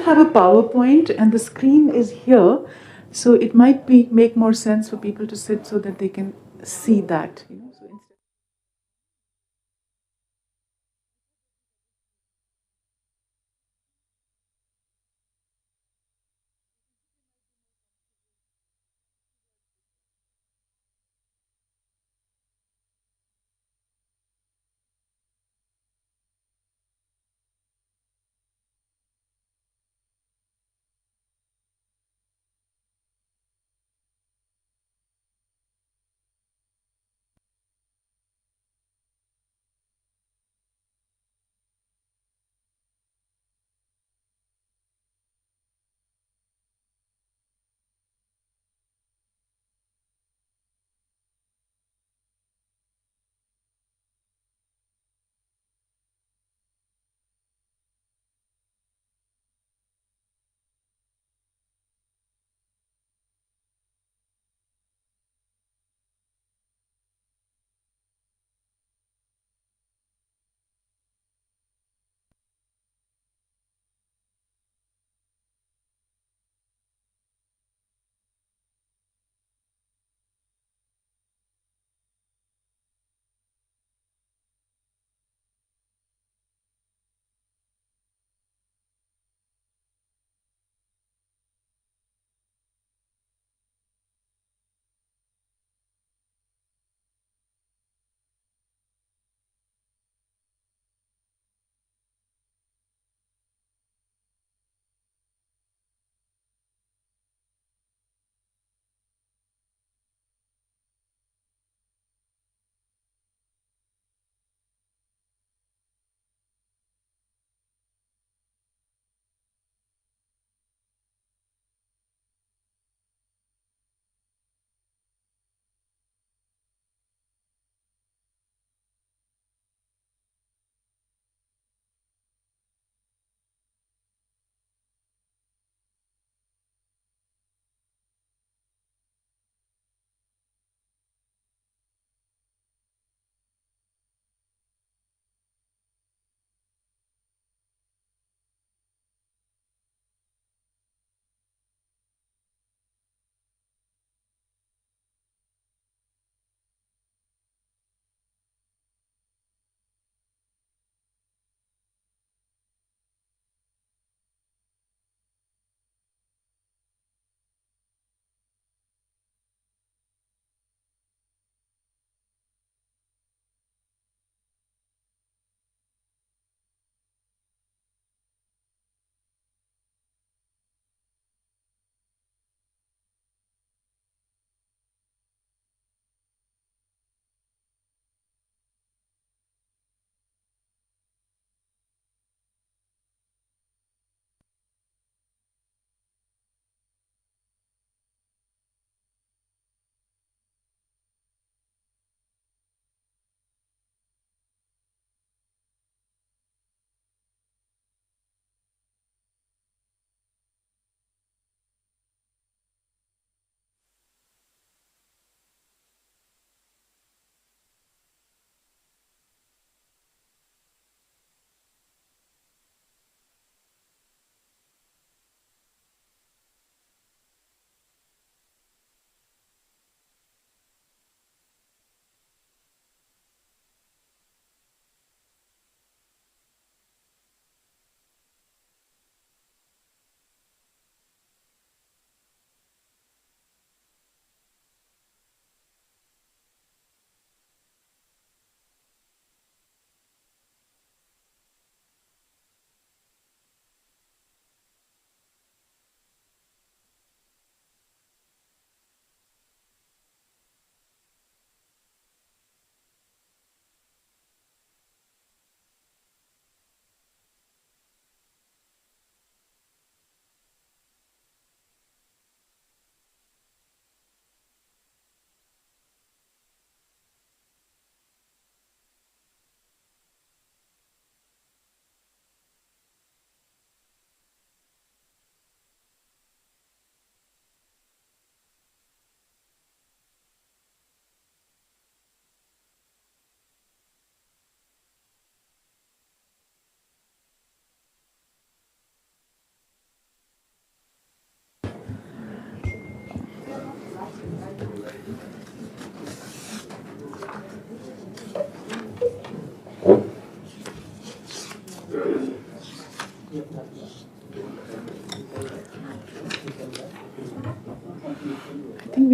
have a PowerPoint and the screen is here, so it might make more sense for people to sit so that they can see that.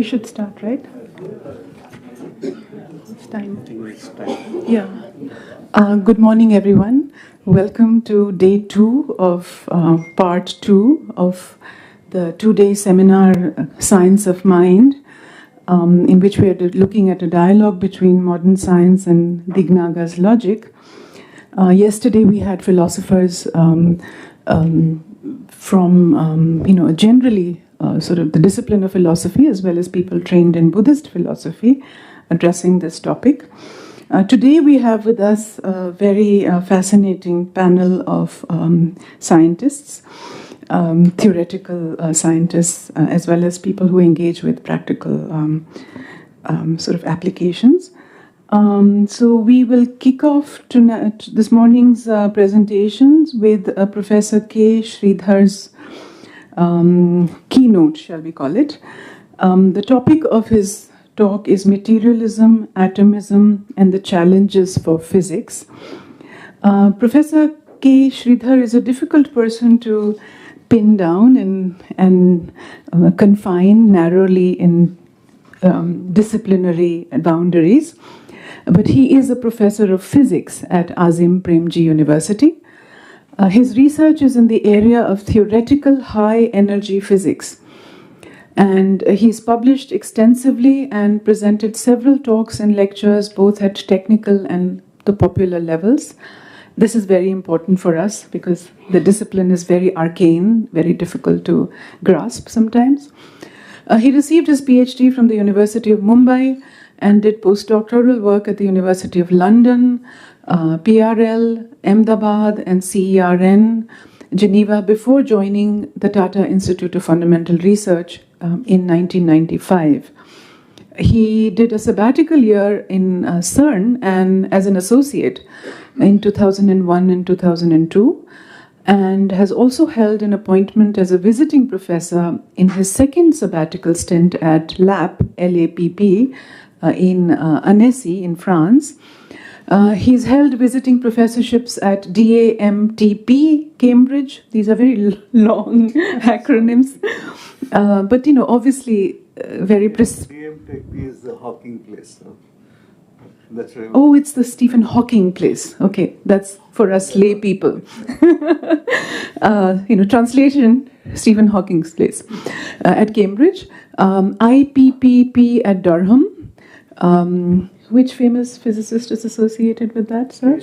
we should start, right? It's time. I think it's time. Yeah. Good morning, everyone. Welcome to day 2 of part 2 of the 2-day seminar, Science of Mind, in which we are looking at a dialogue between modern science and DIGNÄGA'S logic. Yesterday we had philosophers from, generally sort of the discipline of philosophy, as well as people trained in Buddhist philosophy, addressing this topic. Today we have with us a very fascinating panel of scientists, theoretical scientists, as well as people who engage with practical sort of applications. So we will kick off tonight, this morning's presentations with Professor K. Sridhar's keynote, shall we call it. The topic of his talk is materialism, atomism, and the challenges for physics. Professor K. Sridhar is a difficult person to pin down and confine narrowly in disciplinary boundaries. But he is a professor of physics at Azim Premji University. His research is in the area of theoretical high-energy physics. And he's published extensively and presented several talks and lectures, both at technical and the popular levels. This is very important for us because the discipline is very arcane, very difficult to grasp sometimes. He received his PhD from the University of Mumbai and did postdoctoral work at the University of London, PRL, Ahmedabad, and CERN, Geneva, before joining the Tata Institute of Fundamental Research in 1995. He did a sabbatical year in CERN and as an associate in 2001 and 2002, and has also held an appointment as a visiting professor in his second sabbatical stint at LAP, LAPP, in Annecy in France. He's held visiting professorships at DAMTP, Cambridge. These are very long acronyms. But, obviously very DAMTP is the Hawking place. So that's right. Oh, it's the Stephen Hawking place. Okay, that's for us lay people. Translation, Stephen Hawking's place at Cambridge. IPPP at Durham. Which famous physicist is associated with that, sir?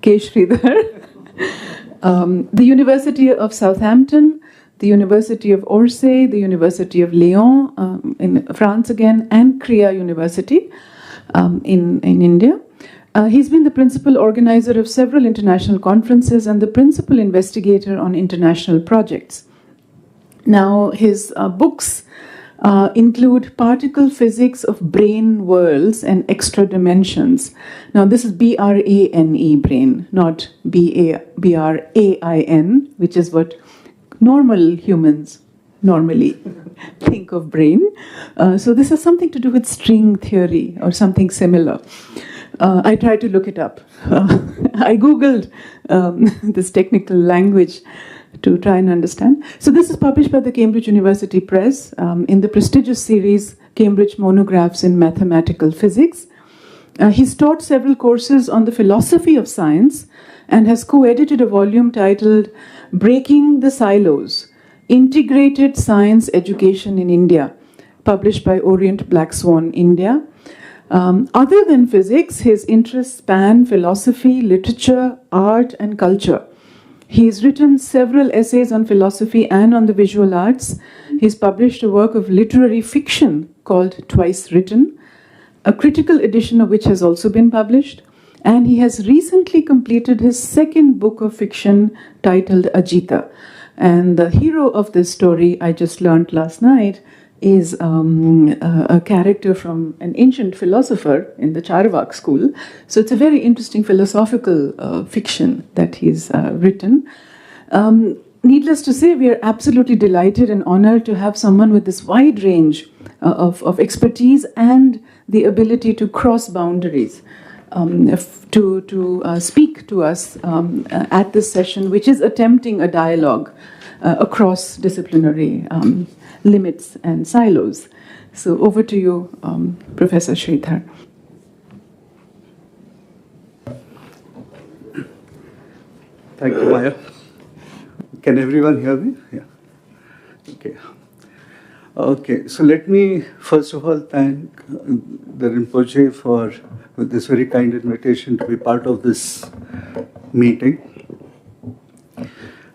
K. Sridhar. The University of Southampton, the University of Orsay, the University of Lyon in France again, and Kriya University in India. He's been the principal organizer of several international conferences and the principal investigator on international projects. Now, his books include Particle Physics of Brain Worlds and Extra Dimensions. Now, this is B-R-A-N-E, brain, not B-R-A-I-N, which is what normal humans normally think of brain. So this has something to do with string theory or something similar. I tried to look it up. I Googled this technical language to try and understand. So this is published by the Cambridge University Press in the prestigious series Cambridge Monographs in Mathematical Physics. He's taught several courses on the philosophy of science and has co-edited a volume titled Breaking the Silos, Integrated Science Education in India, published by Orient Black Swan, India. Other than physics, his interests span philosophy, literature, art, and culture. He's written several essays on philosophy and on the visual arts. He's published a work of literary fiction called Twice Written, a critical edition of which has also been published. And he has recently completed his second book of fiction titled Ajita. And the hero of this story, I just learned last night, is a character from an ancient philosopher in the Charvak school. So it's a very interesting philosophical fiction that he's written. Needless to say, we are absolutely delighted and honored to have someone with this wide range of expertise and the ability to cross boundaries to speak to us at this session, which is attempting a dialogue across disciplinary limits and silos. So over to you, Professor Sridhar. Thank you, Maya. Can everyone hear me? Yeah. Okay. Okay, so let me first of all thank the Rinpoche for this very kind invitation to be part of this meeting.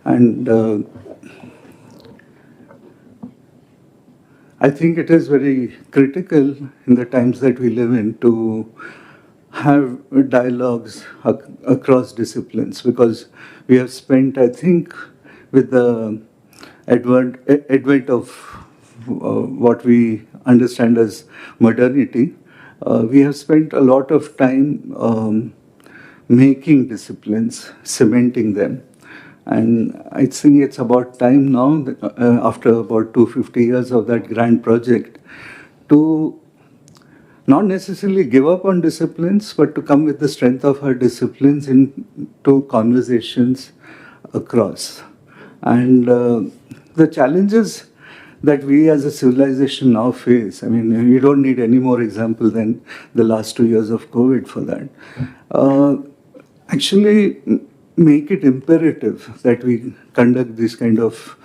And I think it is very critical in the times that we live in to have dialogues across disciplines, because we have spent, I think, with the advent of what we understand as modernity, we have spent a lot of time making disciplines, cementing them. And I think it's about time now, after about 250 years of that grand project, to not necessarily give up on disciplines, but to come with the strength of our disciplines into conversations across. And the challenges that we as a civilization now face, I mean, you don't need any more example than the last 2 years of COVID for that, actually make it imperative that we conduct these kind of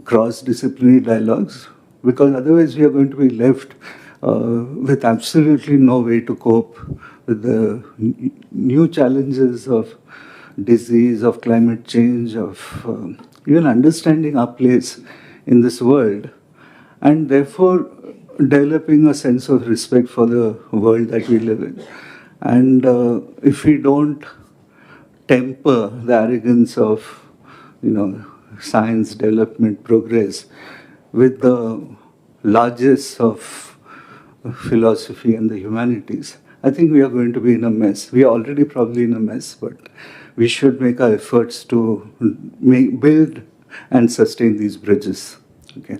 cross-disciplinary dialogues, because otherwise we are going to be left with absolutely no way to cope with the new challenges of disease, of climate change, of even understanding our place in this world, and therefore developing a sense of respect for the world that we live in. And if we don't temper the arrogance of, science, development, progress with the largesse of philosophy and the humanities, I think we are going to be in a mess. We are already probably in a mess, but we should make our efforts to build and sustain these bridges. Okay.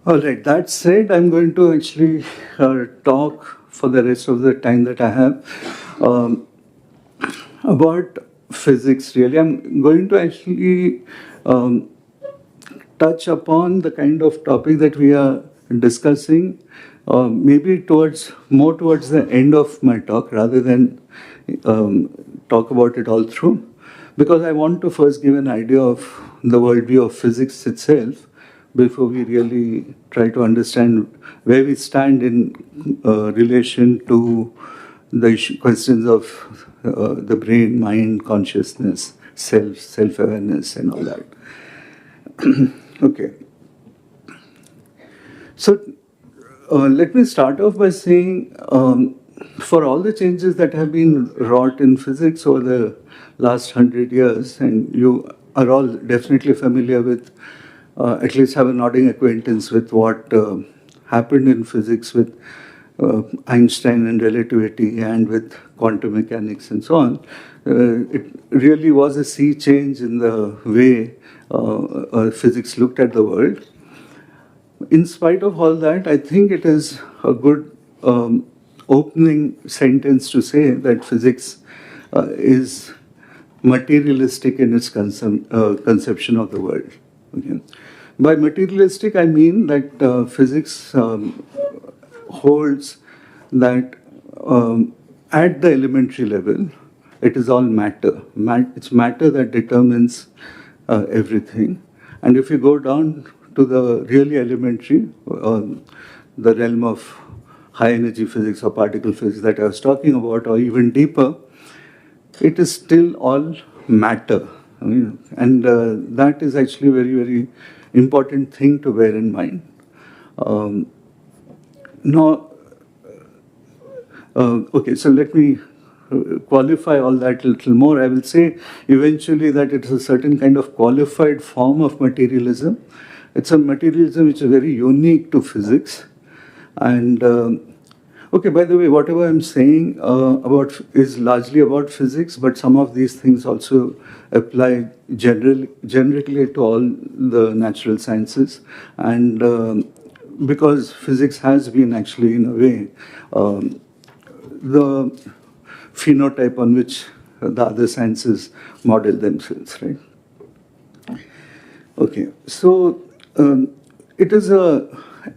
All right. That said, I'm going to actually talk for the rest of the time that I have about physics. Really, I'm going to actually touch upon the kind of topic that we are discussing, maybe more towards the end of my talk, rather than talk about it all through, because I want to first give an idea of the worldview of physics itself before we really try to understand where we stand in relation to the questions of the brain, mind, consciousness, self-awareness, and all that. Okay. So let me start off by saying, for all the changes that have been wrought in physics over the last 100 years, and you are all definitely familiar with, at least have a nodding acquaintance with what happened in physics with Einstein and relativity and with quantum mechanics and so on. It really was a sea change in the way physics looked at the world. In spite of all that, I think it is a good opening sentence to say that physics is materialistic in its conception of the world. Okay. By materialistic, I mean that physics holds that at the elementary level, it is all matter. It's matter that determines everything. And if you go down to the really elementary, the realm of high energy physics or particle physics that I was talking about, or even deeper, it is still all matter. And that is actually a very, very important thing to bear in mind. Okay, so let me qualify all that a little more. I will say eventually that it is a certain kind of qualified form of materialism. It's a materialism which is very unique to physics. And okay, by the way, whatever I'm saying about is largely about physics, but some of these things also apply generally to all the natural sciences. And because physics has been actually, in a way, the phenotype on which the other sciences model themselves, right? Okay, so it is a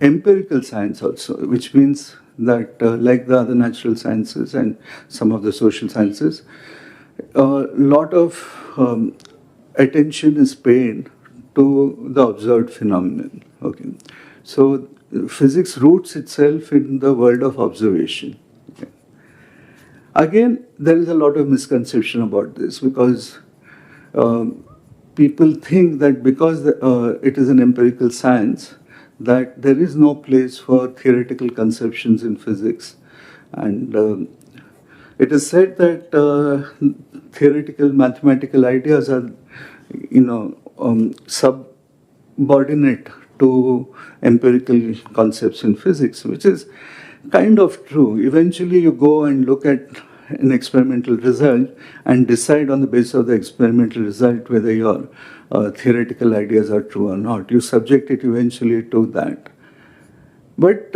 empirical science also, which means that like the other natural sciences and some of the social sciences, a lot of attention is paid to the observed phenomenon. Okay, so physics roots itself in the world of observation. Okay. Again, there is a lot of misconception about this because people think that because it is an empirical science, that there is no place for theoretical conceptions in physics. And it is said that theoretical mathematical ideas are, subordinate to empirical concepts in physics, which is kind of true. Eventually, you go and look at an experimental result and decide on the basis of the experimental result whether your theoretical ideas are true or not. You subject it eventually to that. But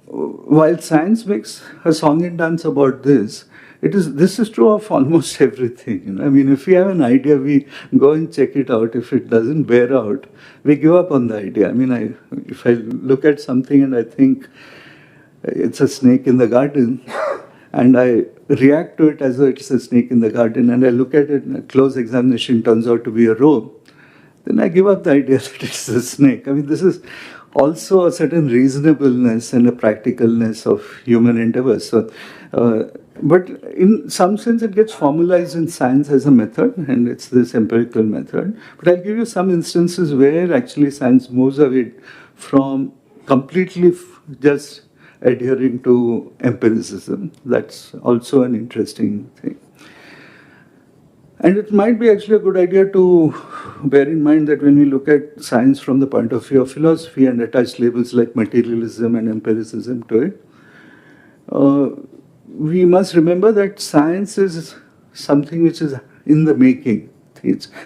while science makes a song and dance about this, this is true of almost everything. I mean, if we have an idea, we go and check it out. If it doesn't bear out, we give up on the idea. I mean, if I look at something and I think it's a snake in the garden, and I react to it as though it's a snake in the garden, and I look at it and a close examination turns out to be a rope, then I give up the idea that it's a snake. I mean, this is also a certain reasonableness and a practicalness of human endeavors. So, but in some sense, it gets formalized in science as a method, and it's this empirical method. But I'll give you some instances where actually science moves away from completely just adhering to empiricism. That's also an interesting thing. And it might be actually a good idea to bear in mind that when we look at science from the point of view of philosophy and attach labels like materialism and empiricism to it, we must remember that science is something which is in the making.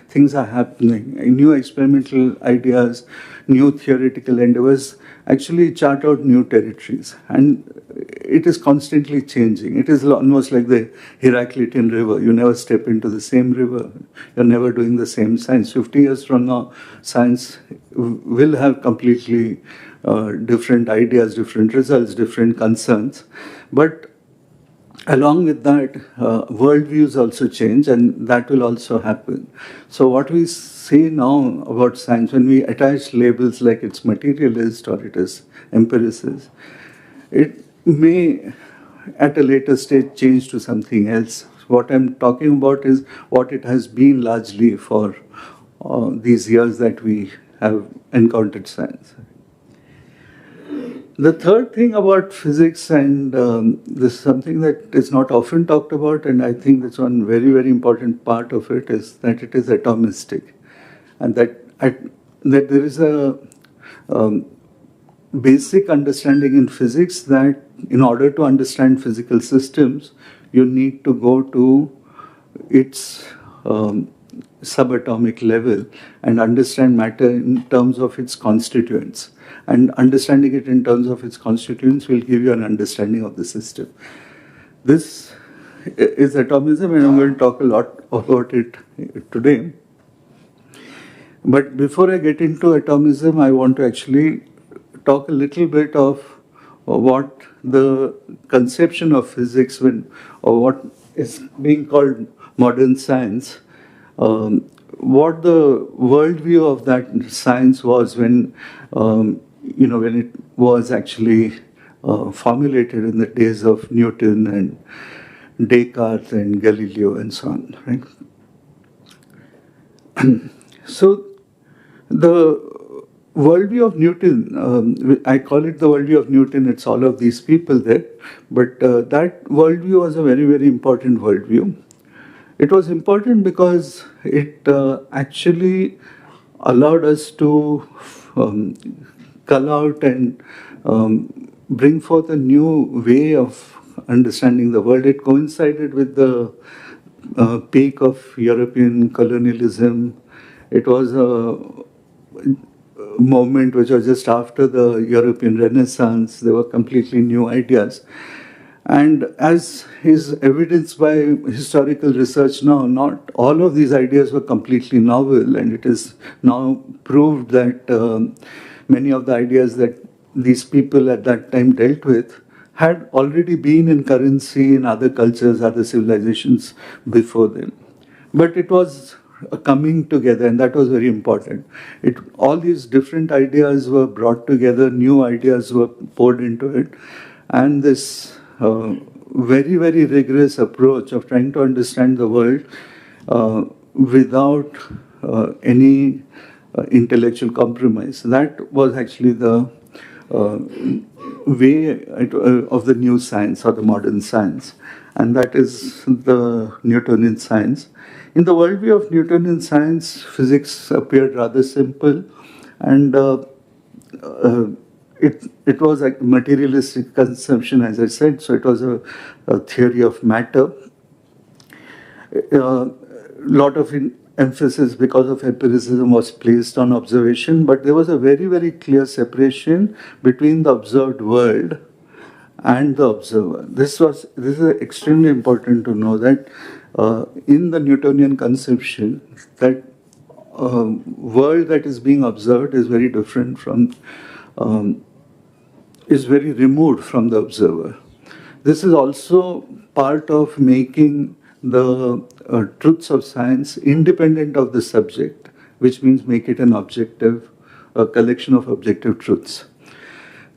Things are happening. New experimental ideas, new theoretical endeavors actually chart out new territories. And it is constantly changing. It is almost like the Heraclitean river. You never step into the same river. You're never doing the same science. 50 years from now, science will have completely different ideas, different results, different concerns. But along with that, worldviews also change, and that will also happen. So what we say now about science, when we attach labels like it's materialist or it is empiricist, it may at a later stage change to something else. What I'm talking about is what it has been largely for these years that we have encountered science. The third thing about physics, and this is something that is not often talked about, and I think that's one very, very important part of it, is that it is atomistic. And that there is a basic understanding in physics that in order to understand physical systems, you need to go to its subatomic level and understand matter in terms of its constituents. And understanding it in terms of its constituents will give you an understanding of the system. This is atomism, and I'm going to talk a lot about it today. But before I get into atomism, I want to actually talk a little bit of what the conception of physics, or what is being called modern science, what the worldview of that science was when when it was actually formulated in the days of Newton and Descartes and Galileo and so on, right? So the worldview of Newton, I call it the worldview of Newton, it's all of these people there, but that worldview was a very, very important worldview. It was important because it actually allowed us to cull out and bring forth a new way of understanding the world. It coincided with the peak of European colonialism. It was a moment which was just after the European Renaissance. There were completely new ideas. And as is evidenced by historical research now, not all of these ideas were completely novel, and it is now proved that many of the ideas that these people at that time dealt with had already been in currency in other cultures, other civilizations before them. But it was a coming together, and that was very important. All these different ideas were brought together, new ideas were poured into it, and this very, very rigorous approach of trying to understand the world without any intellectual compromise. That was actually the way of the new science or the modern science, and that is the Newtonian science. In the worldview of Newtonian science, physics appeared rather simple, and it was a materialistic consumption, as I said, so it was a theory of matter. A lot of emphasis, because of empiricism, was placed on observation, but there was a very, very clear separation between the observed world and the observer. This is extremely important to know, that in the Newtonian conception, that world that is being observed is very different from, is very removed from the observer. This is also part of making the truths of science independent of the subject, which means make it an objective, a collection of objective truths.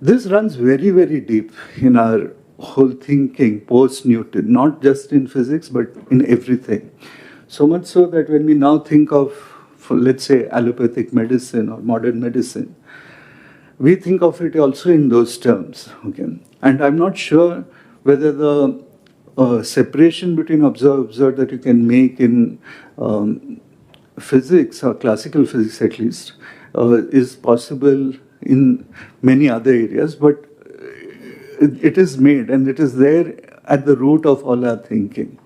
This runs very, very deep in our whole thinking post-Newton, not just in physics, but in everything. So much so that when we now think of, let's say, allopathic medicine or modern medicine, we think of it also in those terms. Okay? And I'm not sure whether the separation between observer that you can make in physics, or classical physics at least, is possible in many other areas, but it is made, and it is there at the root of all our thinking.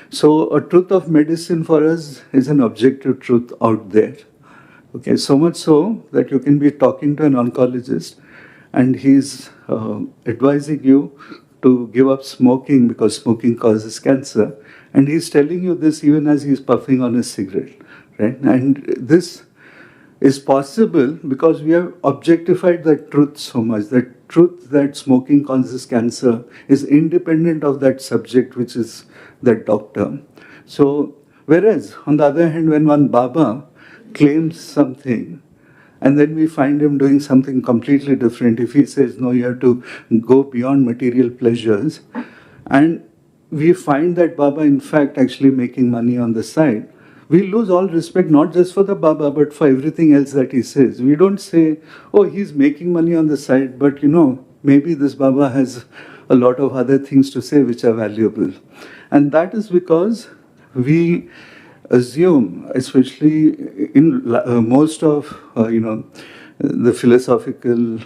So a truth of medicine for us is an objective truth out there. Okay, so much so that you can be talking to an oncologist and he's advising you to give up smoking because smoking causes cancer, and he's telling you this even as he's puffing on a cigarette, right? And this is possible because we have objectified that truth so much. That truth that smoking causes cancer is independent of that subject, which is that doctor. So, whereas, on the other hand, when one Baba claims something, and then we find him doing something completely different, if he says, no, you have to go beyond material pleasures, and we find that Baba, in fact, actually making money on the side, we lose all respect, not just for the Baba, but for everything else that he says. We don't say, oh, he's making money on the side, but maybe this Baba has a lot of other things to say which are valuable. And that is because we assume, especially in most of, the philosophical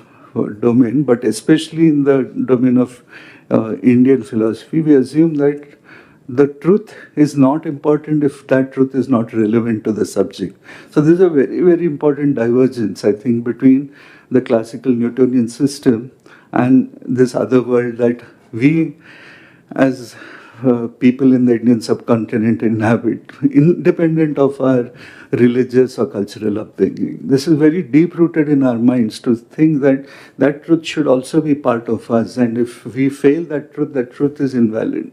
domain, but especially in the domain of Indian philosophy, we assume that the truth is not important if that truth is not relevant to the subject. So there's a very, very important divergence, I think, between the classical Newtonian system and this other world that we, as people in the Indian subcontinent, inhabit, independent of our religious or cultural upbringing. This is very deep-rooted in our minds to think that that truth should also be part of us, and if we fail that truth is invalid.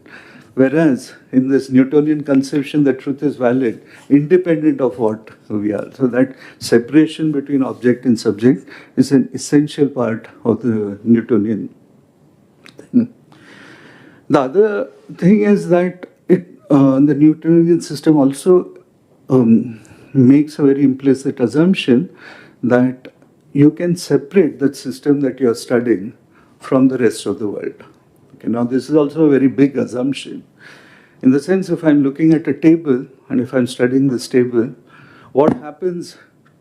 Whereas in this Newtonian conception, the truth is valid, independent of what we are. So that separation between object and subject is an essential part of the Newtonian thing. The other thing is that the Newtonian system also makes a very implicit assumption that you can separate that system that you are studying from the rest of the world. Okay, now this is also a very big assumption. In the sense, if I'm looking at a table and if I'm studying this table, what happens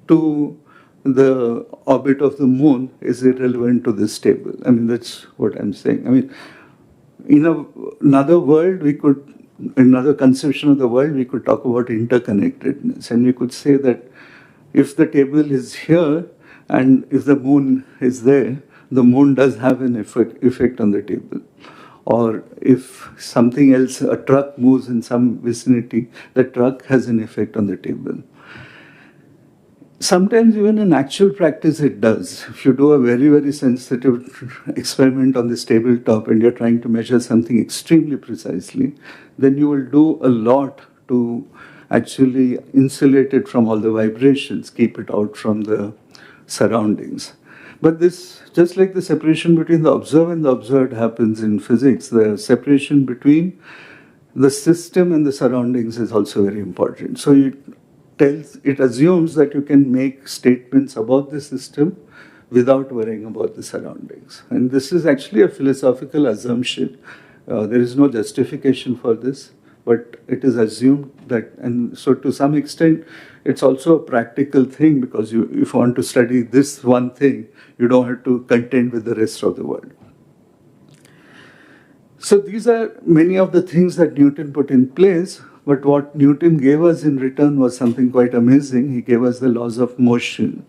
to the orbit of the moon is irrelevant to this table. I mean, that's what I'm saying. I mean, in another world, another conception of the world, we could talk about interconnectedness, and we could say that if the table is here and if the moon is there, the moon does have an effect on the table. Or if something else, a truck moves in some vicinity, the truck has an effect on the table. sometimes even in actual practice it does. If you do a very, very sensitive experiment on this tabletop and you're trying to measure something extremely precisely, then you will do a lot to actually insulate it from all the vibrations, keep it out from the surroundings. But this, just like the separation between the observer and the observed happens in physics, the separation between the system and the surroundings is also very important. So it assumes that you can make statements about the system without worrying about the surroundings. And this is actually a philosophical assumption. There is no justification for this, but it is assumed that, and so to some extent, it's also a practical thing, because if you want to study this one thing, you don't have to contend with the rest of the world. So these are many of the things that Newton put in place, but what Newton gave us in return was something quite amazing. He gave us the laws of motion.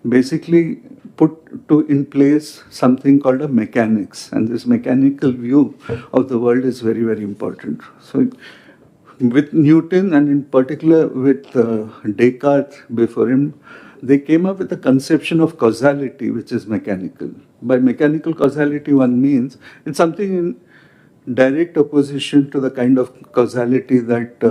Basically put in place something called a mechanics, and this mechanical view of the world is very, very important. So with Newton, and in particular with Descartes before him, they came up with a conception of causality which is mechanical. By mechanical causality, one means it's something in direct opposition to the kind of causality that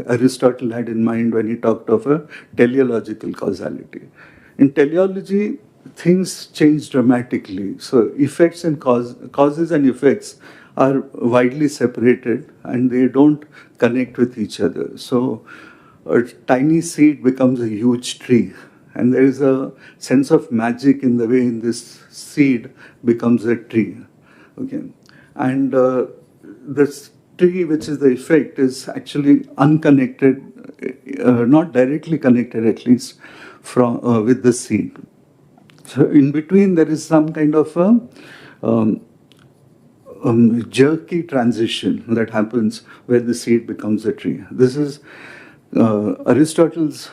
Aristotle had in mind when he talked of a teleological causality. In teleology, things change dramatically. So effects and causes and effects are widely separated and they don't connect with each other. So a tiny seed becomes a huge tree. And there is a sense of magic in the way in this seed becomes a tree. Okay. And this tree, which is the effect, is actually unconnected, not directly connected at least, with the seed. So in between there is some kind of a jerky transition that happens where the seed becomes a tree. This is Aristotle's,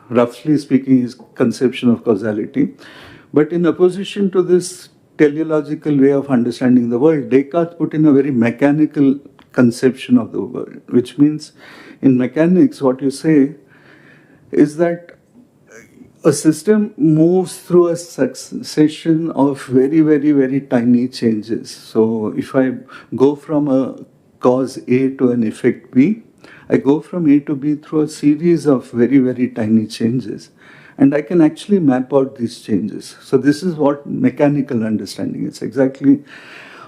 roughly speaking, his conception of causality. But in opposition to this teleological way of understanding the world, Descartes put in a very mechanical conception of the world, which means in mechanics what you say is that a system moves through a succession of very, very, very tiny changes. So if I go from a cause A to an effect B, I go from A to B through a series of very, very tiny changes. And I can actually map out these changes. So this is what mechanical understanding is. Exactly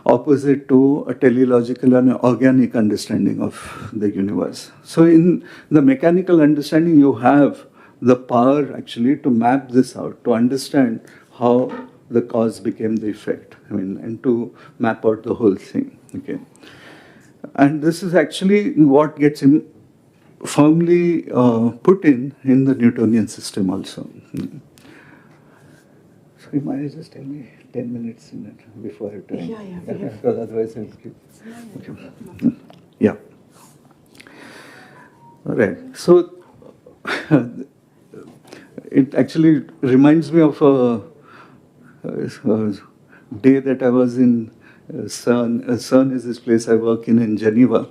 opposite to a teleological and organic understanding of the universe. So in the mechanical understanding, you have the power actually to map this out, to understand how the cause became the effect, and to map out the whole thing. Okay, and this is actually what gets firmly put in the Newtonian system also. So you might just tell me 10 minutes in it before I turn. Yeah. Because otherwise I'll skip. Okay. Yeah. All right. So it actually reminds me of a day that I was in CERN. CERN is this place I work in Geneva.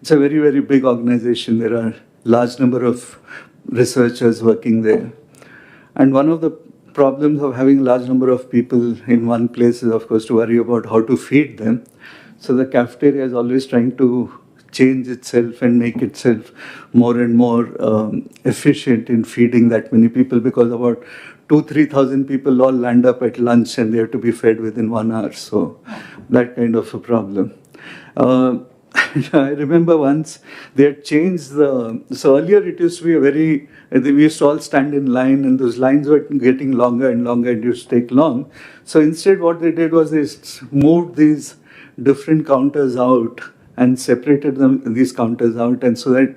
It's a very, very big organization. There are large number of researchers working there. And one of the problems of having a large number of people in one place is, of course, to worry about how to feed them. So the cafeteria is always trying to change itself and make itself more and more efficient in feeding that many people, because about 2,000-3,000 people all land up at lunch and they have to be fed within 1 hour. So that kind of a problem. I remember once they had changed so earlier it used to be we used to all stand in line and those lines were getting longer and longer and used to take long. So instead what they did was they moved these different counters out and separated these counters out, and so that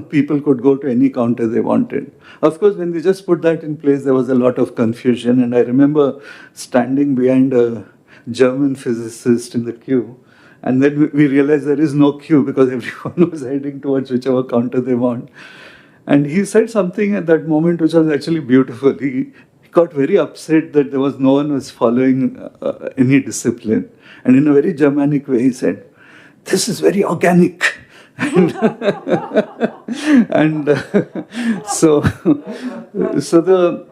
people could go to any counter they wanted. Of course, when they just put that in place, there was a lot of confusion, and I remember standing behind a German physicist in the queue. And then we realized there is no queue because everyone was heading towards whichever counter they want. And he said something at that moment which was actually beautiful. He got very upset that there was no one was following any discipline. And in a very Germanic way, he said, "This is very organic." And so, so the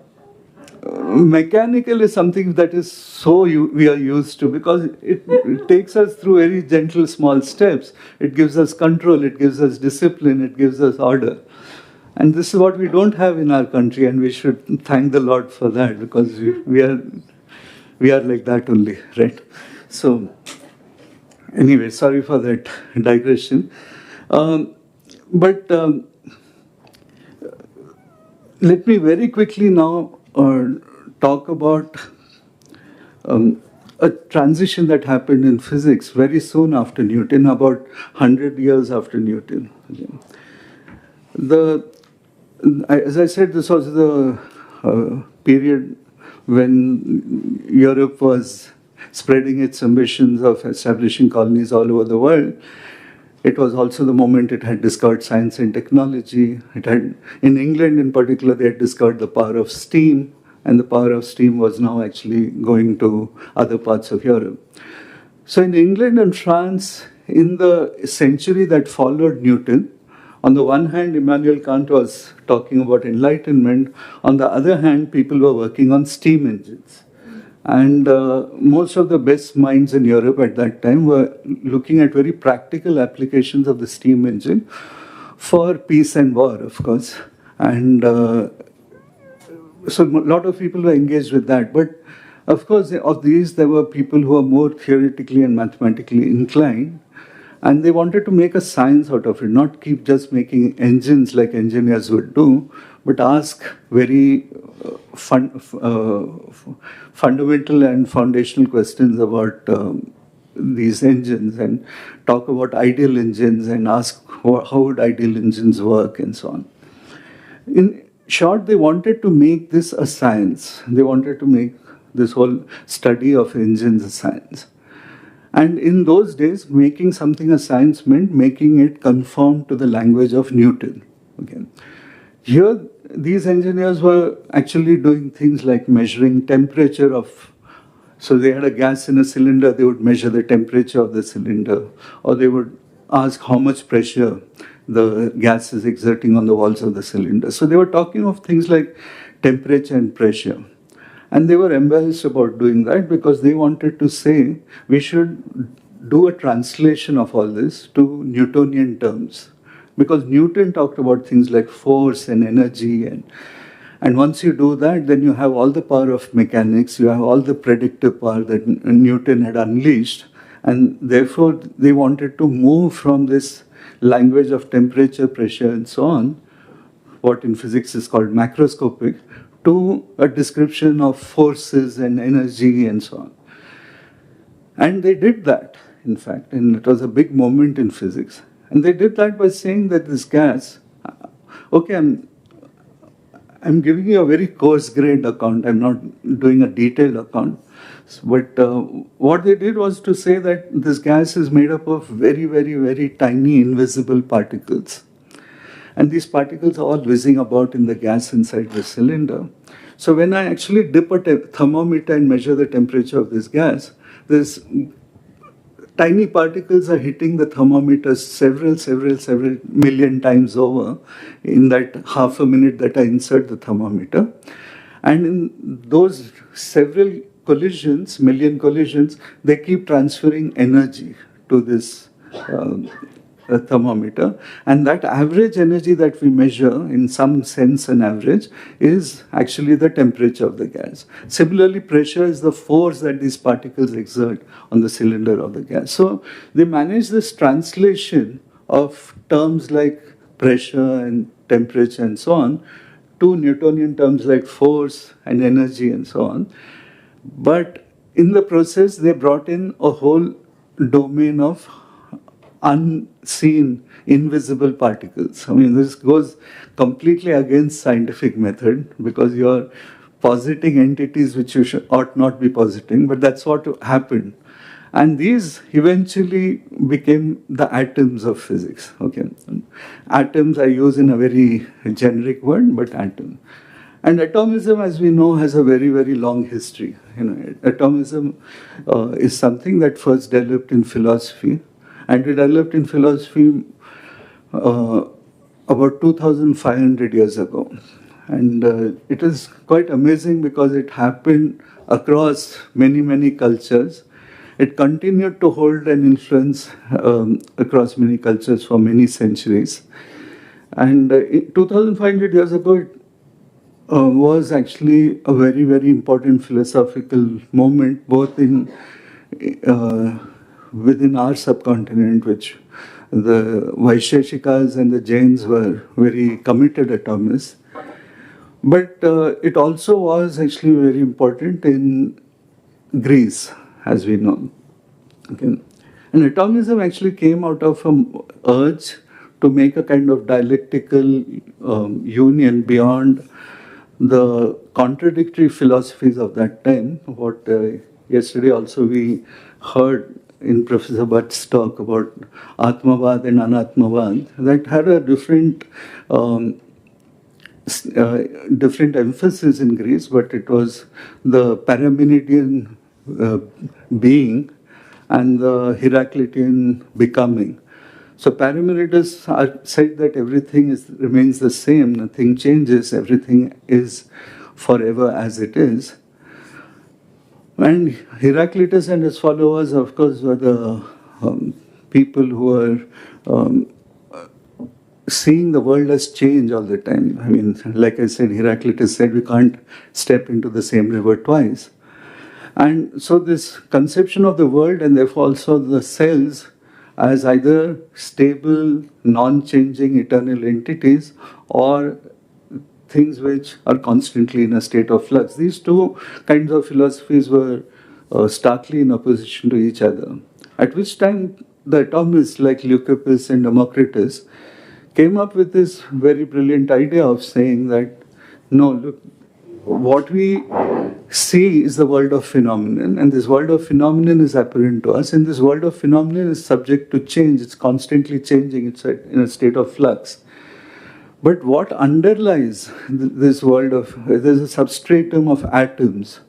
mechanical is something that is so we are used to, because it takes us through very gentle small steps. It gives us control, it gives us discipline, it gives us order. And this is what we don't have in our country, and we should thank the Lord for that, because we are like that only, right? So anyway, sorry for that digression. But let me very quickly now talk about a transition that happened in physics very soon after Newton, about 100 years after Newton. As I said, this was the period when Europe was spreading its ambitions of establishing colonies all over the world. It was also the moment it had discovered science and technology. It had, in England in particular, they had discovered the power of steam, and the power of steam was now actually going to other parts of Europe. So in England and France, in the century that followed Newton, on the one hand, Immanuel Kant was talking about enlightenment. On the other hand, people were working on steam engines. And most of the best minds in Europe at that time were looking at very practical applications of the steam engine for peace and war, of course. And so a lot of people were engaged with that. But of course, of these, there were people who were more theoretically and mathematically inclined. And they wanted to make a science out of it, not keep just making engines like engineers would do, but ask very fundamental and foundational questions about these engines, and talk about ideal engines and ask how would ideal engines work and so on. In short, they wanted to make this a science. They wanted to make this whole study of engines a science. And in those days, making something a science meant making it conform to the language of Newton. Okay. Here, these engineers were actually doing things like measuring temperature of, so they had a gas in a cylinder, they would measure the temperature of the cylinder, or they would ask how much pressure the gas is exerting on the walls of the cylinder. So they were talking of things like temperature and pressure. And they were embarrassed about doing that, because they wanted to say we should do a translation of all this to Newtonian terms. Because Newton talked about things like force and energy, and once you do that, then you have all the power of mechanics, you have all the predictive power that Newton had unleashed, and therefore they wanted to move from this language of temperature, pressure, and so on, what in physics is called macroscopic, to a description of forces and energy and so on. And they did that, in fact, and it was a big moment in physics. And they did that by saying that this gas, okay, I'm giving you a very coarse grained account, I'm not doing a detailed account, but what they did was to say that this gas is made up of very, very, very tiny invisible particles. And these particles are all whizzing about in the gas inside the cylinder. So when I actually dip a thermometer and measure the temperature of this gas, this tiny particles are hitting the thermometer several million times over in that half a minute that I insert the thermometer. And in those several collisions, million collisions, they keep transferring energy to this thermometer, and that average energy that we measure, in some sense an average, is actually the temperature of the gas. Similarly, pressure is the force that these particles exert on the cylinder of the gas. So they manage this translation of terms like pressure and temperature and so on to Newtonian terms like force and energy and so on. But in the process, they brought in a whole domain of unseen, invisible particles. I mean, this goes completely against scientific method, because you're positing entities which you ought not be positing, but that's what happened. And these eventually became the atoms of physics. Okay, atoms I use in a very generic word, but atom. And atomism, as we know, has a very, very long history. You know, atomism is something that first developed in philosophy. And it developed in philosophy about 2,500 years ago. And it is quite amazing because it happened across many, many cultures. It continued to hold an influence across many cultures for many centuries. And 2,500 years ago, it was actually a very, very important philosophical moment, both in within our subcontinent, which the Vaisheshikas and the Jains were very committed atomists. But it also was actually very important in Greece, as we know. Okay. And atomism actually came out of an urge to make a kind of dialectical union beyond the contradictory philosophies of that time. What yesterday also we heard in Professor Bhatt's talk about Atmavad and Anatmavad, that had a different different emphasis in Greece, but it was the Paramenidean being and the Heraclitean becoming. So Parmenides said that everything remains the same, nothing changes, everything is forever as it is. And Heraclitus and his followers, of course, were the people who were seeing the world as change all the time. I mean, like I said, Heraclitus said we can't step into the same river twice. And so this conception of the world and therefore also the cells as either stable, non-changing, eternal entities or things which are constantly in a state of flux. These two kinds of philosophies were starkly in opposition to each other. At which time the atomists like Leucippus and Democritus came up with this very brilliant idea of saying that, no, look, what we see is the world of phenomenon, and this world of phenomenon is apparent to us, and this world of phenomenon is subject to change, it's constantly changing, it's in a state of flux. But what underlies this world there's a substratum of atoms,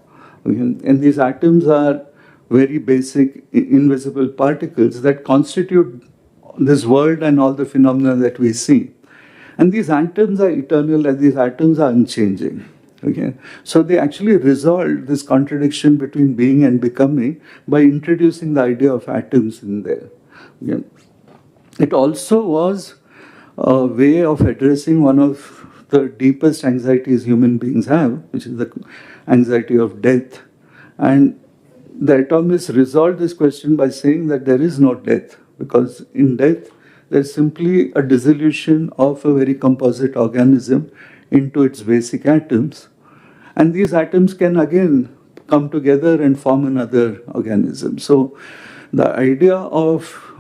and these atoms are very basic, invisible particles that constitute this world and all the phenomena that we see. And these atoms are eternal and these atoms are unchanging. Okay? So they actually resolved this contradiction between being and becoming by introducing the idea of atoms in there. Okay? It also was a way of addressing one of the deepest anxieties human beings have, which is the anxiety of death. And the atomists resolved this question by saying that there is no death, because in death there's simply a dissolution of a very composite organism into its basic atoms. And these atoms can again come together and form another organism. So the idea of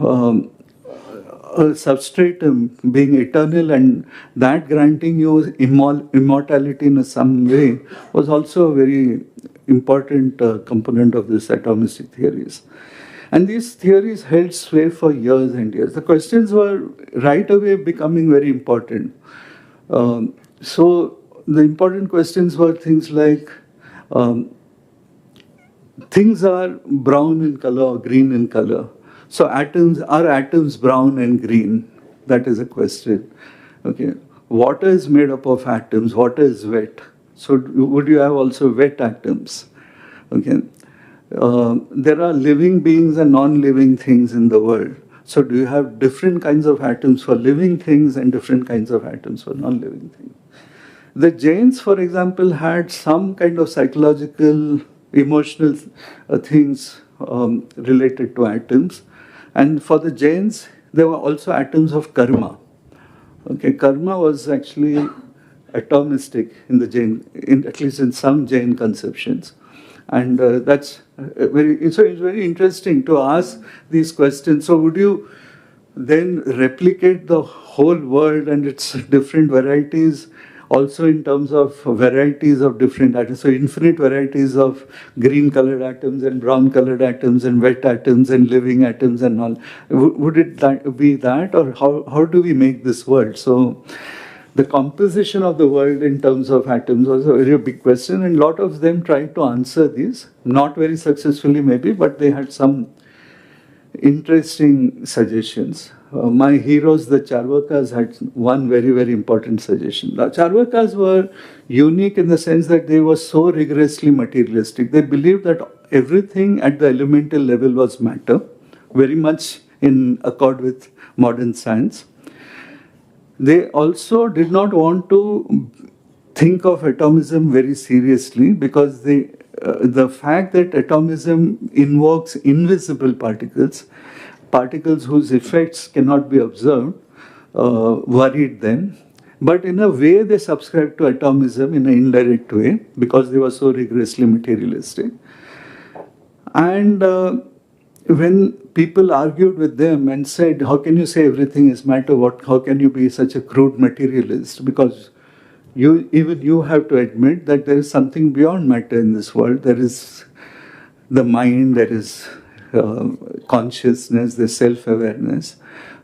a substratum being eternal and that granting you immortality in some way was also a very important component of this atomistic theories. And these theories held sway for years and years. The questions were right away becoming very important. So the important questions were things like, things are brown in color or green in color. So are atoms brown and green? That is a question. Okay. Water is made up of atoms. Water is wet. So would you have also wet atoms? Okay. There are living beings and non-living things in the world. So do you have different kinds of atoms for living things and different kinds of atoms for non-living things? The Jains, for example, had some kind of psychological, emotional things related to atoms. And for the Jains, there were also atoms of karma. Okay, karma was actually atomistic in the Jain, at least in some Jain conceptions. And that's so it's very interesting to ask these questions. So would you then replicate the whole world and its different varieties also in terms of varieties of different atoms? So infinite varieties of green colored atoms and brown colored atoms and wet atoms and living atoms and all. Would it be that, or how do we make this world? So the composition of the world in terms of atoms was a very big question, and a lot of them tried to answer these, not very successfully maybe, but they had some interesting suggestions. my heroes, the Charvakas, had one very, very important suggestion. The Charvakas were unique in the sense that they were so rigorously materialistic. They believed that everything at the elemental level was matter, very much in accord with modern science. They also did not want to think of atomism very seriously because the fact that atomism invokes invisible particles, particles whose effects cannot be observed, worried them. But in a way, they subscribed to atomism in an indirect way because they were so rigorously materialistic. And when people argued with them and said, how can you say everything is matter? How can you be such a crude materialist? Because even you have to admit that there is something beyond matter in this world. There is the mind, there is consciousness, there's self-awareness.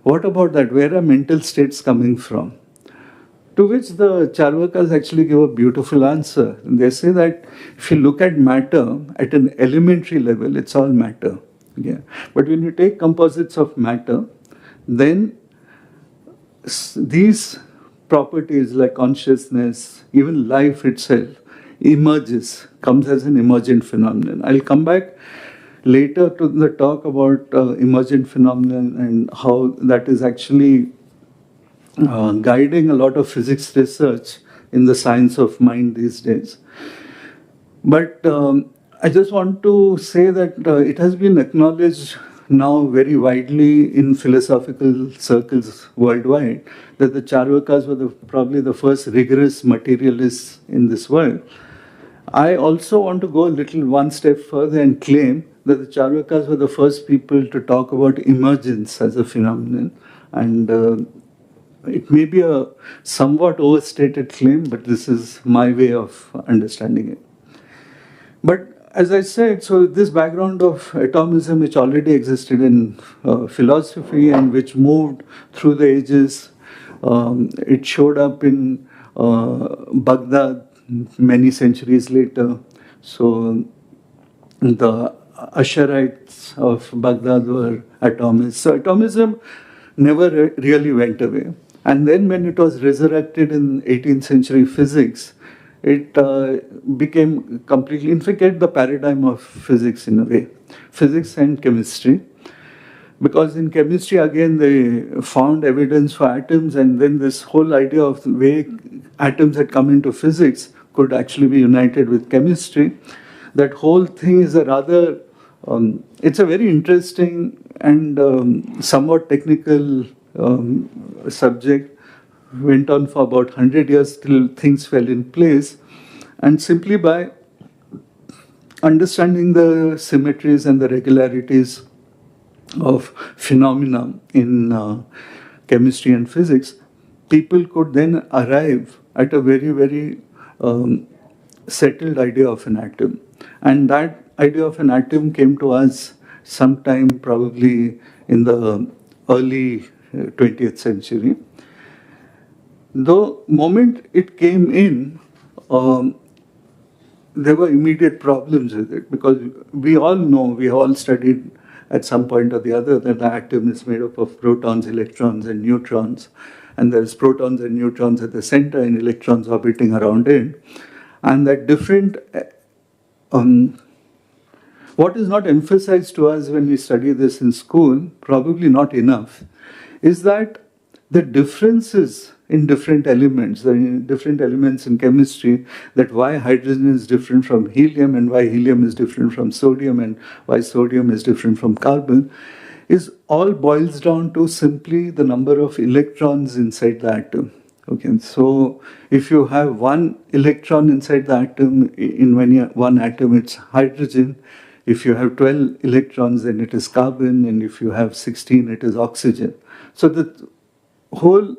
What about that? Where are mental states coming from? To which the Charvakas actually give a beautiful answer. They say that if you look at matter at an elementary level, it's all matter. Yeah. But when you take composites of matter, then these properties like consciousness, even life itself, emerges, comes as an emergent phenomenon. I'll come back later to the talk about emergent phenomenon and how that is actually guiding a lot of physics research in the science of mind these days. But I just want to say that it has been acknowledged now very widely in philosophical circles worldwide that the Charvakas were probably the first rigorous materialists in this world. I also want to go a little one step further and claim that the Charvakas were the first people to talk about emergence as a phenomenon. And it may be a somewhat overstated claim, but this is my way of understanding it. But as I said, so this background of atomism, which already existed in philosophy and which moved through the ages, it showed up in Baghdad many centuries later. So the Asharites of Baghdad were atomists. So atomism never really went away. And then when it was resurrected in 18th century physics, it became completely, in fact, the paradigm of physics in a way. Physics and chemistry. Because in chemistry, again, they found evidence for atoms, and then this whole idea of the way atoms had come into physics could actually be united with chemistry. That whole thing is a rather, it's a very interesting and somewhat technical subject. Went on for about 100 years till things fell in place. And simply by understanding the symmetries and the regularities of phenomena in chemistry and physics, people could then arrive at a very, very settled idea of an atom. And that idea of an atom came to us sometime probably in the early 20th century. The moment it came in, there were immediate problems with it because we all know, we all studied at some point or the other that the atom is made up of protons, electrons, and neutrons. And there's protons and neutrons at the center and electrons orbiting around it. And that different, what is not emphasized to us when we study this in school, probably not enough, is that the differences in different elements, different elements in chemistry, that why hydrogen is different from helium and why helium is different from sodium and why sodium is different from carbon, is all boils down to simply the number of electrons inside the atom. Okay, so if you have one electron inside the atom, in one atom it's hydrogen. If you have 12 electrons, then it is carbon, and if you have 16, it is oxygen. So the whole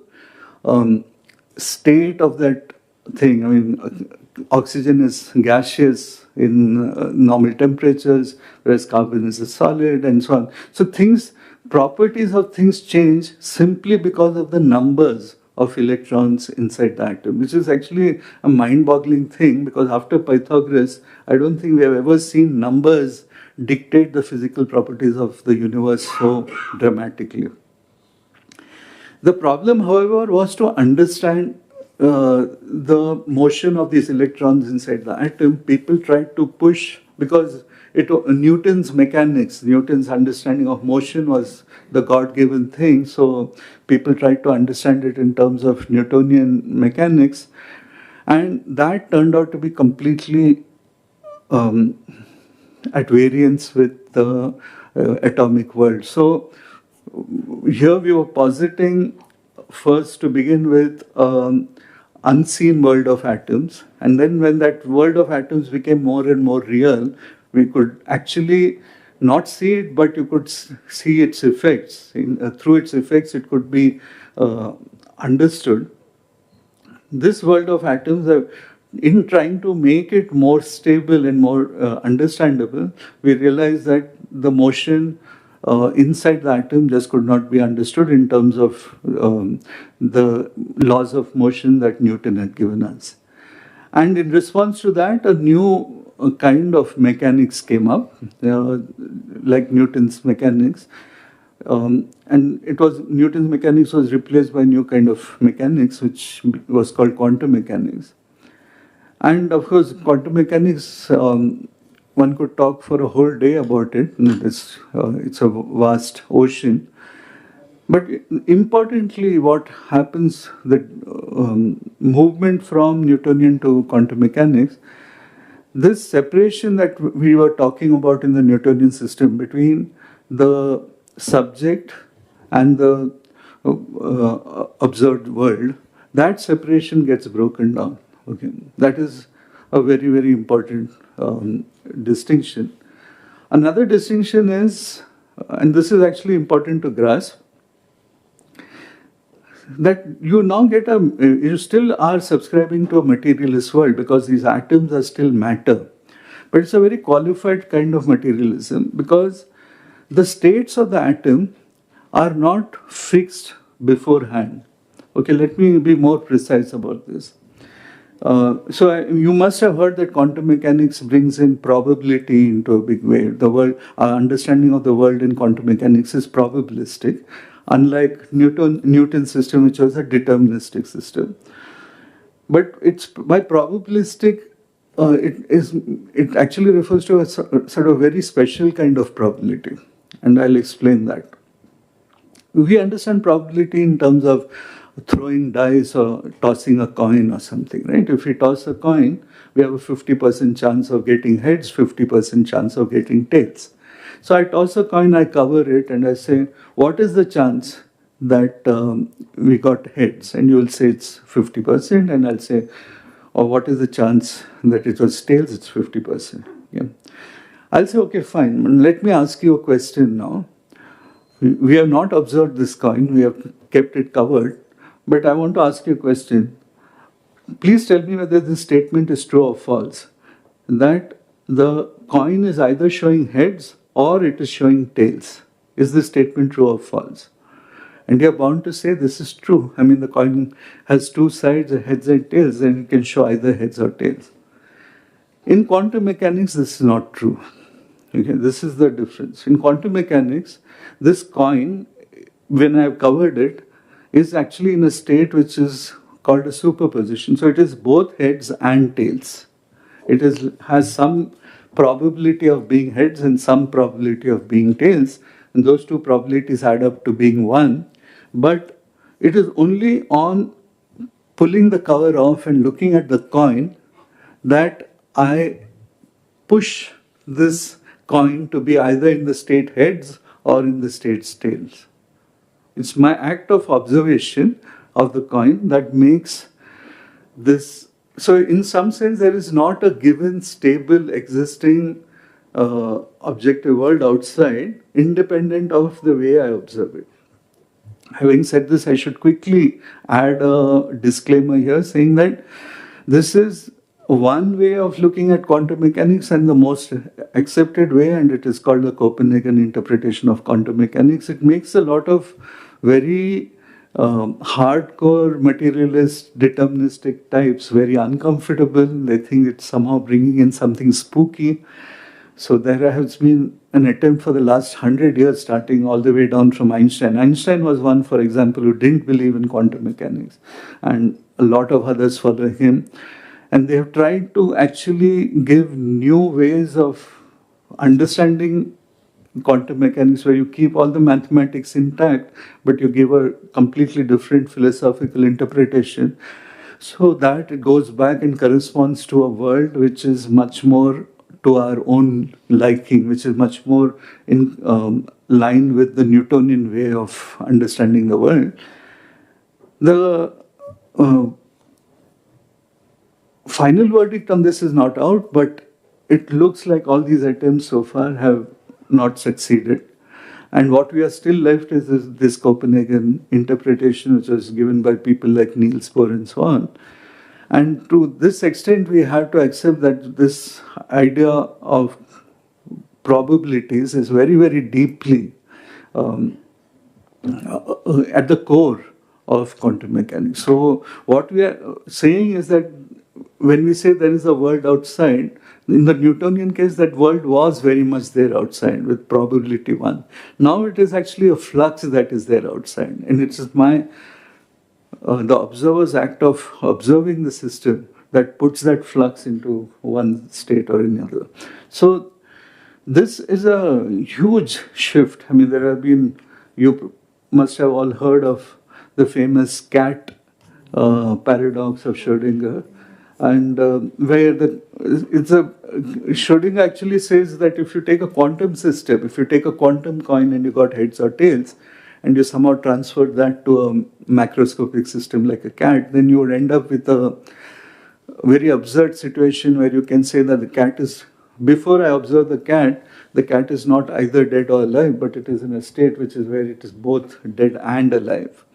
state of that thing, I mean, oxygen is gaseous in normal temperatures, whereas carbon is a solid, and so on. So properties of things change simply because of the numbers of electrons inside the atom, which is actually a mind-boggling thing, because after Pythagoras, I don't think we have ever seen numbers dictate the physical properties of the universe so dramatically. The problem, however, was to understand the motion of these electrons inside the atom. People tried to push, because Newton's mechanics, Newton's understanding of motion was the God-given thing, so people tried to understand it in terms of Newtonian mechanics, and that turned out to be completely at variance with the atomic world. So here we were positing first to begin with unseen world of atoms, and then when that world of atoms became more and more real, we could actually not see it, but you could see its effects. Through its effects, it could be understood. This world of atoms, in trying to make it more stable and more understandable, we realized that the motion inside the atom just could not be understood in terms of the laws of motion that Newton had given us. And in response to that, a new kind of mechanics came up, like Newton's mechanics. And Newton's mechanics was replaced by a new kind of mechanics, which was called quantum mechanics. And of course, quantum mechanics, one could talk for a whole day about it. It's a vast ocean. But importantly, what happens, the movement from Newtonian to quantum mechanics, this separation that we were talking about in the Newtonian system between the subject and the observed world, that separation gets broken down. Okay, that is a very, very important distinction. Another distinction is, and this is actually important to grasp, that you now get you still are subscribing to a materialist world because these atoms are still matter. But it's a very qualified kind of materialism, because the states of the atom are not fixed beforehand. Okay, let me be more precise about this. You must have heard that quantum mechanics brings in probability into a big way. Our understanding of the world in quantum mechanics is probabilistic, unlike Newton's system, which was a deterministic system. But it's by probabilistic, it actually refers to a sort of very special kind of probability, and I'll explain that. We understand probability in terms of throwing dice or tossing a coin or something, right? If we toss a coin, we have a 50% chance of getting heads, 50% chance of getting tails. So I toss a coin, I cover it, and I say, what is the chance that we got heads? And you will say it's 50%, and I'll say, or what is the chance that it was tails? It's 50%. Yeah. I'll say, okay, fine. Let me ask you a question now. We have not observed this coin, we have kept it covered, but I want to ask you a question. Please tell me whether this statement is true or false, that the coin is either showing heads or it is showing tails. Is this statement true or false? And you're bound to say this is true. I mean, the coin has two sides, heads and tails, and it can show either heads or tails. In quantum mechanics, this is not true. Okay, this is the difference. In quantum mechanics, this coin, when I have covered it, is actually in a state which is called a superposition. So it is both heads and tails. It has some probability of being heads and some probability of being tails, and those two probabilities add up to being one. But it is only on pulling the cover off and looking at the coin that I push this coin to be either in the state heads or in the state tails. It's my act of observation of the coin that makes this. So in some sense, there is not a given, stable, existing objective world outside, independent of the way I observe it. Having said this, I should quickly add a disclaimer here saying that this is one way of looking at quantum mechanics and the most accepted way, and it is called the Copenhagen interpretation of quantum mechanics. It makes a lot of very hardcore materialist deterministic types very uncomfortable. They think it's somehow bringing in something spooky. So there has been an attempt for the last 100 years, starting all the way down from Einstein. Einstein was one, for example, who didn't believe in quantum mechanics, and a lot of others follow him. And they have tried to actually give new ways of understanding quantum mechanics, where you keep all the mathematics intact, but you give a completely different philosophical interpretation, so that it goes back and corresponds to a world which is much more to our own liking, which is much more in line with the Newtonian way of understanding the world. The final verdict on this is not out, but it looks like all these attempts so far have not succeeded. And what we are still left is this Copenhagen interpretation, which was given by people like Niels Bohr and so on. And to this extent, we have to accept that this idea of probabilities is very, very deeply at the core of quantum mechanics. So what we are saying is that when we say there is a world outside, in the Newtonian case, that world was very much there outside with probability 1. Now it is actually a flux that is there outside. And it is the observer's act of observing the system that puts that flux into one state or another. So this is a huge shift. I mean, there have been, you must have all heard of the famous cat paradox of Schrödinger, and where Schrödinger actually says that if you take a quantum system, if you take a quantum coin and you got heads or tails, and you somehow transfer that to a macroscopic system like a cat, then you would end up with a very absurd situation where you can say that the cat is, before I observe the cat is not either dead or alive, but it is in a state which is where it is both dead and alive.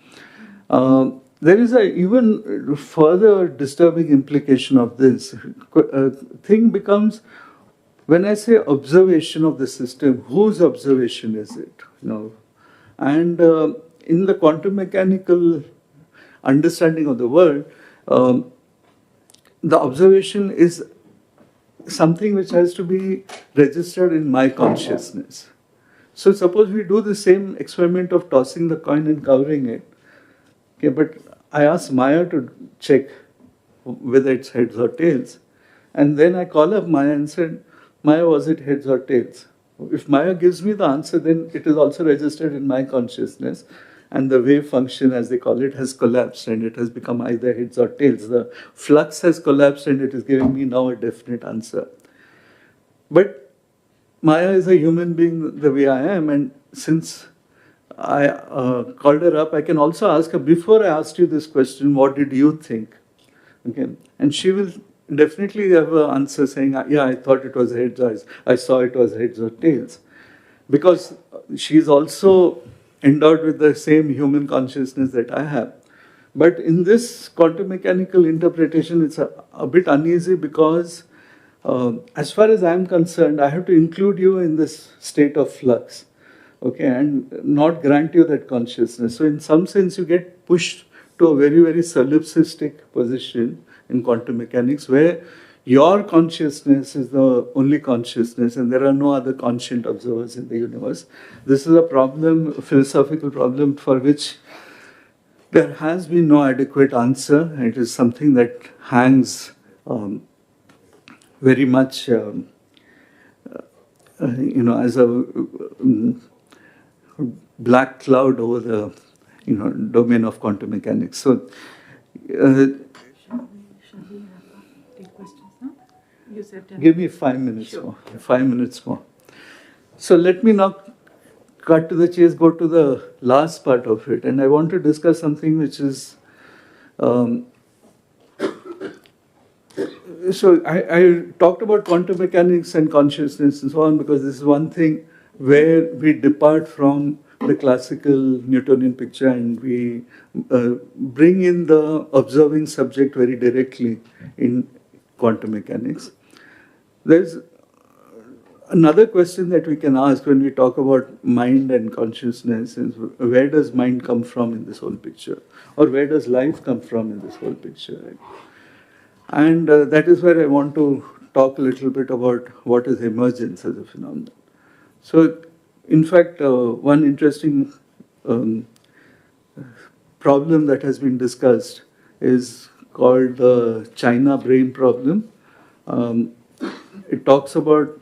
There is an even further disturbing implication of this. Thing becomes, when I say observation of the system, whose observation is it? And in the quantum mechanical understanding of the world, the observation is something which has to be registered in my consciousness. So suppose we do the same experiment of tossing the coin and covering it. Okay, but I ask Maya to check whether it's heads or tails. And then I call up Maya and said, Maya, was it heads or tails? If Maya gives me the answer, then it is also registered in my consciousness. And the wave function, as they call it, has collapsed and it has become either heads or tails. The flux has collapsed and it is giving me now a definite answer. But Maya is a human being the way I am, and since I called her up, I can also ask her, before I asked you this question, what did you think? Okay, and she will definitely have an answer saying, yeah, I thought it was heads, I saw it was heads or tails. Because she is also endowed with the same human consciousness that I have. But in this quantum mechanical interpretation, it's a bit uneasy because as far as I'm concerned, I have to include you in this state of flux. Okay, and not grant you that consciousness. So in some sense, you get pushed to a very, very solipsistic position in quantum mechanics, where your consciousness is the only consciousness and there are no other conscient observers in the universe. This is a problem, a philosophical problem for which there has been no adequate answer. It is something that hangs very much, as a black cloud over the domain of quantum mechanics. So, give me 5 minutes more. 5 minutes more. So let me now cut to the chase, go to the last part of it, and I want to discuss something which is. So I talked about quantum mechanics and consciousness and so on because this is one thing where we depart from the classical Newtonian picture and we bring in the observing subject very directly in quantum mechanics. There's another question that we can ask when we talk about mind and consciousness is, where does mind come from in this whole picture? Or where does life come from in this whole picture? Right? And that is where I want to talk a little bit about what is emergence as a phenomenon. So, in fact, one interesting problem that has been discussed is called the China brain problem. It talks about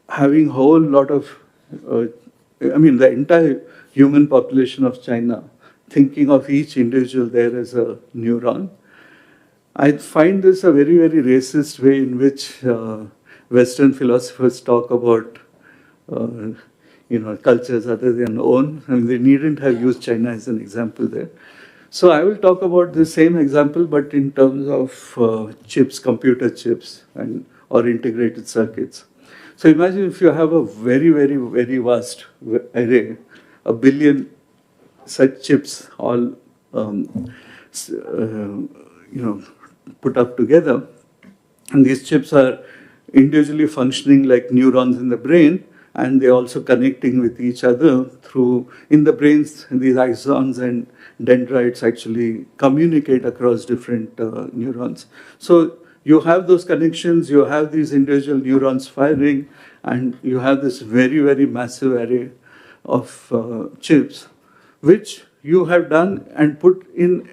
having a whole lot of, the entire human population of China, thinking of each individual there as a neuron. I find this a very, very racist way in which Western philosophers talk about, cultures other than own. I mean, they needn't have used China as an example there. So I will talk about the same example, but in terms of chips, computer chips, or integrated circuits. So imagine if you have a very, very, very vast array, a billion such chips all, put up together, and these chips are individually functioning like neurons in the brain, and they're also connecting with each other through, in the brains, these axons and dendrites actually communicate across different neurons. So you have those connections, you have these individual neurons firing, and you have this very, very massive array of chips, which you have done and put in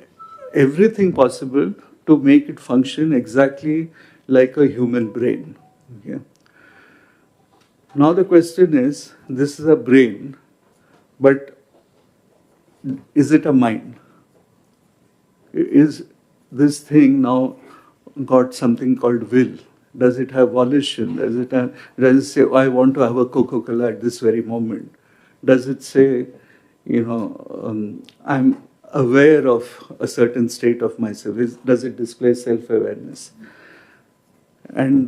everything possible to make it function exactly like a human brain. Okay? Now the question is, this is a brain, but is it a mind? Is this thing now got something called will? Does it have volition? Does it say, oh, I want to have a Coca-Cola at this very moment? Does it say, I'm aware of a certain state of myself? Does it display self-awareness? And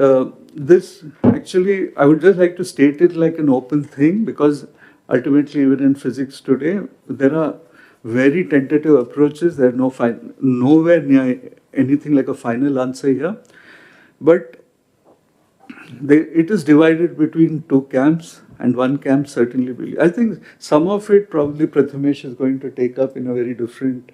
this, actually, I would just like to state it like an open thing, because ultimately, even in physics today, there are very tentative approaches. There are nowhere near anything like a final answer here. But it is divided between two camps, and one camp certainly believes. I think some of it probably Prathamesh is going to take up in a very different,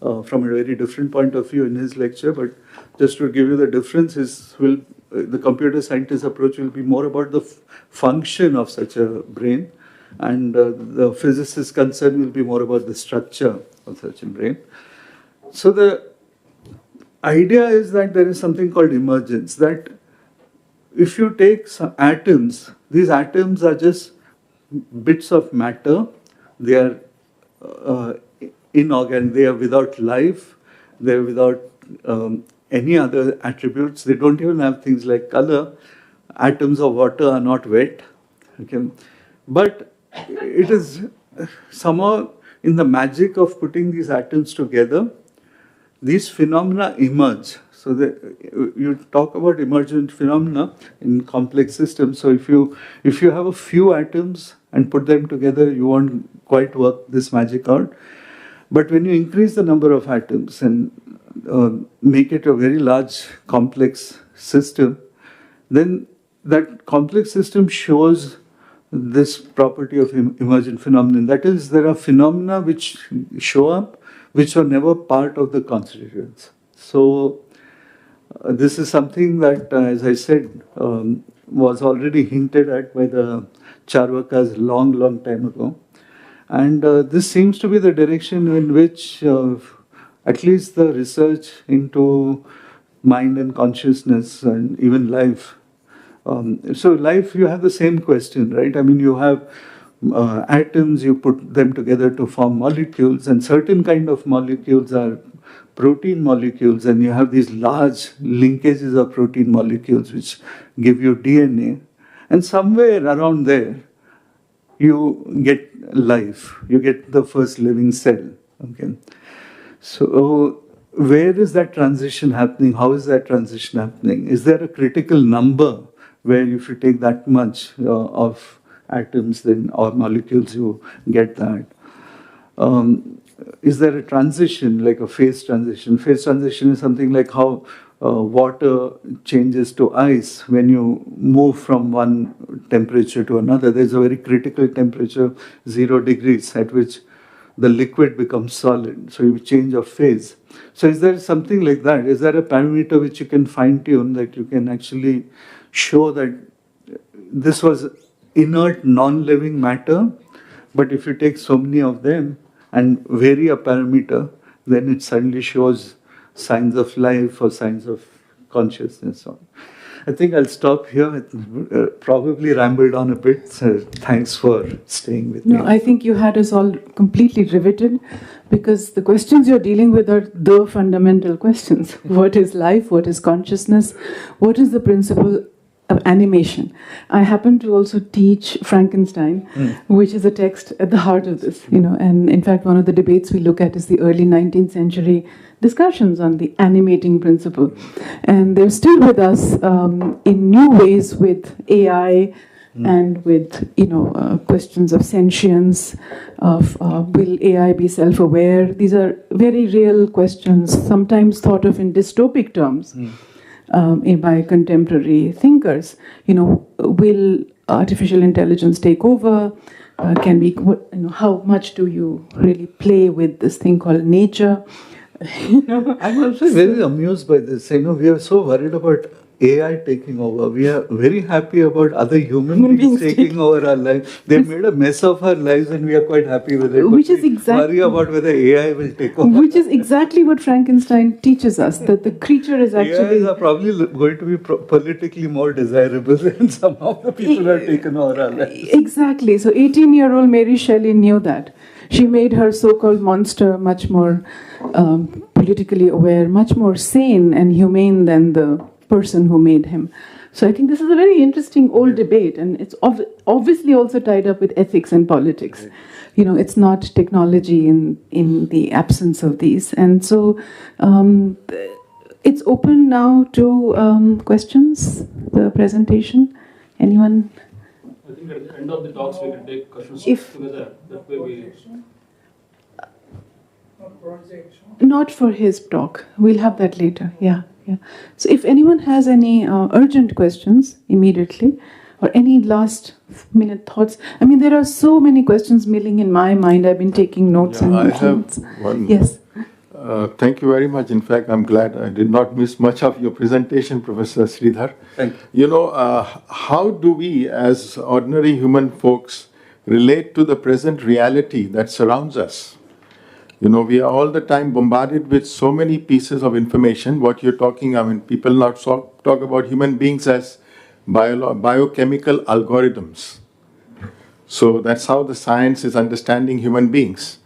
from a very different point of view in his lecture. But just to give you the difference, the computer scientist approach will be more about the function of such a brain, and the physicist concern will be more about the structure of such a brain. So the idea is that there is something called emergence, that if you take some atoms, these atoms are just bits of matter. They are inorganic, they are without life, they are without any other attributes. They don't even have things like color. Atoms of water are not wet. Okay? But it is somehow in the magic of putting these atoms together, these phenomena emerge. So you talk about emergent phenomena in complex systems. So if you have a few atoms and put them together, you won't quite work this magic out. But when you increase the number of atoms and make it a very large complex system, then that complex system shows this property of emergent phenomenon. That is, there are phenomena which show up, which are never part of the constituents. So this is something that, as I said, was already hinted at by the Charvakas long, long time ago. And this seems to be the direction in which at least the research into mind and consciousness and even life. So life, you have the same question, right? I mean, you have atoms, you put them together to form molecules, and certain kind of molecules are protein molecules, and you have these large linkages of protein molecules which give you DNA. And somewhere around there, you get life, you get the first living cell. Okay. So where is that transition happening? How is that transition happening? Is there a critical number where if you take that much of atoms then or molecules, you get that? Is there a transition, like a phase transition? Phase transition is something like how water changes to ice when you move from one temperature to another. There's a very critical temperature, 0 degrees, at which the liquid becomes solid. So you change of phase. So is there something like that? Is there a parameter which you can fine tune, that you can actually show that this was inert non-living matter, but if you take so many of them and vary a parameter, then it suddenly shows signs of life or signs of consciousness. I think I'll stop here. I probably rambled on a bit. So thanks for staying with me. No, I think you had us all completely riveted, because the questions you're dealing with are the fundamental questions. What is life? What is consciousness? What is the principle of animation? I happen to also teach Frankenstein, which is a text at the heart of this, and in fact one of the debates we look at is the early 19th century discussions on the animating principle. And they're still with us in new ways with AI and with questions of sentience, of will AI be self-aware. These are very real questions, sometimes thought of in dystopic terms by contemporary thinkers. Will artificial intelligence take over? Can we, how much do you really play with this thing called nature? I'm also very amused by this. We are so worried about AI taking over. We are very happy about other human beings taking over our lives. They made a mess of our lives and we are quite happy with it. Which is exactly, worry about whether AI will take over. Which is exactly what Frankenstein teaches us, that the creature is actually... AIs are probably going to be politically more desirable than some of the people who have taken over our lives. Exactly. So 18-year-old Mary Shelley knew that. She made her so-called monster much more politically aware, much more sane and humane than the person who made him. So I think this is a very interesting old debate, and it's obviously also tied up with ethics and politics. It's not technology in the absence of these. And so it's open now to questions, the presentation. Anyone? I think at the end of the talks we can take questions together. That way we... Not for his talk. We'll have that later. Yeah. So if anyone has any urgent questions immediately, or any last minute thoughts. I mean, there are so many questions milling in my mind. I've been taking notes. Yeah, I have one. Yes. Thank you very much. In fact, I'm glad I did not miss much of your presentation, Professor Sridhar. Thank you. How do we as ordinary human folks relate to the present reality that surrounds us? We are all the time bombarded with so many pieces of information. What you're talking, people now talk about human beings as biochemical algorithms. So that's how the science is understanding human beings.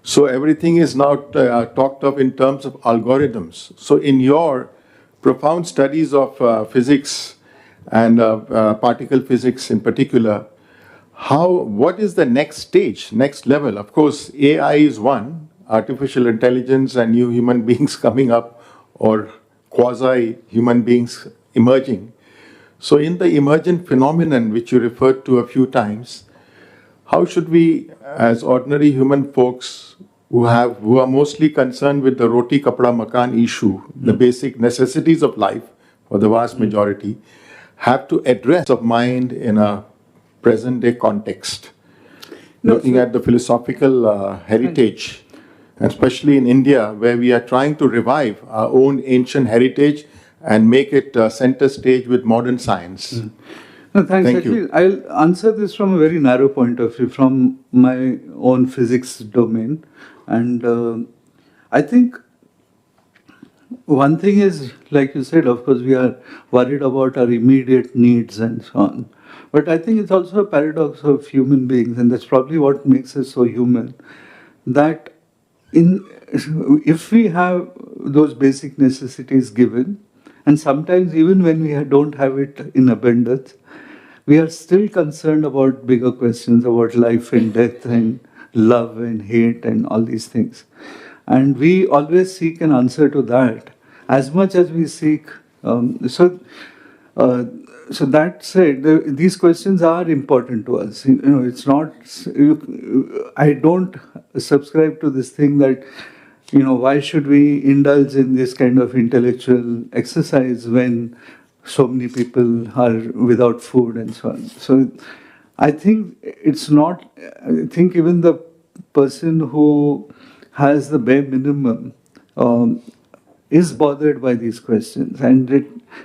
So everything is now talked of in terms of algorithms. So in your profound studies of physics and particle physics in particular, what is the next stage, next level? Of course, AI is one, artificial intelligence and new human beings coming up, or quasi-human beings emerging. So in the emergent phenomenon, which you referred to a few times, how should we, as ordinary human folks who are mostly concerned with the roti kapda makan issue, the basic necessities of life for the vast majority, have to address of mind in a present-day context, looking at the philosophical heritage, especially in India, where we are trying to revive our own ancient heritage and make it center stage with modern science. No, thanks. Thank Actually, you. I'll answer this from a very narrow point of view, from my own physics domain. And I think one thing is, like you said, of course, we are worried about our immediate needs and so on. But I think it's also a paradox of human beings, and that's probably what makes us so human, that if we have those basic necessities given, and sometimes even when we don't have it in abundance, we are still concerned about bigger questions about life and death and love and hate and all these things. And we always seek an answer to that as much as we seek. So that said, these questions are important to us. It's not. I don't subscribe to this thing that, why should we indulge in this kind of intellectual exercise when so many people are without food and so on. So I think it's not. I think even the person who has the bare minimum is bothered by these questions, and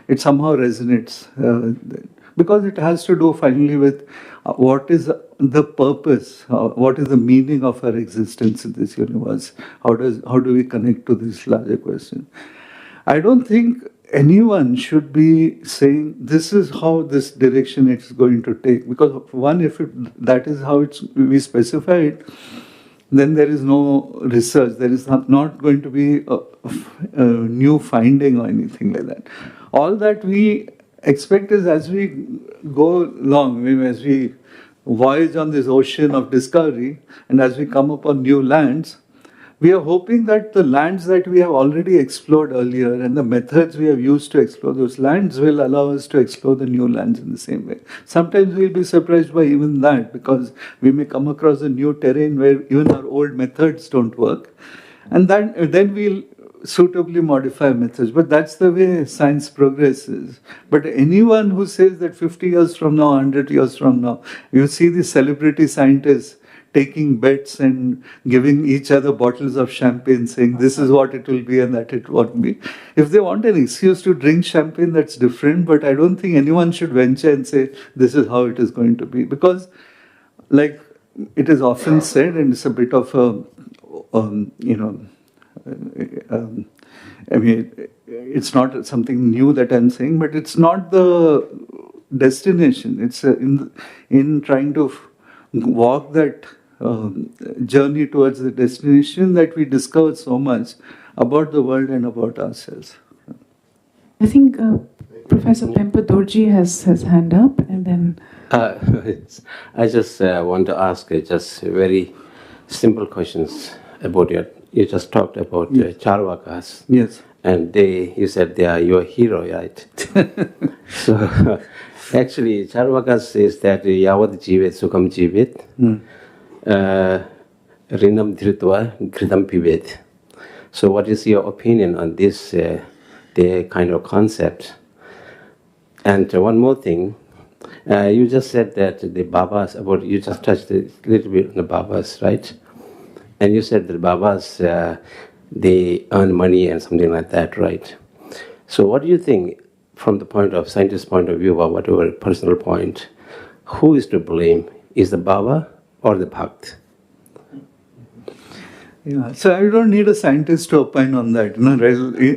it somehow resonates because it has to do finally with what is the purpose, what is the meaning of our existence in this universe. How do we connect to this larger question? I don't think anyone should be saying this is how this direction it's going to take, because one, if that is how we specify it, then there is no research, there is not going to be a new finding or anything like that. All that we expect is as we go along, as we voyage on this ocean of discovery, and as we come upon new lands, we are hoping that the lands that we have already explored earlier and the methods we have used to explore those lands will allow us to explore the new lands in the same way. Sometimes we'll be surprised by even that, because we may come across a new terrain where even our old methods don't work, and then we'll suitably modify methods. But that's the way science progresses. But anyone who says that 50 years from now, 100 years from now, you see these celebrity scientists taking bets and giving each other bottles of champagne, saying this is what it will be and that it won't be. If they want an excuse to drink champagne, that's different, but I don't think anyone should venture and say this is how it is going to be. Because, like it is often said, and it's a bit of a, I mean, it's not something new that I'm saying, but it's not the destination. It's in trying to walk that journey towards the destination that we discover so much about the world and about ourselves. I think Professor Pempa Dorji has his hand up, and then... I just want to ask just very simple questions about you just talked about Charvakas. Yes. And you said they are your hero, right? So actually, Charvakas says that Yavad Jivet Sukham Jivet Rinam Dhritva Gridam Pivet. So what is your opinion on this the kind of concept? And one more thing, you just said that the Babas, you just touched a little bit on the Babas, right? And you said that Babas, they earn money and something like that, right? So what do you think, from the point of scientist's point of view, or whatever personal point, who is to blame? Is the Baba or the Bhakt? Yeah, so I don't need a scientist to opine on that.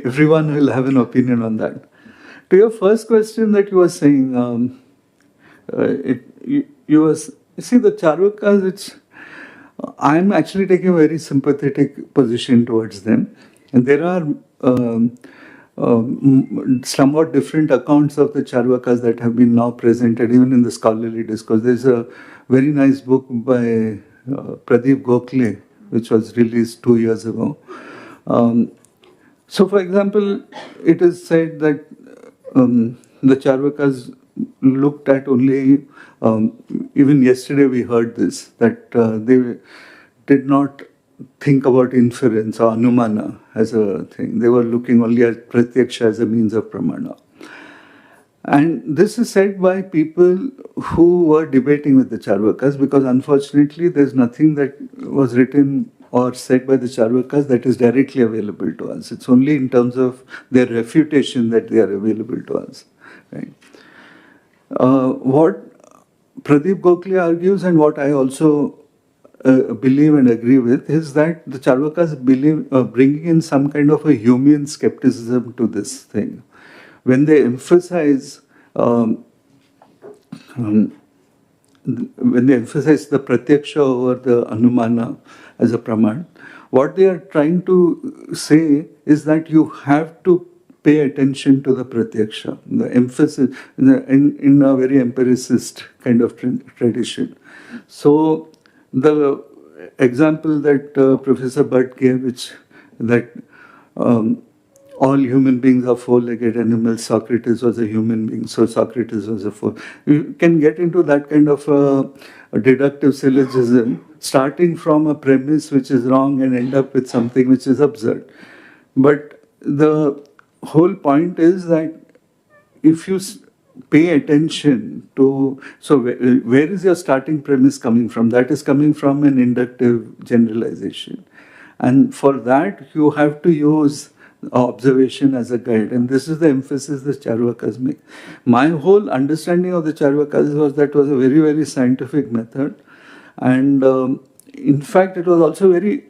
Everyone will have an opinion on that. To your first question that you were saying, see the Charvakas, I'm actually taking a very sympathetic position towards them. And there are somewhat different accounts of the Charvakas that have been now presented, even in the scholarly discourse. There's a very nice book by Pradeep Gokhale, which was released 2 years ago. So, for example, it is said that the Charvakas looked at only, even yesterday we heard this, that they did not think about inference or anumana as a thing. They were looking only at pratyaksha as a means of pramana. And this is said by people who were debating with the Charvakas, because unfortunately there's nothing that was written or said by the Charvakas that is directly available to us. It's only in terms of their refutation that they are available to us. Right? What Pradeep Gokhale argues, and what I also believe and agree with, is that the Charvakas believe bringing in some kind of a Humean skepticism to this thing. When they emphasize the pratyaksha over the anumana as a praman, what they are trying to say is that you have to pay attention to the pratyaksha, the emphasis in a very empiricist kind of tradition. So the example that Professor Bhatt gave, that all human beings are four-legged animals, Socrates was a human being, so Socrates was a four. You can get into that kind of a deductive syllogism, starting from a premise which is wrong and end up with something which is absurd. But the whole point is that if you pay attention to, so where is your starting premise coming from? That is coming from an inductive generalization. And for that, you have to use observation as a guide. And this is the emphasis the Charvakas make. My whole understanding of the Charvakas was that was a very, very scientific method. And in fact, it was also very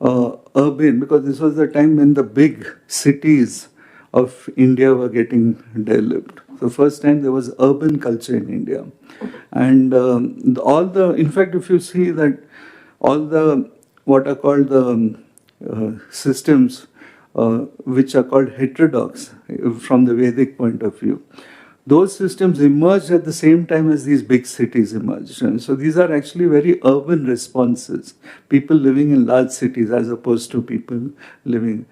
urban, because this was the time when the big cities of India were getting developed. So first time there was urban culture in India. And in fact, if you see that all the, what are called the systems, which are called heterodox from the Vedic point of view, those systems emerged at the same time as these big cities emerged. And so these are actually very urban responses, people living in large cities as opposed to people living.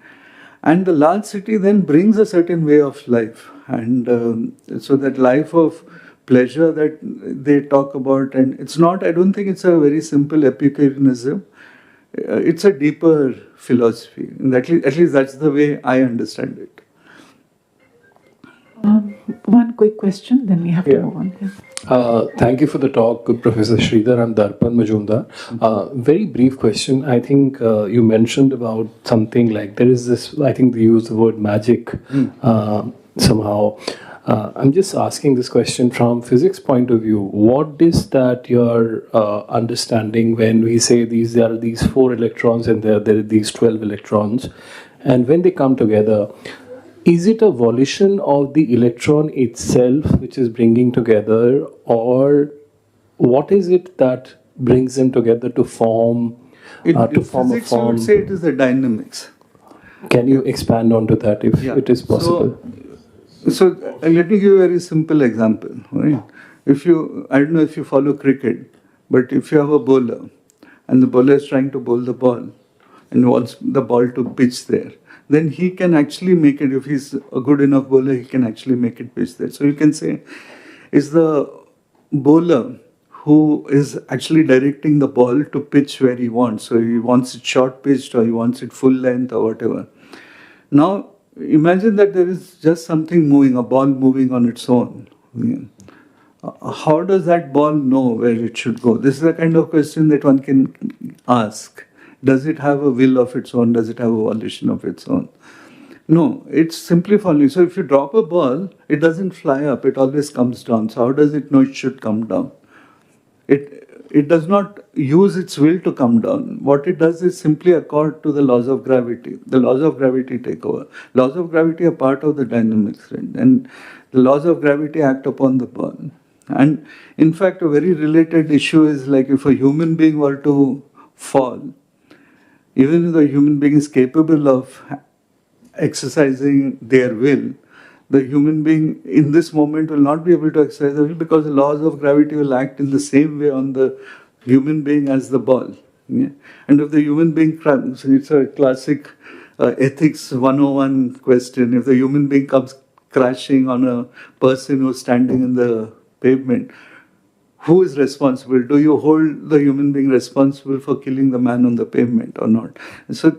And the large city then brings a certain way of life. And so that life of pleasure that they talk about, and it's not, I don't think it's a very simple Epicureanism. It's a deeper philosophy. And at least that's the way I understand it. One quick question, then we have to move on. Thank you for the talk, Professor Sridhar. I'm Darpan Majumdar. Very brief question. I think you mentioned about something like there is this, I think they use the word magic somehow. I'm just asking this question from physics point of view. What is that your understanding when we say there are these 4 electrons and there are these 12 electrons, and when they come together, is it a volition of the electron itself which is bringing together, or what is it that brings them together to form In form a physics, form? you would say it is the dynamics. Can you expand onto that if it is possible? So let me give you a very simple example. Right? I don't know if you follow cricket, but if you have a bowler and the bowler is trying to bowl the ball and wants the ball to pitch there, then he can actually make it. If he's a good enough bowler, he can actually make it pitch there. So you can say, is the bowler who is actually directing the ball to pitch where he wants. So he wants it short pitched, or he wants it full length, or whatever. Now, imagine that there is just something moving, a ball moving on its own. How does that ball know where it should go? This is the kind of question that one can ask. Does it have a will of its own? Does it have a volition of its own? No, it's simply falling. So if you drop a ball, it doesn't fly up, it always comes down. So how does it know it should come down? It does not use its will to come down. What it does is simply accord to the laws of gravity. The laws of gravity take over. Laws of gravity are part of the dynamics, right? And the laws of gravity act upon the ball. And in fact, a very related issue is like if a human being were to fall, even if the human being is capable of exercising their will, the human being in this moment will not be able to exercise the will, because the laws of gravity will act in the same way on the human being as the ball. Yeah? And if the human being, it's a classic ethics 101 question, if the human being comes crashing on a person who's standing in the pavement, who is responsible? Do you hold the human being responsible for killing the man on the pavement or not? So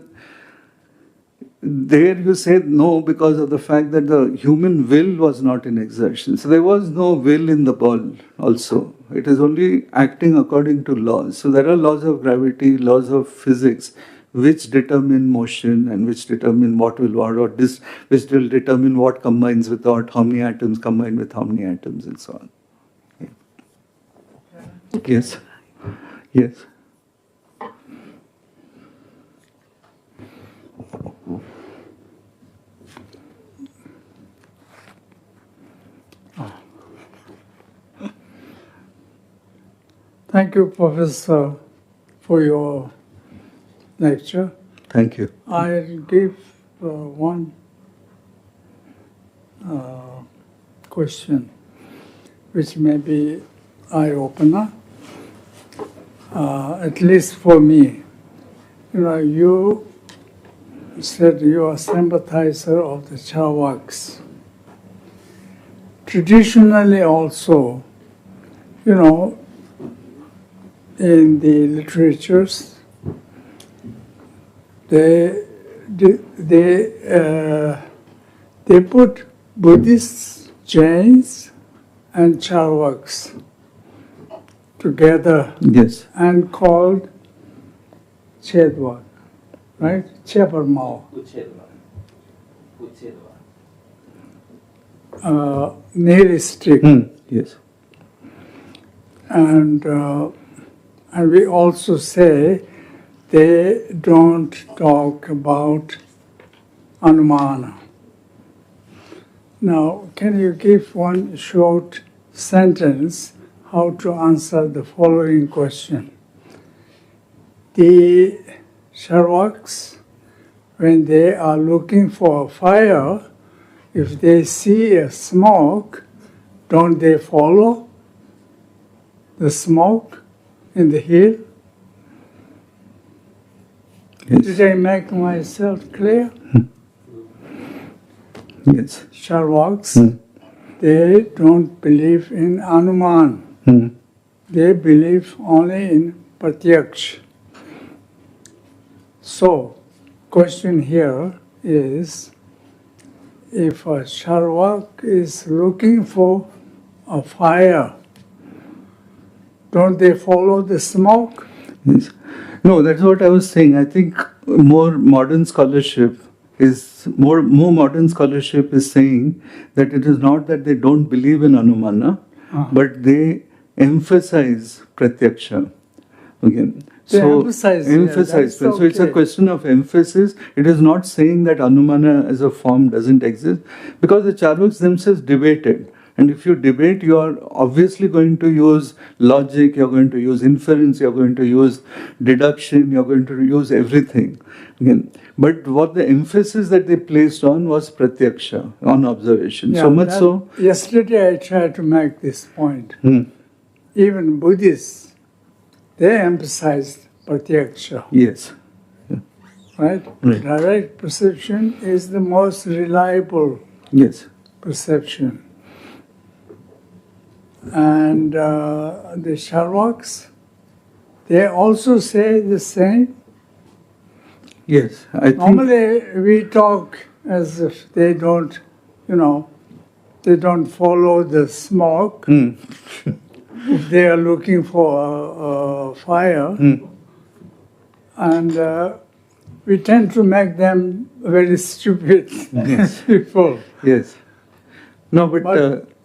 there you said no, because of the fact that the human will was not in exertion. So there was no will in the ball also. It is only acting according to laws. So there are laws of gravity, laws of physics, which determine motion and which determine what will what, or this, which will determine what combines with what, how many atoms combine with how many atoms, and so on. Yes. Yes. Thank you, Professor, for your lecture. Thank you. I'll give one question, which may be eye-opener. At least for me, you said you are a sympathizer of the Charvakas. Traditionally also, in the literatures, they put Buddhists, Jains, and Charvaks together Yes. and called Chedwak, right? Cheparmao. Nihilistic. Yes. And we also say they don't talk about Anumana. Now, can you give one short sentence how to answer the following question? The Charvaks, when they are looking for a fire, if they see a smoke, don't they follow the smoke in the hill? Yes. Did I make myself clear? Yes. Charvaks, they don't believe in Anuman. They believe only in Pratyaksh. So, question here is, if a Charvak is looking for a fire, don't they follow the smoke? Yes. No, that's what I was saying. I think more modern scholarship is saying that it is not that they don't believe in Anumana, but they emphasize Pratyaksha. Again. They emphasize. So it's a question of emphasis. It is not saying that Anumana as a form doesn't exist, because the Charvaks themselves debated. And if you debate, you are obviously going to use logic, you're going to use inference, you're going to use deduction, you're going to use everything. Again. But what the emphasis that they placed on was Pratyaksha, on observation. So much so. Yesterday I tried to make this point. Even Buddhists, they emphasized Pratyaksha. Yes. Right? Direct perception is the most reliable perception. And the Charvaks, they also say the same. Yes, I think. Normally we talk as if they don't, they don't follow the smoke. If they are looking for a fire. And we tend to make them very stupid people. Yes. No, but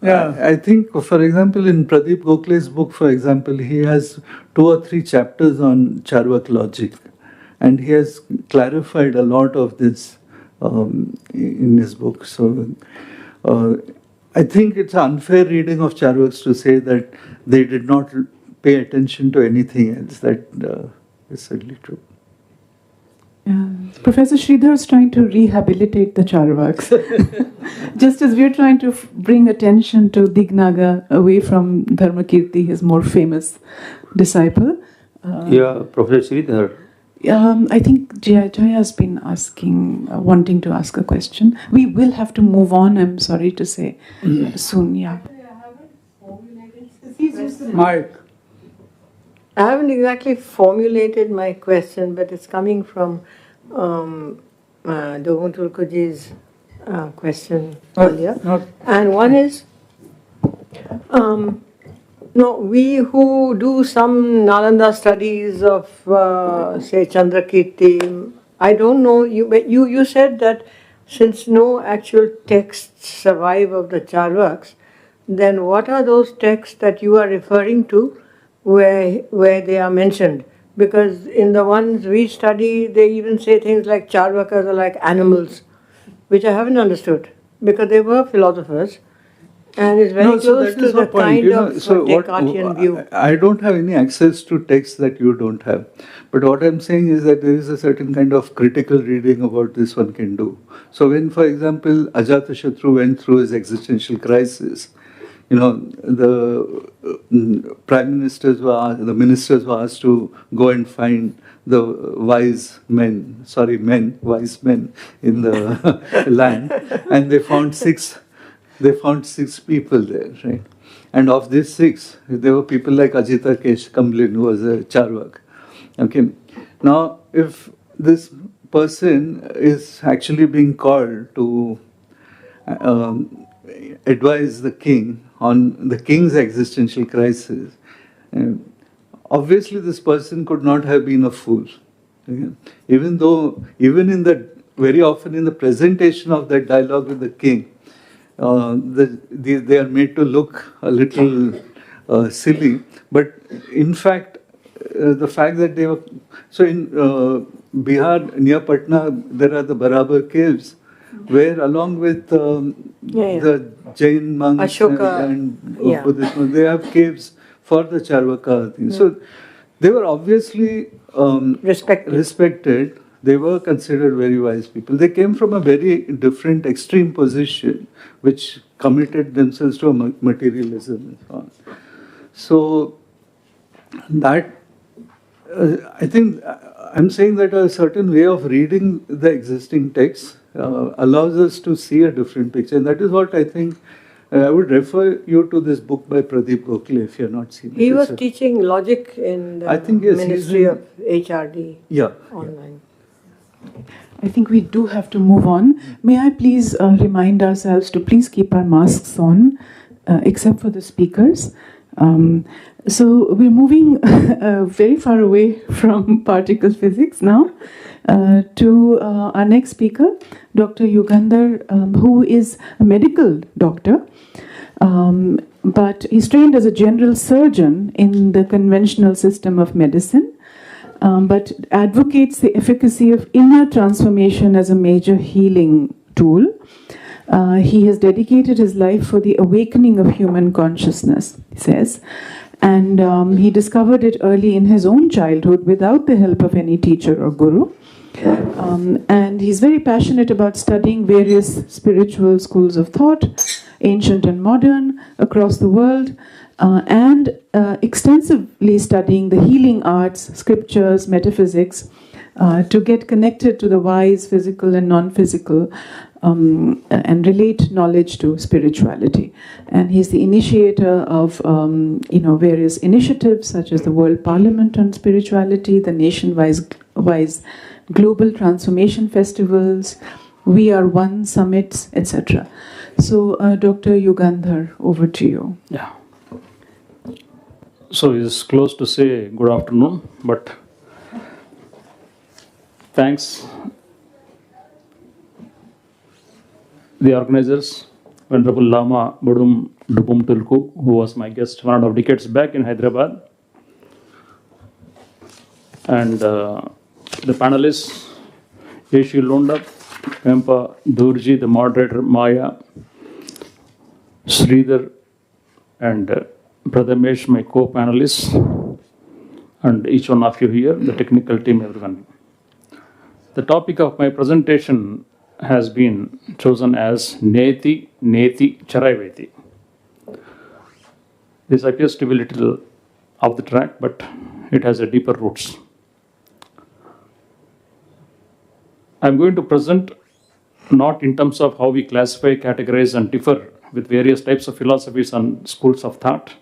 I think, for example, in Pradeep Gokhale's book, for example, he has 2 or 3 chapters on Charvak logic. And he has clarified a lot of this in his book. So I think it's an unfair reading of Charvaks to say that they did not pay attention to anything else. That is certainly true. Professor Sridhar is trying to rehabilitate the Charvaks. Just as we're trying to bring attention to Dignaga away from Dharmakirti, his more famous disciple. Professor Sridhar. I think Jaya has been wanting to ask a question. We will have to move on, I'm sorry to say, soon. Mike. I haven't exactly formulated my question, but it's coming from Dogon Tulkuji's question earlier. And one is, we who do some Nalanda studies of, say, Chandrakirti, I don't know, you said that since no actual texts survive of the Charvaks, then what are those texts that you are referring to where they are mentioned? Because in the ones we study, they even say things like Charvakas are like animals, which I haven't understood, because they were philosophers. And it's very close to the kind of Descartian view. I don't have any access to texts that you don't have. But what I'm saying is that there is a certain kind of critical reading about this one can do. So when, for example, Ajatashatru went through his existential crisis, the ministers were asked to go and find the wise men in the land, and they found 6 people there, right? And of these 6, there were people like Ajita Kesh Kamblin, who was a Charvak. Okay. Now, if this person is actually being called to advise the king on the king's existential crisis, obviously this person could not have been a fool. Even though, very often in the presentation of that dialogue with the king, they are made to look a little silly, but in fact, the fact that they were, so in Bihar, near Patna, there are the Barabar caves, where along with the Jain monks Ashoka, and Buddhist monks, they have caves for the Charvaka thing. So they were obviously respected. They were considered very wise people. They came from a very different extreme position, which committed themselves to a materialism and so on. So that, I think, I'm saying that a certain way of reading the existing text allows us to see a different picture. And that is what I think, I would refer you to this book by Pradeep Gokhale if you have not seen it. He was teaching logic in the Ministry of HRD online. I think we do have to move on. May I please remind ourselves to please keep our masks on, except for the speakers. So we're moving very far away from particle physics now to our next speaker, Dr. Yugandhar, who is a medical doctor, but he's trained as a general surgeon in the conventional system of medicine, but advocates the efficacy of inner transformation as a major healing tool. He has dedicated his life for the awakening of human consciousness, he says, and he discovered it early in his own childhood without the help of any teacher or guru. And he's very passionate about studying various spiritual schools of thought, ancient and modern, across the world, and extensively studying the healing arts, scriptures, metaphysics, to get connected to the wise, physical and non-physical, and relate knowledge to spirituality. And he's the initiator of various initiatives such as the World Parliament on Spirituality, the nation-wise global transformation festivals, We Are One summits, etc. So, Dr. Yugandhar, over to you. Yeah. So it's close to say good afternoon, but thanks the organizers, Venerable Lama Budum Dupum Tulku, who was my guest 1.5 decades back in Hyderabad, and the panelists, Yeshi Londa, Pempa Durji, the moderator, Maya, Sridhar, and Brother Mesh, my co-panelists, and each one of you here, the technical team, everyone. The topic of my presentation has been chosen as Neti, Neti, Charaiveti. This appears to be a little off the track, but it has a deeper roots. I'm going to present not in terms of how we classify, categorize, and differ with various types of philosophies and schools of thought.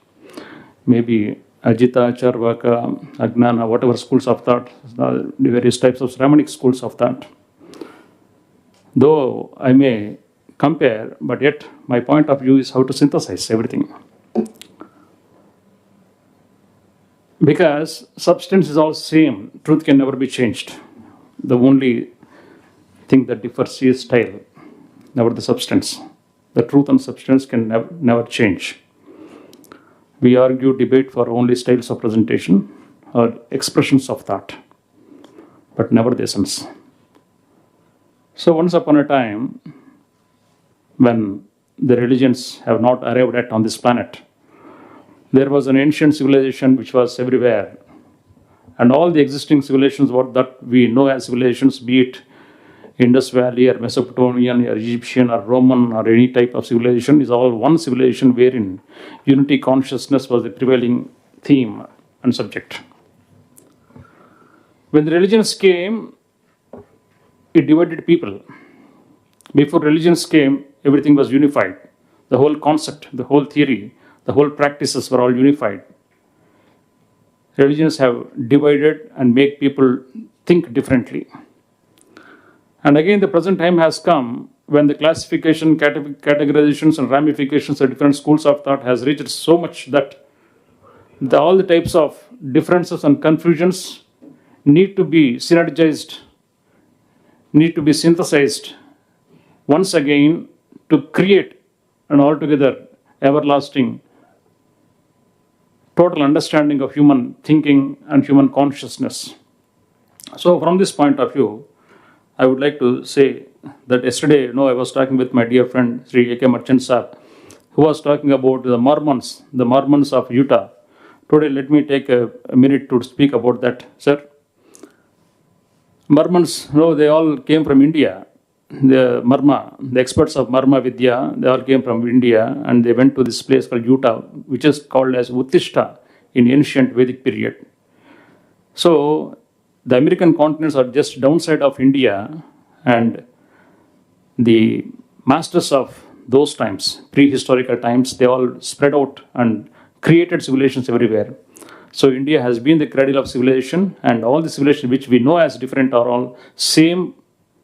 Maybe Ajita, Charvaka, Ajnana, whatever schools of thought, the various types of Brahmanic schools of thought. Though I may compare, but yet my point of view is how to synthesize everything. Because substance is all same, truth can never be changed. The only thing that differs is style, never the substance. The truth and substance can never change. We argue, debate for only styles of presentation or expressions of thought, but never the essence. So once upon a time, when the religions have not arrived at on this planet, there was an ancient civilization which was everywhere. And all the existing civilizations, what that we know as civilizations, be it Indus Valley or Mesopotamian or Egyptian or Roman or any type of civilization, is all one civilization wherein unity consciousness was the prevailing theme and subject. When the religions came, it divided people. Before religions came, everything was unified. The whole concept, the whole theory, the whole practices were all unified. Religions have divided and make people think differently. And again, the present time has come when the classification, categorizations and ramifications of different schools of thought has reached so much that all the types of differences and confusions need to be synergized, need to be synthesized once again to create an altogether everlasting total understanding of human thinking and human consciousness. So from this point of view, I would like to say that yesterday, I was talking with my dear friend Sri A.K. Merchant Sir, who was talking about the Mormons of Utah. Today, let me take a minute to speak about that, sir. Mormons, they all came from India. The experts of Marma Vidya, they all came from India, and they went to this place called Utah, which is called as Uttishta in ancient Vedic period. So the American continents are just downside of India, and the masters of those times, prehistorical times, they all spread out and created civilizations everywhere. So India has been the cradle of civilization, and all the civilizations which we know as different are all same,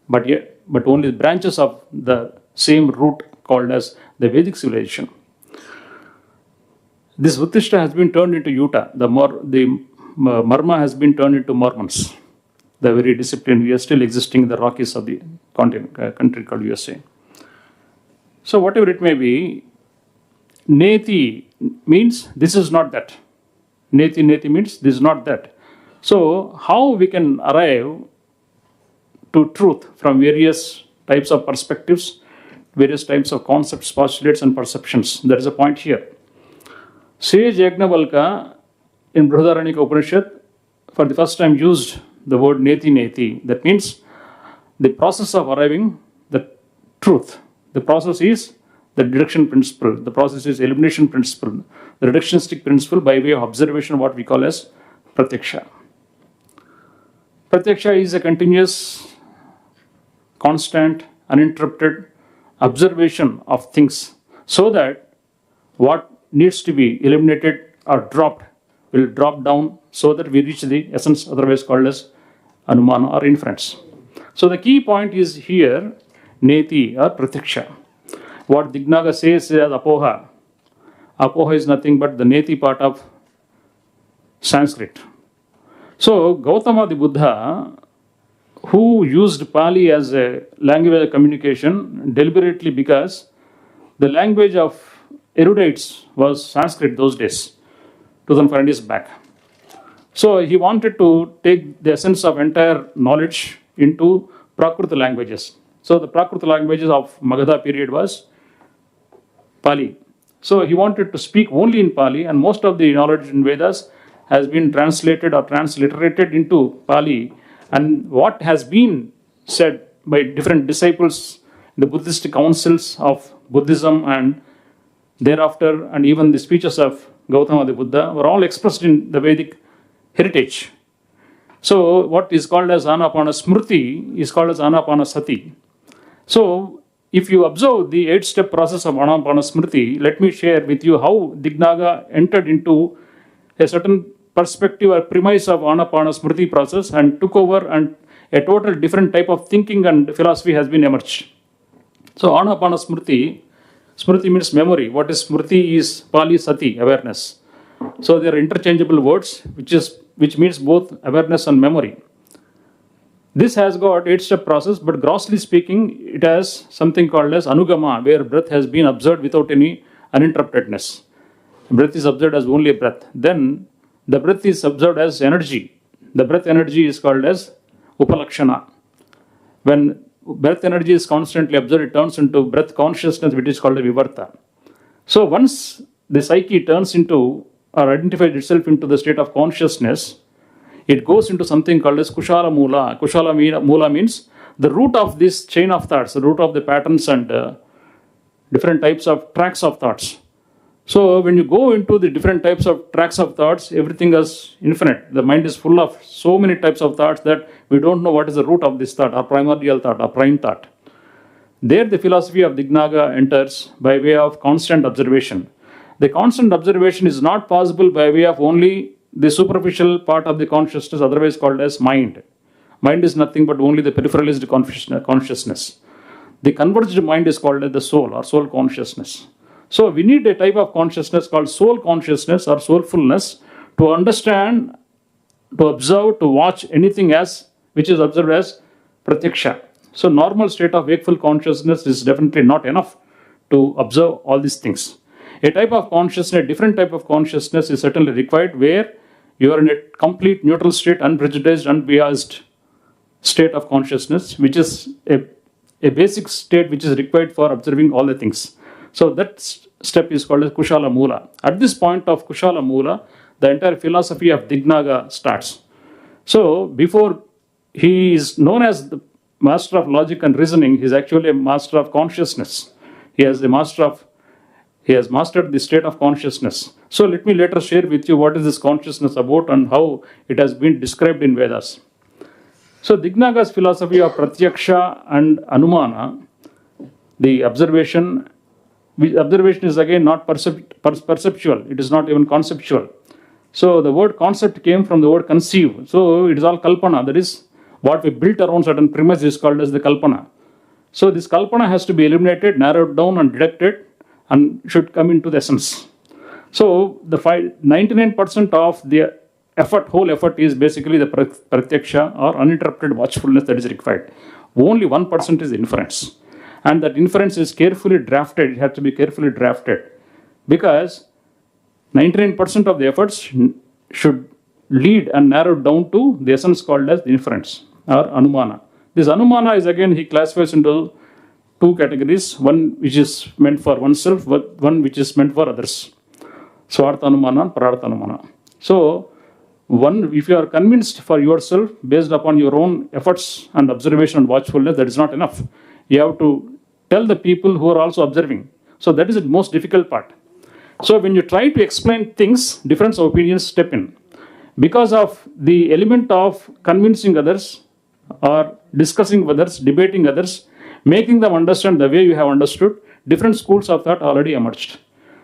but only branches of the same root called as the Vedic civilization. This Uttishta has been turned into Utah. The Marma has been turned into Mormons. The very discipline we are still existing in the Rockies of the country called USA. So whatever it may be, Neti means this is not that. Neti means this is not that. So how we can arrive to truth from various types of perspectives, various types of concepts, postulates and perceptions. There is a point here. Sage Yajnavalkya in Brihadaranyaka Upanishad for the first time used the word neti. That means the process of arriving the truth. The process is the deduction principle. The process is elimination principle. The reductionistic principle by way of observation, what we call as pratyaksha. Pratyaksha is a continuous, constant, uninterrupted observation of things, so that what needs to be eliminated or dropped will drop down, so that we reach the essence, otherwise called as anumana or inference. So the key point is here, neti or pratyaksha. What Dignaga says is apoha. Apoha is nothing but the neti part of Sanskrit. So Gautama the Buddha, who used Pali as a language of communication deliberately, because the language of erudites was Sanskrit those days, 2500 years back. So he wanted to take the essence of entire knowledge into Prakruta languages. So the Prakruta languages of Magadha period was Pali. So he wanted to speak only in Pali, and most of the knowledge in Vedas has been translated or transliterated into Pali. And what has been said by different disciples, the Buddhist councils of Buddhism and thereafter, and even the speeches of Gautama the Buddha, were all expressed in the Vedic heritage. So what is called as Anapana Smriti is called as Anapana Sati. So if you observe the 8-step process of Anapana Smriti, let me share with you how Dignaga entered into a certain perspective or premise of Anapana Smriti process and took over, and a total different type of thinking and philosophy has been emerged. So Anapana Smriti means memory. What is Smriti is Pali Sati, awareness. So they are interchangeable words, which means both awareness and memory. This has got 8-step process, but grossly speaking, it has something called as Anugama, where breath has been observed without any uninterruptedness. Breath is observed as only a breath. Then the breath is observed as energy. The breath energy is called as Upalakshana. When breath energy is constantly observed, it turns into breath consciousness, which is called a Vivarta. So once the psyche turns into or identifies itself into the state of consciousness, it goes into something called as Kushala Mula. Kushala Mula means the root of this chain of thoughts, the root of the patterns and different types of tracks of thoughts. So when you go into the different types of tracks of thoughts, everything is infinite. The mind is full of so many types of thoughts that we don't know what is the root of this thought, or primordial thought, or prime thought. There the philosophy of Dignaga enters by way of constant observation. The constant observation is not possible by way of only the superficial part of the consciousness, otherwise called as mind. Mind is nothing but only the peripheralized consciousness. The converged mind is called as the soul or soul consciousness. So we need a type of consciousness called soul consciousness or soulfulness to understand, to observe, to watch anything as which is observed as pratyaksha. So normal state of wakeful consciousness is definitely not enough to observe all these things. A type of consciousness, a different type of consciousness is certainly required where you are in a complete neutral state, unprejudiced, unbiased state of consciousness, which is a basic state which is required for observing all the things. So that step is called as Kushala Mula. At this point of Kushala Mula, the entire philosophy of Dignaga starts. So before he is known as the master of logic and reasoning, he is actually a master of consciousness. He has mastered the state of consciousness. So let me later share with you what is this consciousness about and how it has been described in Vedas. So Dignaga's philosophy of Pratyaksha and Anumana, the observation is again not perceptual, it is not even conceptual. So the word concept came from the word conceive. So it is all kalpana, that is what we built around certain premise is called as the kalpana. So this kalpana has to be eliminated, narrowed down and deducted and should come into the essence. So the 99% of the whole effort is basically the pratyaksha or uninterrupted watchfulness that is required. Only 1% is inference. And that inference is carefully drafted, it has to be carefully drafted. Because 99% of the efforts should lead and narrow down to the essence called as the inference or anumana. This anumana is again, he classifies into two categories, one which is meant for oneself, one which is meant for others. Swartha anumana and parartha anumana. So, one, if you are convinced for yourself based upon your own efforts and observation and watchfulness, that is not enough. You have to tell the people who are also observing. So that is the most difficult part. So when you try to explain things, different opinions step in. Because of the element of convincing others or discussing with others, debating others, making them understand the way you have understood, different schools of thought already emerged.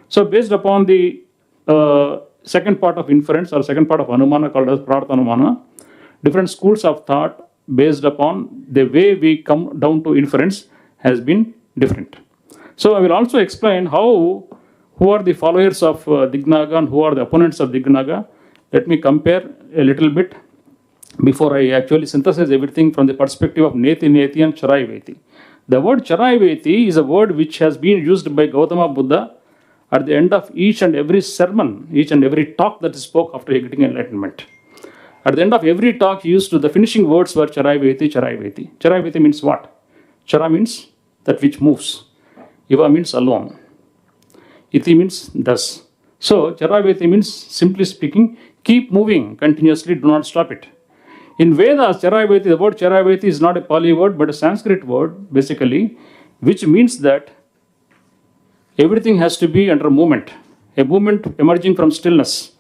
So based upon the second part of inference or second part of anumana called as prartha anumana, different schools of thought based upon the way we come down to inference has been different. So I will also explain who are the followers of Dignaga and who are the opponents of Dignaga. Let me compare a little bit before I actually synthesize everything from the perspective of Neti Neti and Charaiveti. The word Charaiveti is a word which has been used by Gautama Buddha at the end of each and every sermon, each and every talk that he spoke after getting enlightenment. At the end of every talk, he used to, the finishing words were Charaiveti, Charaiveti. Charaiveti means what? Chara means that which moves. Iva means alone. Iti means thus. So, Charaiveti means, simply speaking, keep moving continuously, do not stop it. In Vedas, Charaiveti, the word Charaiveti is not a Pali word, but a Sanskrit word, basically, which means that everything has to be under movement. A movement emerging from stillness.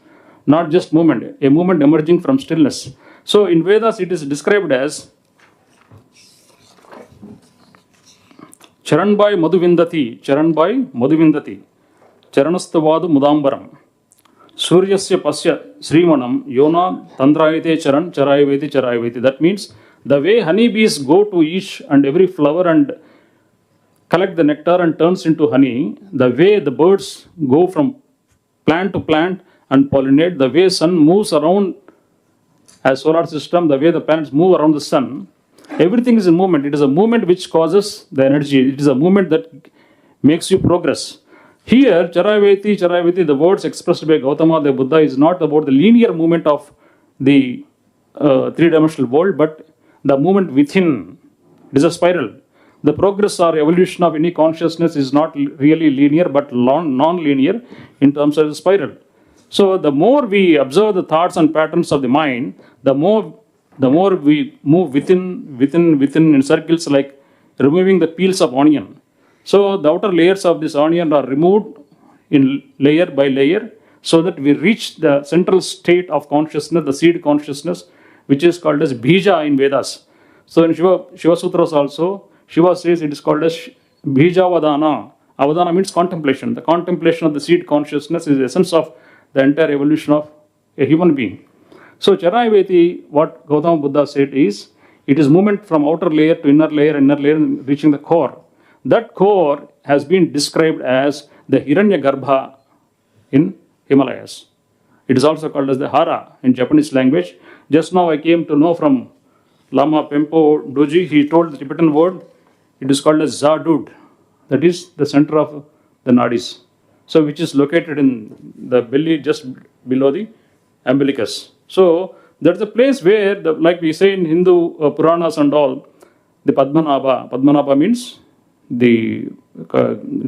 Not just movement, a movement emerging from stillness. So in Vedas it is described as Charanbai Madhuvindati, Charanbai Madhuvindati, Charanastavadu Mudambaram, Suryasya Pasya Srimanam, Yona Tandrayate Charan, Charayaveti Charayaveti. That means the way honeybees go to each and every flower and collect the nectar and turns into honey, the way the birds go from plant to plant and pollinate, the way sun moves around as solar system, the way the planets move around the sun, everything is in movement. It is a movement which causes the energy. It is a movement that makes you progress. Here, Charaiveti, the words expressed by Gautama the Buddha is not about the linear movement of the three-dimensional world, but the movement within. It is a spiral. The progress or evolution of any consciousness is not really linear, but non-linear in terms of the spiral. So the more we observe the thoughts and patterns of the mind, the more we move within in circles, like removing the peels of onion. So the outer layers of this onion are removed in layer by layer, so that we reach the central state of consciousness, the seed consciousness, which is called as bija in Vedas. So in Shiva Sutras also, Shiva says it is called as bija avadana. Avadana means contemplation. The contemplation of the seed consciousness is the essence of the entire evolution of a human being. So Charaiveti, what Gautama Buddha said is, it is movement from outer layer to inner layer, reaching the core. that core has been described as the Hiranyagarbha in Himalayas. It is also called as the Hara in Japanese language. Just now I came to know from Lama Pempo Doji, he told the Tibetan word, it is called as Zadud. That is the center of the nadis. So which is located in the belly just below the umbilicus. So that's a place where, like we say in Hindu Puranas and all, the Padmanabha means the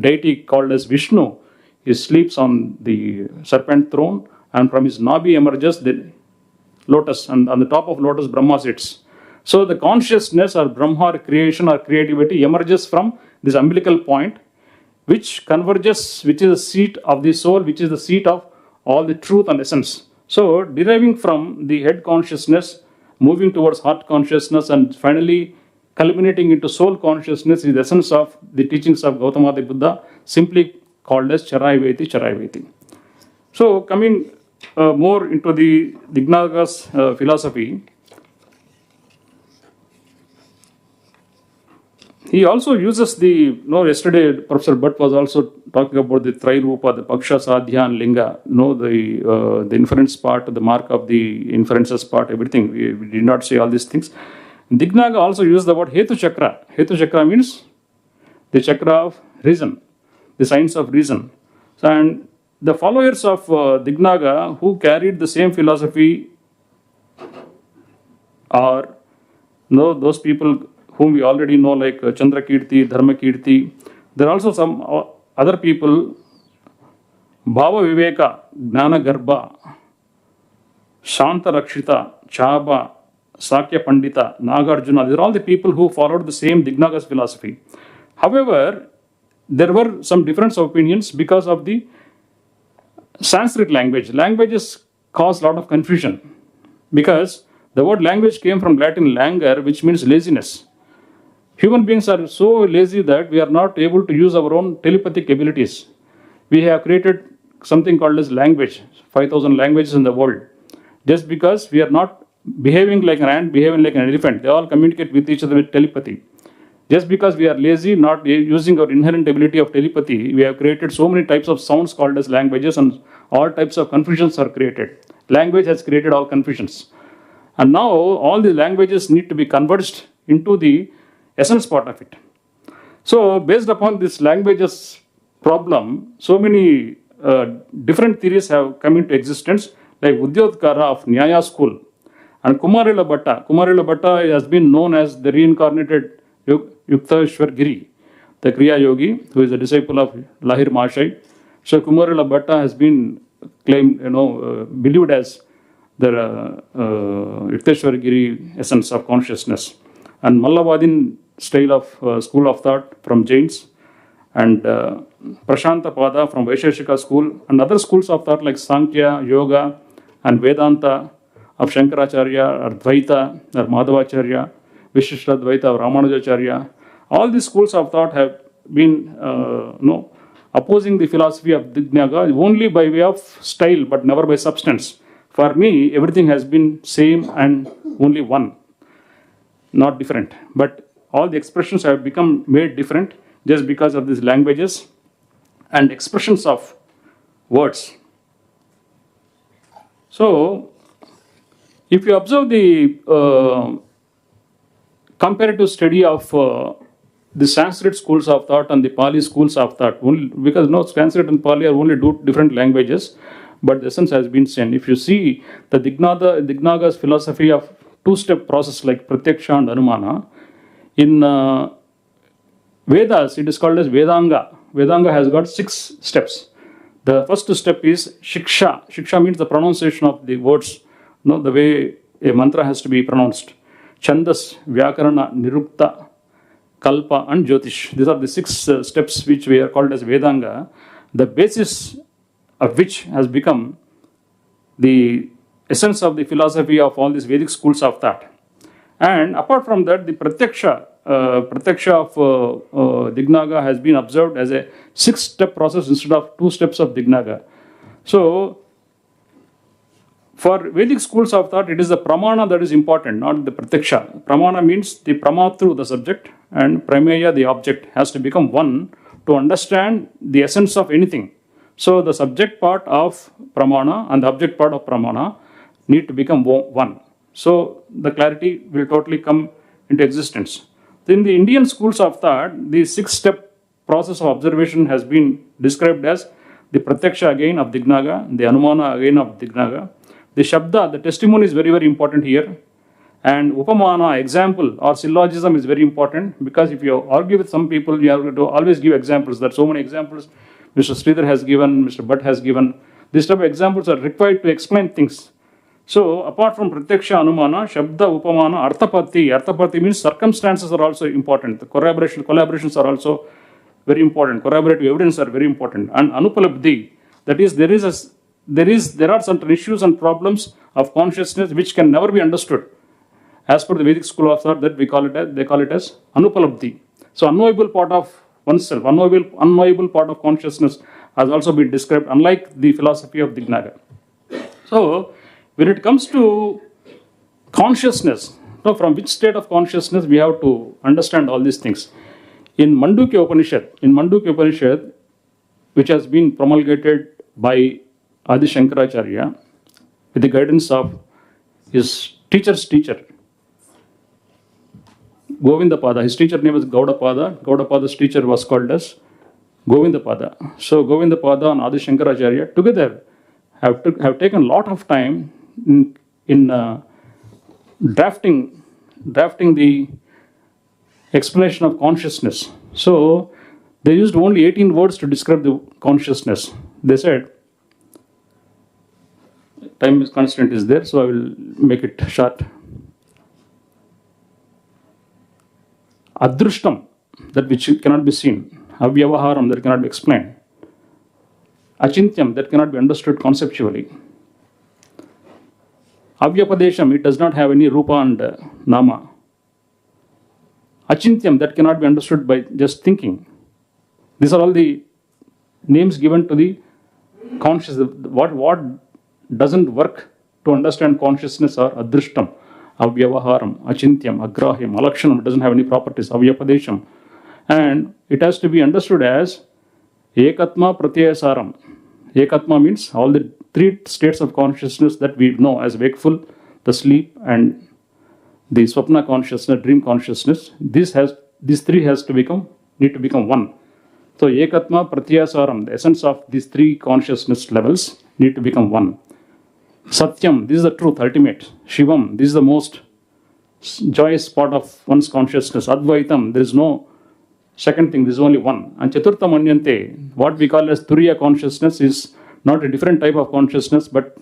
deity called as Vishnu. He sleeps on the serpent throne, and from his nabi emerges the lotus, and on the top of lotus Brahma sits. So the consciousness or Brahma or creation or creativity emerges from this umbilical point, which converges, which is the seat of the soul, which is the seat of all the truth and essence. So deriving from the head consciousness, moving towards heart consciousness, and finally culminating into soul consciousness is the essence of the teachings of Gautama the Buddha, simply called as Charayaveti. So coming more into the DIGNAGA'S philosophy, he also uses the, yesterday Professor Bhatt was also talking about the Trirupa, the Paksha, Sadhya and Linga, the inference part, the mark of the inferences part, everything. We did not say all these things. DIGNAGA also used the word Hetu Chakra. Hetu Chakra means the chakra of reason, the science of reason. And the followers of DIGNAGA who carried the same philosophy are those people whom we already know, like Chandrakirti, Dharmakirti. There are also some other people, Bhava Viveka, Gnana Garbha, Shanta Rakshita, Chaba, Sakya Pandita, Nagarjuna. These are all the people who followed the same DIGNAGA'S philosophy. However, there were some difference of opinions because of the Sanskrit language. Languages cause a lot of confusion because the word language came from Latin languor, which means laziness. Human beings are so lazy that we are not able to use our own telepathic abilities. We have created something called as language, 5,000 languages in the world. Just because we are not behaving like an ant, behaving like an elephant, they all communicate with each other with telepathy. Just because we are lazy, not using our inherent ability of telepathy, we have created so many types of sounds called as languages, and all types of confusions are created. Language has created all confusions. And now all the languages need to be converged into the essence part of it. So based upon this languages problem, so many different theories have come into existence, like Udyodkara of Nyaya school and Kumarila Bhatta. Kumarila Bhatta has been known as the reincarnated Yukteswar Giri, the Kriya Yogi, who is a disciple of Lahir Mahashai. So Kumarila Bhatta has been claimed, believed as the Yukteswar Giri essence of consciousness. And Mallavadin style of school of thought from Jains, and Prashanta Pada from Vaisheshika school, and other schools of thought like Sankhya, Yoga, and Vedanta of Shankaracharya, or Dvaita, or Madhavacharya, Vishishtadvaita of Ramanujacharya. All these schools of thought have been opposing the philosophy of DIGNAGA only by way of style, but never by substance. For me, everything has been same and only one, not different. But all the expressions have become made different just because of these languages and expressions of words. So, if you observe the comparative study of the Sanskrit schools of thought and the Pali schools of thought, only because Sanskrit and Pali are only different languages, but the essence has been same. If you see the DIGNAGA'S philosophy of two-step process like Pratyaksha and Anumana, in Vedas, it is called as Vedanga. Vedanga has got 6 steps. The first step is Shiksha. Shiksha means the pronunciation of the words, the way a mantra has to be pronounced. Chandas, Vyakarana, Nirukta, Kalpa and Jyotish. These are the 6 steps which we are called as Vedanga, the basis of which has become the essence of the philosophy of all these Vedic schools of thought. And apart from that, the Pratyaksha of DIGNAGA has been observed as a 6-step process instead of 2 steps of DIGNAGA. So, for Vedic schools of thought, it is the pramana that is important, not the Pratyaksha. Pramana means the pramatru, the subject, and prameya, the object, has to become one to understand the essence of anything. So the subject part of pramana and the object part of pramana need to become one. So the clarity will totally come into existence. In the Indian schools of thought, the 6-step process of observation has been described as the pratyaksha again of Dignaga, the anumana again of Dignaga. The shabda, the testimony is very, very important here. And upamana, example or syllogism is very important, because if you argue with some people, you have to always give examples. There are so many examples Mr. Sridhar has given, Mr. Bhatt has given. These type of examples are required to explain things. So apart from pratyaksha, anumana, shabda, upamana, arthapatti means circumstances are also important. The collaborations are also very important. Corroborative evidence are very important. And anupalabdhi, that is, there are certain issues and problems of consciousness which can never be understood. As per the Vedic school of thought, that they call it as anupalabdhi. So unknowable part of oneself, unknowable part of consciousness has also been described, unlike the philosophy of Dignaga. So when it comes to consciousness, from which state of consciousness we have to understand all these things. In Mandukya Upanishad, which has been promulgated by Adi Shankaracharya with the guidance of his teacher's teacher, Govindapada. His teacher name was Gaudapada. Gaudapada's teacher was called as Govindapada. So Govindapada and Adi Shankaracharya together have taken a lot of time in drafting the explanation of consciousness. So they used only 18 words to describe the consciousness. They said, time constraint is there, so I will make it short. Adrushtam, that which cannot be seen. Avyavaharam, that cannot be explained. Achintyam, that cannot be understood conceptually. Avyapadesham, it does not have any rupa and nama. Achintyam, that cannot be understood by just thinking. These are all the names given to the consciousness. What doesn't work to understand consciousness are adrushtam, avyavaharam, achintyam, agrahyam, alakshanam, doesn't have any properties, avyapadesham. And it has to be understood as ekatma pratyasaram. Ekatma means all the 3 states of consciousness that we know as wakeful, the sleep, and the swapna consciousness, dream consciousness. These 3 need to become one. So ekatma pratyasaram, the essence of these 3 consciousness levels need to become one. Satyam, this is the truth, ultimate. Shivam, this is the most joyous part of one's consciousness. Advaitam, there is no second thing, this is only one. And Chaturtham Anyante, what we call as Turiya consciousness, is not a different type of consciousness, but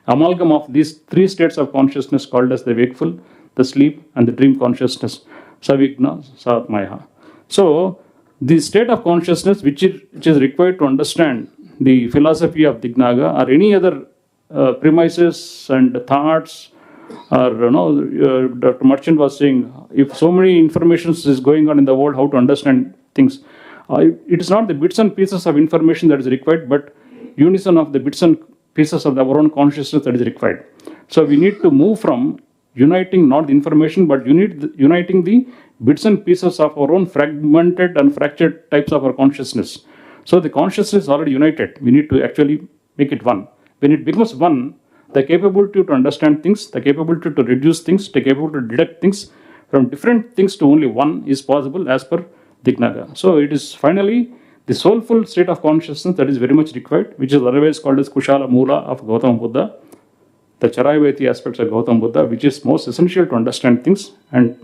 amalgam of these 3 states of consciousness called as the wakeful, the sleep, and the dream consciousness. Savigna, Saatmaya. So, the state of consciousness which is required to understand the philosophy of Dignaga or any other premises and thoughts, or Dr. Merchant was saying, if so many information is going on in the world, how to understand things. It is not the bits and pieces of information that is required, but unison of the bits and pieces of our own consciousness that is required. So we need to move from uniting not the information, but uniting the bits and pieces of our own fragmented and fractured types of our consciousness. So the consciousness is already united. We need to actually make it one. When it becomes one, the capability to understand things, the capability to reduce things, the capability to deduct things from different things to only one is possible as per Dignaga. So it is finally the soulful state of consciousness that is very much required, which is otherwise called as Kushala Mula of Gautama Buddha, the Charayaveti aspects of Gautama Buddha, which is most essential to understand things and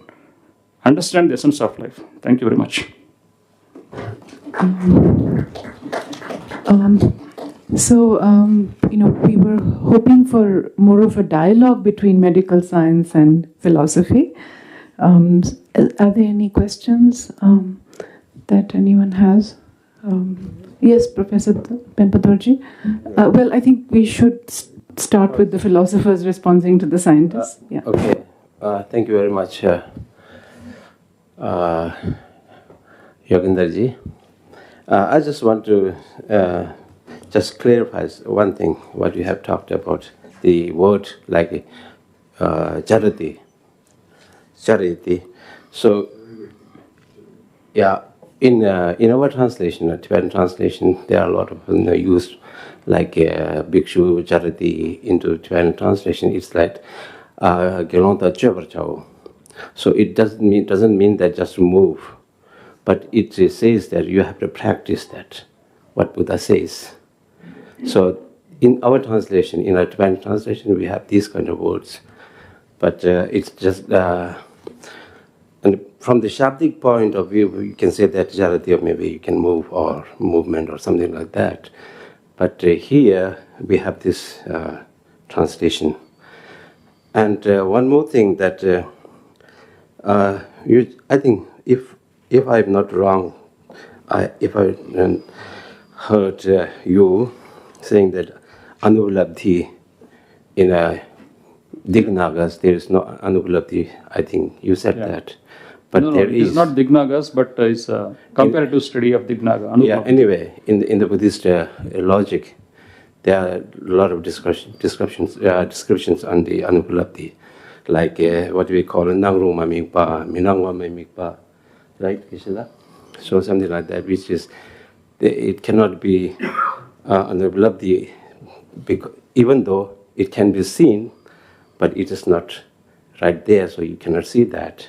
understand the essence of life. Thank you very much. We were hoping for more of a dialogue between medical science and philosophy. Are there any questions that anyone has? Yes, Professor Pempatorji. Well, I think we should start with the philosophers responding to the scientists. Yeah. Okay. Thank you very much, Yogendarji. I just want to just clarify one thing, what you have talked about, the word like charity. So Yeah, in our translation, Tibetan translation, there are a lot of used, like Bhikshu Charity into Tibetan translation. It's like Gelonta Chebarchao. So it doesn't mean that just move, but it says that you have to practice that, what Buddha says. So in our translation, in our Tibetan translation, we have these kind of words, but it's just. And from the Shabdic point of view, you can say that Charity, or maybe you can move or movement or something like that. But here we have this translation. And one more thing that I think if I'm not wrong, if I heard you saying that Anupalabdhi in a DIGNΑΓΑ'S, there is no Anupalabdhi. I think you said that. But no, there it is not DIGNΑGA'S, but it's a comparative study of DIGNAGA. Yeah, anyway, in the Buddhist logic, there are a lot of descriptions on the Anupalabdhi, like what we call Nangru Mamikpa, Minangwa Mamikpa, right, Kishila? So something like that, which is, it cannot be Anupalabdhi, even though it can be seen, but it is not right there, so you cannot see that.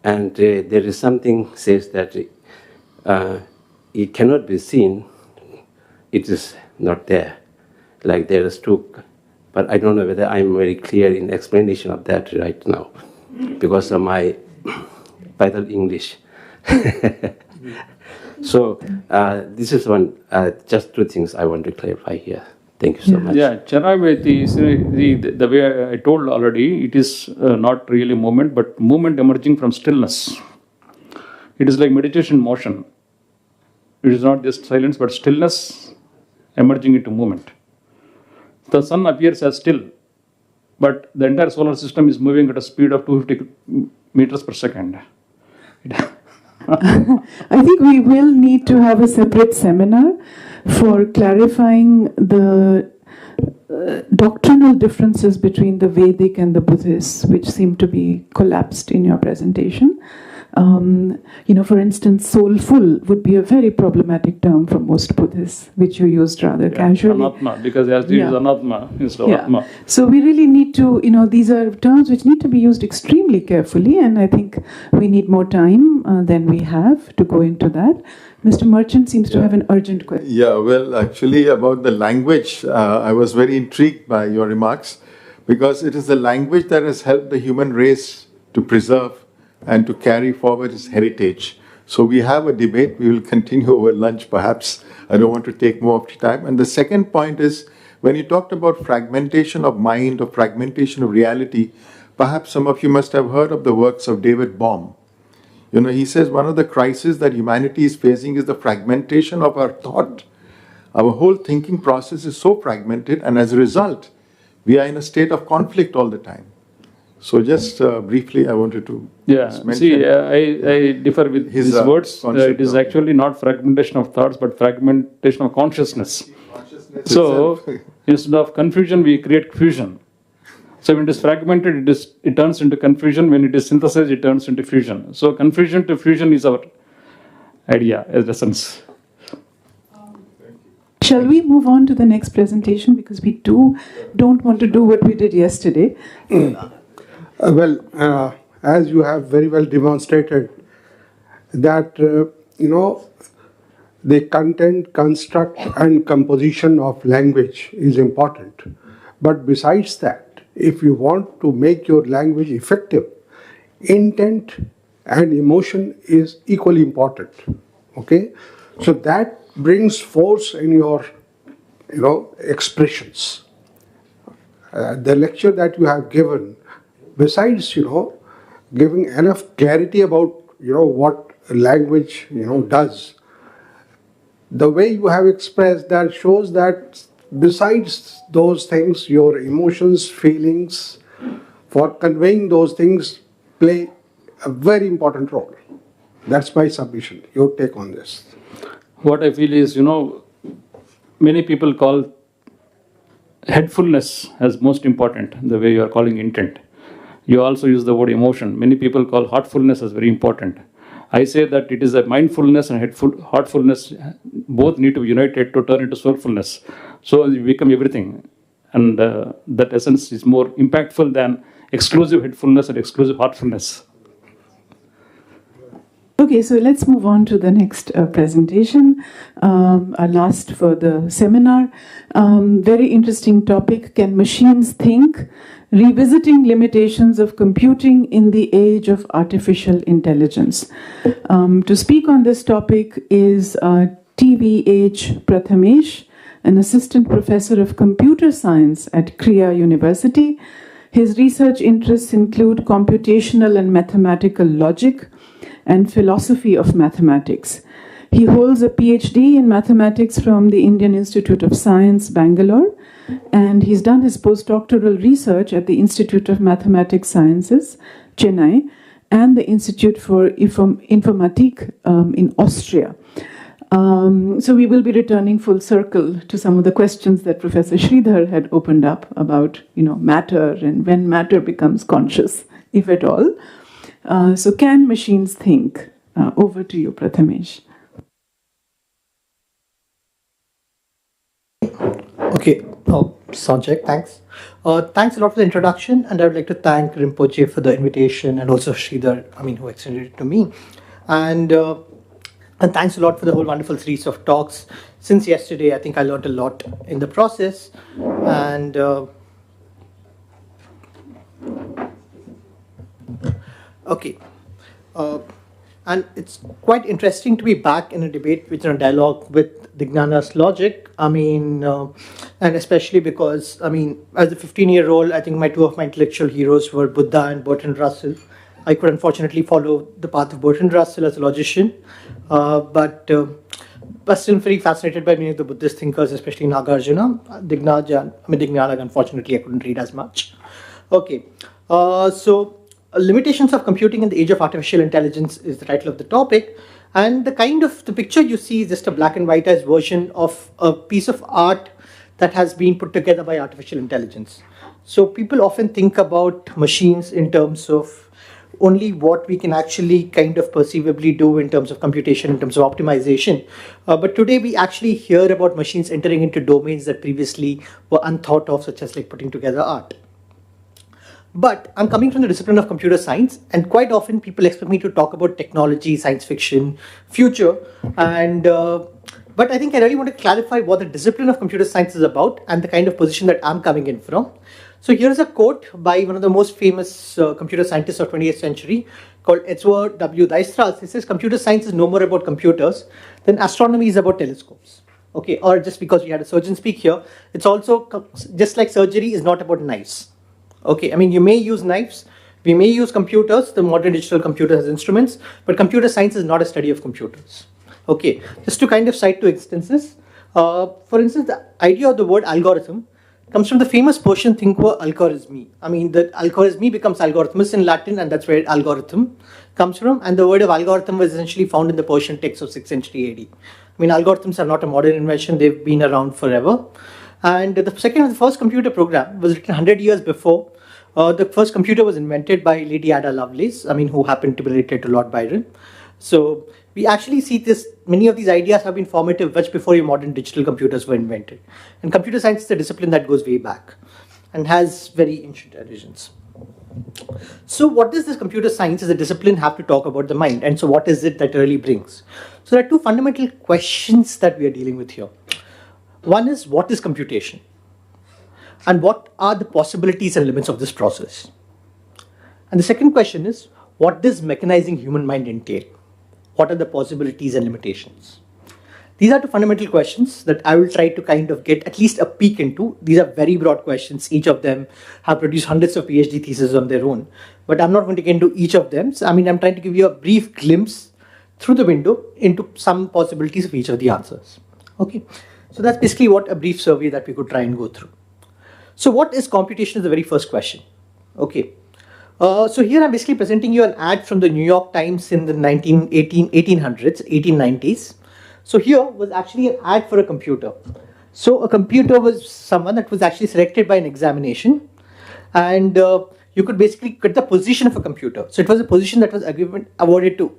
And there is something says that it cannot be seen, it is not there. Like there is two, but I don't know whether I'm very clear in explanation of that right now, because of my vital English. So this is one, just two things I want to clarify here. Thank you so much. Yeah, Charaveti, the way I told already, it is not really movement, but movement emerging from stillness. It is like meditation motion. It is not just silence, but stillness emerging into movement. The sun appears as still, but the entire solar system is moving at a speed of 250 meters per second. I think we will need to have a separate seminar for clarifying the doctrinal differences between the Vedic and the Buddhists, which seem to be collapsed in your presentation. For instance, soulful would be a very problematic term for most Buddhists, which you used rather casually. Anatma, because as is anatma instead of atma. So we really need to, these are terms which need to be used extremely carefully, and I think we need more time than we have to go into that. Mr. Merchant seems to have an urgent question. Yeah, well, actually about the language, I was very intrigued by your remarks, because it is the language that has helped the human race to preserve and to carry forward its heritage. So we have a debate. We will continue over lunch, perhaps. I don't want to take more of your time. And the second point is, when you talked about fragmentation of mind or fragmentation of reality, perhaps some of you must have heard of the works of David Bohm. He says one of the crises that humanity is facing is the fragmentation of our thought. Our whole thinking process is so fragmented, and as a result, we are in a state of conflict all the time. So just briefly, I wanted to mention. I differ with his words. It is actually not fragmentation of thoughts, but fragmentation of consciousness. So instead of confusion, we create fusion. So when it is fragmented, it turns into confusion. When it is synthesized, it turns into fusion. So confusion to fusion is our idea, as essence. Shall we move on to the next presentation, because we don't want to do what we did yesterday. As you have very well demonstrated, that the content, construct and composition of language is important. But besides that, if you want to make your language effective, intent and emotion is equally important. Okay, so that brings force in your expressions. The lecture that you have given, besides giving enough clarity about what language does, the way you have expressed that shows that besides those things, your emotions, feelings, for conveying those things play a very important role. That's my submission. Your take on this. What I feel is, many people call headfulness as most important, the way you are calling intent. You also use the word emotion. Many people call heartfulness as very important. I say that it is a mindfulness and heartfulness, both need to be united to turn into soulfulness. So you become everything. And that essence is more impactful than exclusive headfulness and exclusive heartfulness. Okay, so let's move on to the next presentation, our last for the seminar. Very interesting topic, can machines think? Revisiting limitations of computing in the age of artificial intelligence. To speak on this topic is TVH Prathamesh, an assistant professor of computer science at Kriya University. His research interests include computational and mathematical logic and philosophy of mathematics. He holds a PhD in mathematics from the Indian Institute of Science, Bangalore, and he's done his postdoctoral research at the Institute of Mathematics Sciences, Chennai, and the Institute for Informatik in Austria. So we will be returning full circle to some of the questions that Professor Sridhar had opened up about, matter and when matter becomes conscious, if at all. So can machines think? Over to you, Prathamesh. Okay, Sanjay, thanks. Thanks a lot for the introduction, and I would like to thank Rinpoche for the invitation, and also Sridhar, who extended it to me. And thanks a lot for the whole wonderful series of talks. Since yesterday, I think I learned a lot in the process. And okay. And it's quite interesting to be back in a debate, which is a dialogue with DIGNÄGA'S logic. And especially because, as a 15-year-old, I think two of my intellectual heroes were Buddha and Bertrand Russell. I could unfortunately follow the path of Bertrand Russell as a logician, but still very fascinated by many of the Buddhist thinkers, especially Nagarjuna. DIGNÄGA, unfortunately, I couldn't read as much. Okay, so limitations of computing in the age of artificial intelligence is the title of the topic, and the picture you see is just a black and whiteized version of a piece of art that has been put together by artificial intelligence. So people often think about machines in terms of only what we can actually perceivably do in terms of computation, in terms of optimization. But today we actually hear about machines entering into domains that previously were unthought of, such as putting together art. But I'm coming from the discipline of computer science, and quite often people expect me to talk about technology, science fiction, future, and but I think I really want to clarify what the discipline of computer science is about and the kind of position that I'm coming in from. So here's a quote by one of the most famous computer scientists of 20th century called Edward W. Dijkstra's. He says, computer science is no more about computers than astronomy is about telescopes. Okay, or just because we had a surgeon speak here, it's also just like surgery is not about knives. Okay, you may use knives, we may use computers, the modern digital computer has instruments, but computer science is not a study of computers. Okay, just to cite two instances. For instance, the idea of the word algorithm comes from the famous Persian thinker Al-Khwarizmi. The Al-Khwarizmi becomes algorithmus in Latin, and that's where algorithm comes from. And the word of algorithm was essentially found in the Persian text of 6th century AD. Algorithms are not a modern invention, they've been around forever. And the first computer program was written 100 years before. The first computer was invented by Lady Ada Lovelace, who happened to be related to Lord Byron. So we actually see many of these ideas have been formative much before your modern digital computers were invented. And computer science is a discipline that goes way back and has very ancient origins. So what does this computer science as a discipline have to talk about the mind? And so what is it that really brings? So there are two fundamental questions that we are dealing with here. One is, what is computation? And what are the possibilities and limits of this process? And the second question is, what does mechanizing human mind entail? What are the possibilities and limitations? These are two fundamental questions that I will try to get at least a peek into. These are very broad questions. Each of them have produced hundreds of PhD theses on their own. But I'm not going to get into each of them. So, I'm trying to give you a brief glimpse through the window into some possibilities of each of the answers. Okay, so that's basically what a brief survey that we could try and go through. So what is computation is the very first question. Okay, so here I'm basically presenting you an ad from the New York Times in the 1890s. So here was actually an ad for a computer. So a computer was someone that was actually selected by an examination, and you could basically get the position of a computer. So it was a position that was awarded to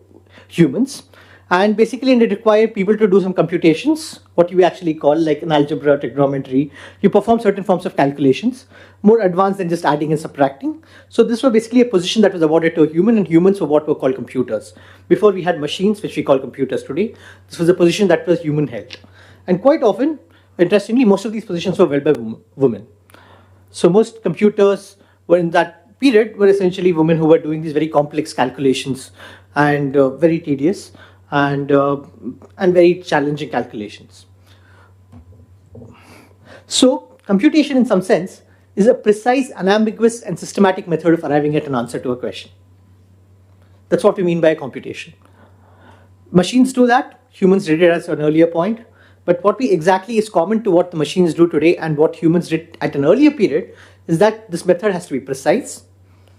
humans. And basically it required people to do some computations, what you actually call like an algebra, trigonometry. You perform certain forms of calculations, more advanced than just adding and subtracting. So this was basically a position that was awarded to a human, and humans were what were called computers. Before we had machines, which we call computers today, this was a position that was human held. And quite often, interestingly, most of these positions were held by women. So most computers were in that period were essentially women who were doing these very complex calculations and very tedious and very challenging calculations. So computation in some sense is a precise, unambiguous and systematic method of arriving at an answer to a question. That's what we mean by computation. Machines do that, humans did it at an earlier point, but what we exactly is common to what the machines do today and what humans did at an earlier period is that this method has to be precise.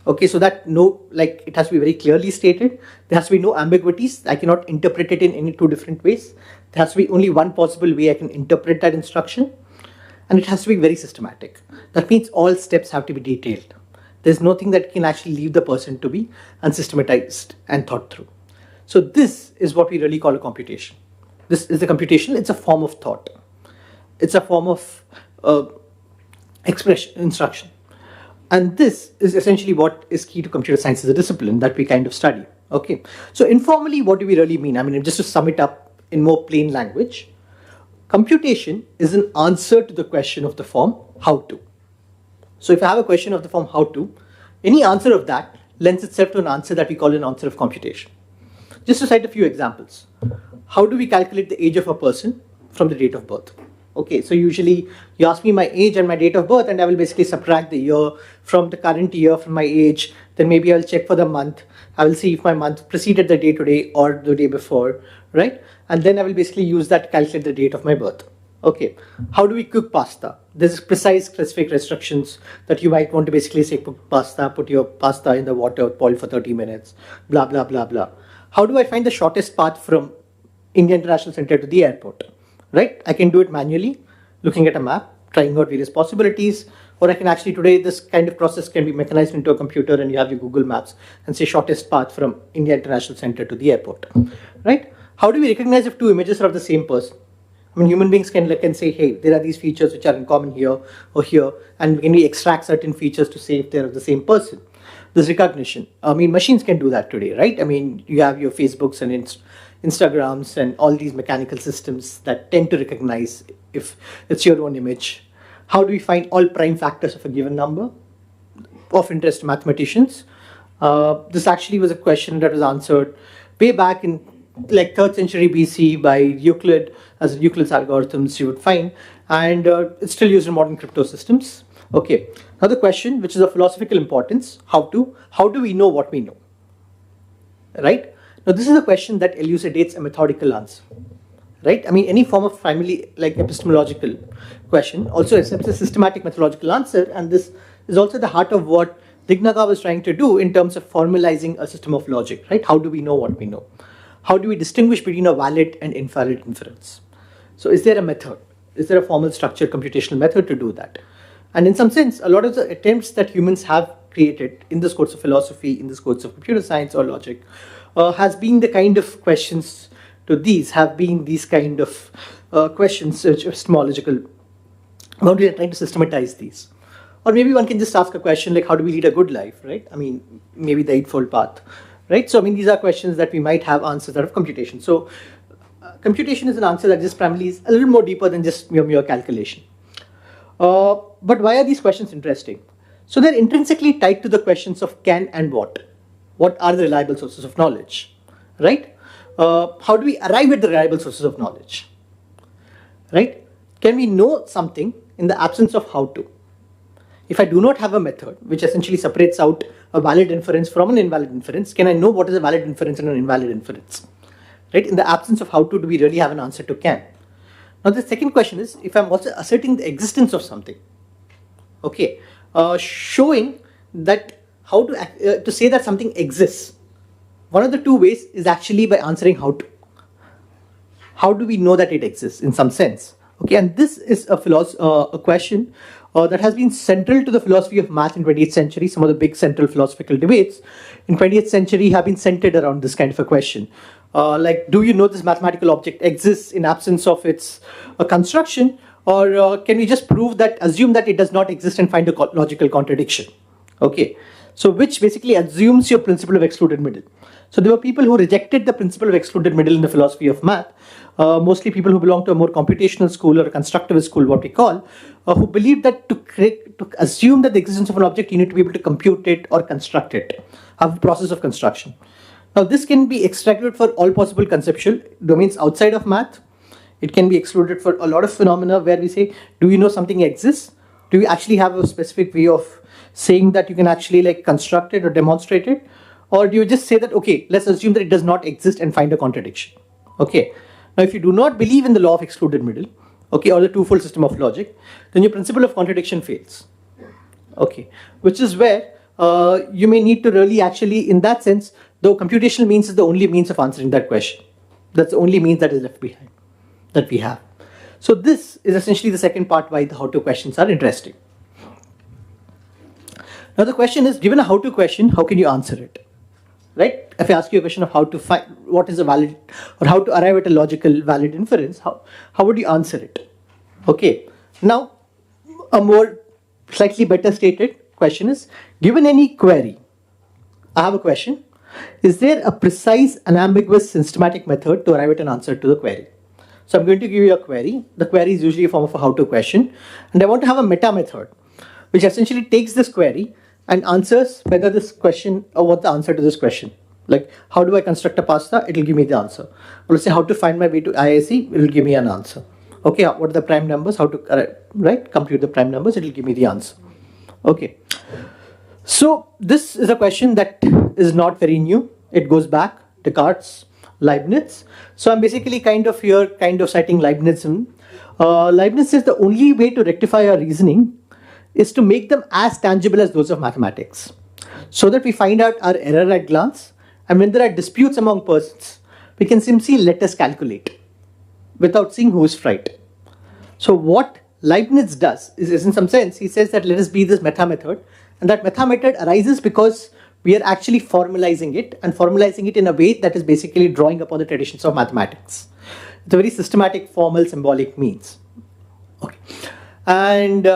Okay, so that it has to be very clearly stated. There has to be no ambiguities. I cannot interpret it in any two different ways. There has to be only one possible way I can interpret that instruction. And it has to be very systematic. That means all steps have to be detailed. There's nothing that can actually leave the person to be unsystematized and thought through. So this is what we really call a computation. This is the computation. It's a form of thought. It's a form of instruction. And this is essentially what is key to computer science as a discipline that we kind of study. Okay, so informally, what do we really mean? I mean, just to sum it up in more plain language, computation is an answer to the question of the form how to. So if I have a question of the form how to, any answer of that lends itself to an answer that we call an answer of computation. Just to cite a few examples. How do we calculate the age of a person from the date of birth? Okay, so usually you ask me my age and my date of birth, and I will basically subtract the year from the current year from my age. Then maybe I'll check for the month. I will see if my month preceded the day today or the day before, right? And then I will basically use that to calculate the date of my birth. Okay, how do we cook pasta? There's precise specific restrictions that you might want to basically say cook pasta, put your pasta in the water, boil for 30 minutes, blah, blah, blah, blah. How do I find the shortest path from India International Center to the airport? Right? I can do it manually, looking at a map, trying out various possibilities, or I can actually today, this kind of process can be mechanized into a computer and you have your Google Maps and say shortest path from India International Center to the airport, right? How do we recognize if two images are of the same person? I mean, human beings can say, hey, there are these features which are in common here or here, and can we extract certain features to say if they're of the same person? This recognition. I mean, machines can do that today, right? I mean, you have your Facebooks and Instagrams and all these mechanical systems that tend to recognize if it's your own image. How do we find all prime factors of a given number? Of interest to mathematicians. This actually was a question that was answered way back in like 3rd century BC by Euclid, as Euclid's algorithms you would find, and it's still used in modern crypto systems. Okay, another question which is of philosophical importance, how do we know what we know, right? Now this is a question that elucidates a methodical answer, right? I mean, any form of primarily like epistemological question also accepts a systematic methodological answer, and this is also the heart of what DIGNAGA was trying to do in terms of formalizing a system of logic, right? How do we know what we know? How do we distinguish between a valid and invalid inference? So is there a method? Is there a formal structured computational method to do that? And in some sense, a lot of the attempts that humans have created in this course of philosophy, in this course of computer science or logic, has been the kind of questions to these, have been these kind of questions, epistemological, how do we try to systematize these? Or maybe one can just ask a question like, how do we lead a good life, right? I mean, maybe the Eightfold Path, right? So, I mean, these are questions that we might have answers out of computation. So, computation is an answer that just primarily is a little more deeper than just mere calculation. But why are these questions interesting? So, they're intrinsically tied to the questions of can and what. What are the reliable sources of knowledge, right? How do we arrive at the reliable sources of knowledge, right? Can we know something in the absence of how to? If I do not have a method which essentially separates out a valid inference from an invalid inference, can I know what is a valid inference and an invalid inference, right? In the absence of how to, do we really have an answer to can? Now the second question is, if I'm also asserting the existence of something, okay, showing that how to say that something exists, one of the two ways is actually by answering how to. How do we know that it exists in some sense? Okay, and this is a question that has been central to the philosophy of math in 20th century. Some of the big central philosophical debates in 20th century have been centered around this kind of a question. Like, do you know this mathematical object exists in absence of its construction, or can we just assume that it does not exist and find a logical contradiction? Okay, so which basically assumes your principle of excluded middle. So there were people who rejected the principle of excluded middle in the philosophy of math, mostly people who belong to a more computational school or a constructivist school, what we call, who believe that to assume that the existence of an object, you need to be able to compute it or construct it, have a process of construction. Now this can be extracted for all possible conceptual domains outside of math. It can be excluded for a lot of phenomena where we say, do you know something exists? Do you actually have a specific way of saying that you can actually like construct it or demonstrate it? Or do you just say that, okay, let's assume that it does not exist and find a contradiction? Okay. Now, if you do not believe in the law of excluded middle, okay, or the twofold system of logic, then your principle of contradiction fails. Okay. Which is where you may need to really actually, in that sense, though computational means is the only means of answering that question. That's the only means that is left behind, that we have. So this is essentially the second part why the how-to questions are interesting. Now the question is, given a how-to question, how can you answer it? Right? If I ask you a question of how to find what is a valid, or how to arrive at a logical valid inference, how would you answer it? Okay. Now, a more slightly better stated question is, given any query, I have a question, is there a precise, unambiguous, systematic method to arrive at an answer to the query? So I'm going to give you a query. The query is usually a form of a how-to question, and I want to have a meta method, which essentially takes this query and answers whether this question or what the answer to this question. Like, how do I construct a pasta? It will give me the answer. Or let's say how to find my way to IIA, it will give me an answer. Okay, what are the prime numbers? How to compute the prime numbers? It will give me the answer. Okay. So this is a question that is not very new. It goes back Descartes, Leibniz. So I'm basically kind of citing Leibnizism. Leibniz says the only way to rectify our reasoning is to make them as tangible as those of mathematics, so that we find out our error at glance, and when there are disputes among persons, we can simply let us calculate without seeing who is right. So what Leibniz does is in some sense, he says that let us be this meta method, and that meta method arises because we are actually formalizing it, and formalizing it in a way that is basically drawing upon the traditions of mathematics. It's a very systematic, formal, symbolic means. Okay. And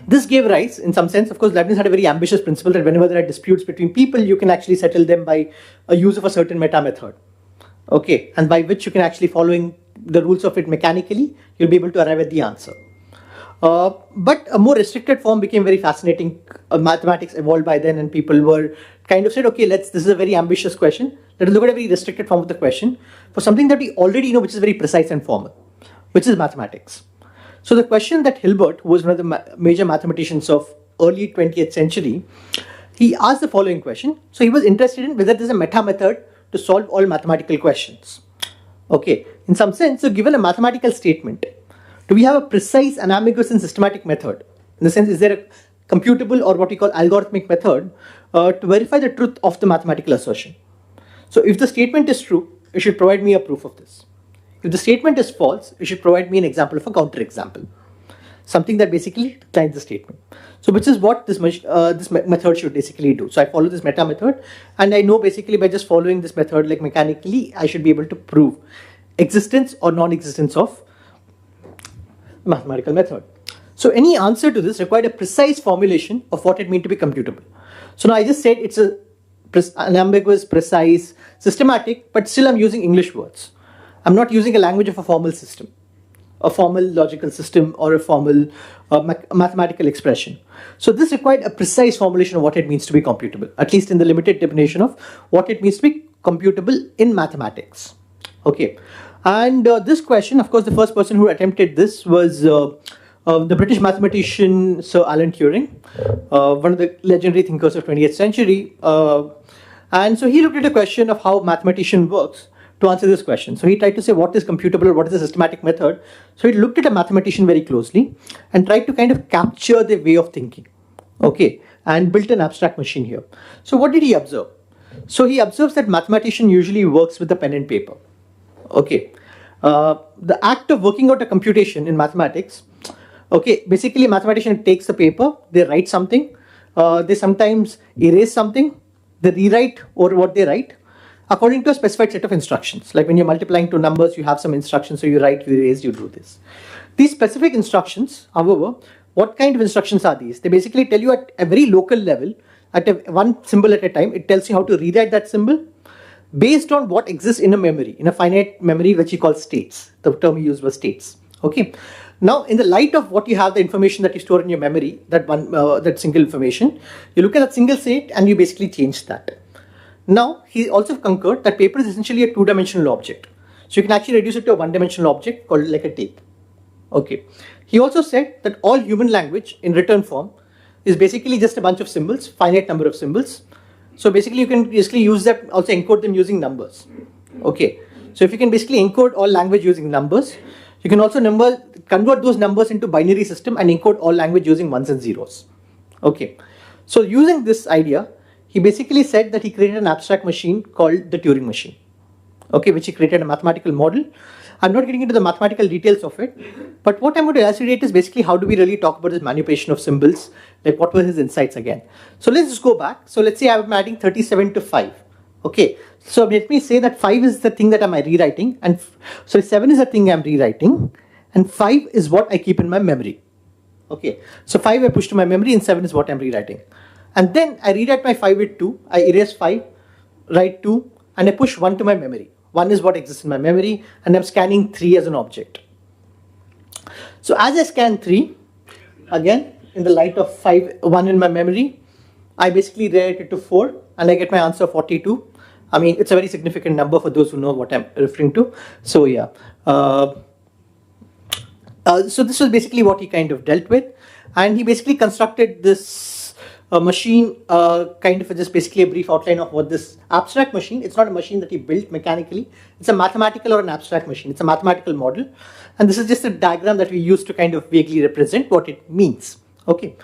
this gave rise, in some sense, of course, Leibniz had a very ambitious principle that whenever there are disputes between people, you can actually settle them by a use of a certain meta method. Okay, and by which you can actually, following the rules of it mechanically, you'll be able to arrive at the answer. But a more restricted form became very fascinating. Mathematics evolved by then, and people were kind of said, okay, this is a very ambitious question. Let us look at a very restricted form of the question for something that we already know, which is very precise and formal, which is mathematics. So the question that Hilbert, who was one of the major mathematicians of early 20th century, he asked the following question. So he was interested in whether there's a meta method to solve all mathematical questions. Okay, in some sense, so given a mathematical statement, do we have a precise, unambiguous, and systematic method? In the sense, is there a computable or what we call algorithmic method to verify the truth of the mathematical assertion? So if the statement is true, it should provide me a proof of this. If the statement is false, it should provide me an example of a counterexample, something that basically declines the statement. So which is what this method should basically do. So I follow this meta method, and I know basically by just following this method, like mechanically, I should be able to prove existence or non-existence of mathematical method. So any answer to this required a precise formulation of what it means to be computable. So now I just said it's an ambiguous, precise, systematic, but still I'm using English words. I'm not using a language of a formal system, a formal logical system, or a formal mathematical expression. So this required a precise formulation of what it means to be computable, at least in the limited definition of what it means to be computable in mathematics. Okay, and this question, of course, the first person who attempted this was the British mathematician Sir Alan Turing, one of the legendary thinkers of 20th century. And so he looked at a question of how mathematician works to answer this question. So he tried to say what is computable or what is a systematic method. So he looked at a mathematician very closely and tried to kind of capture their way of thinking. Okay, and built an abstract machine here. So what did he observe? So he observes that mathematician usually works with a pen and paper. Okay, the act of working out a computation in mathematics Okay, basically a mathematician takes the paper, they write something, they sometimes erase something, they rewrite over what they write according to a specified set of instructions. Like when you're multiplying two numbers, you have some instructions, so you write, you erase, you do this. These specific instructions, however, what kind of instructions are these? They basically tell you at a very local level, at one symbol at a time, it tells you how to rewrite that symbol based on what exists in a memory, in a finite memory which you call states. The term you used was states. Okay. Now, in the light of what you have, the information that you store in your memory, that single information, you look at that single state and you basically change that. Now, he also concurred that paper is essentially a two-dimensional object. So you can actually reduce it to a one-dimensional object called like a tape. Okay. He also said that all human language in written form is basically just a bunch of symbols, finite number of symbols. So basically you can basically use that, also encode them using numbers. Okay. So if you can basically encode all language using numbers, you can also convert those numbers into binary system and encode all language using ones and zeros. Okay. So using this idea, he basically said that he created an abstract machine called the Turing machine. Okay, which he created a mathematical model. I'm not getting into the mathematical details of it, but what I'm going to elucidate is basically how do we really talk about this manipulation of symbols, like what were his insights again. So let's just go back. So let's say I'm adding 37 to 5. Okay, so let me say that 5 is the thing that I'm rewriting, and so 7 is the thing I'm rewriting, and 5 is what I keep in my memory. Okay, so 5 I push to my memory and 7 is what I'm rewriting. And then I rewrite my 5 with 2, I erase 5, write 2, and I push 1 to my memory. 1 is what exists in my memory, and I'm scanning 3 as an object. So as I scan 3, again, in the light of 1 in my memory, I basically rewrite it to 4, and I get my answer 42. I mean, it's a very significant number for those who know what I'm referring to. So yeah. So this was basically what he kind of dealt with. And he basically constructed this machine, kind of just basically a brief outline of what this abstract machine, it's not a machine that he built mechanically, it's a mathematical or an abstract machine, it's a mathematical model. And this is just a diagram that we use to kind of vaguely represent what it means. Okay.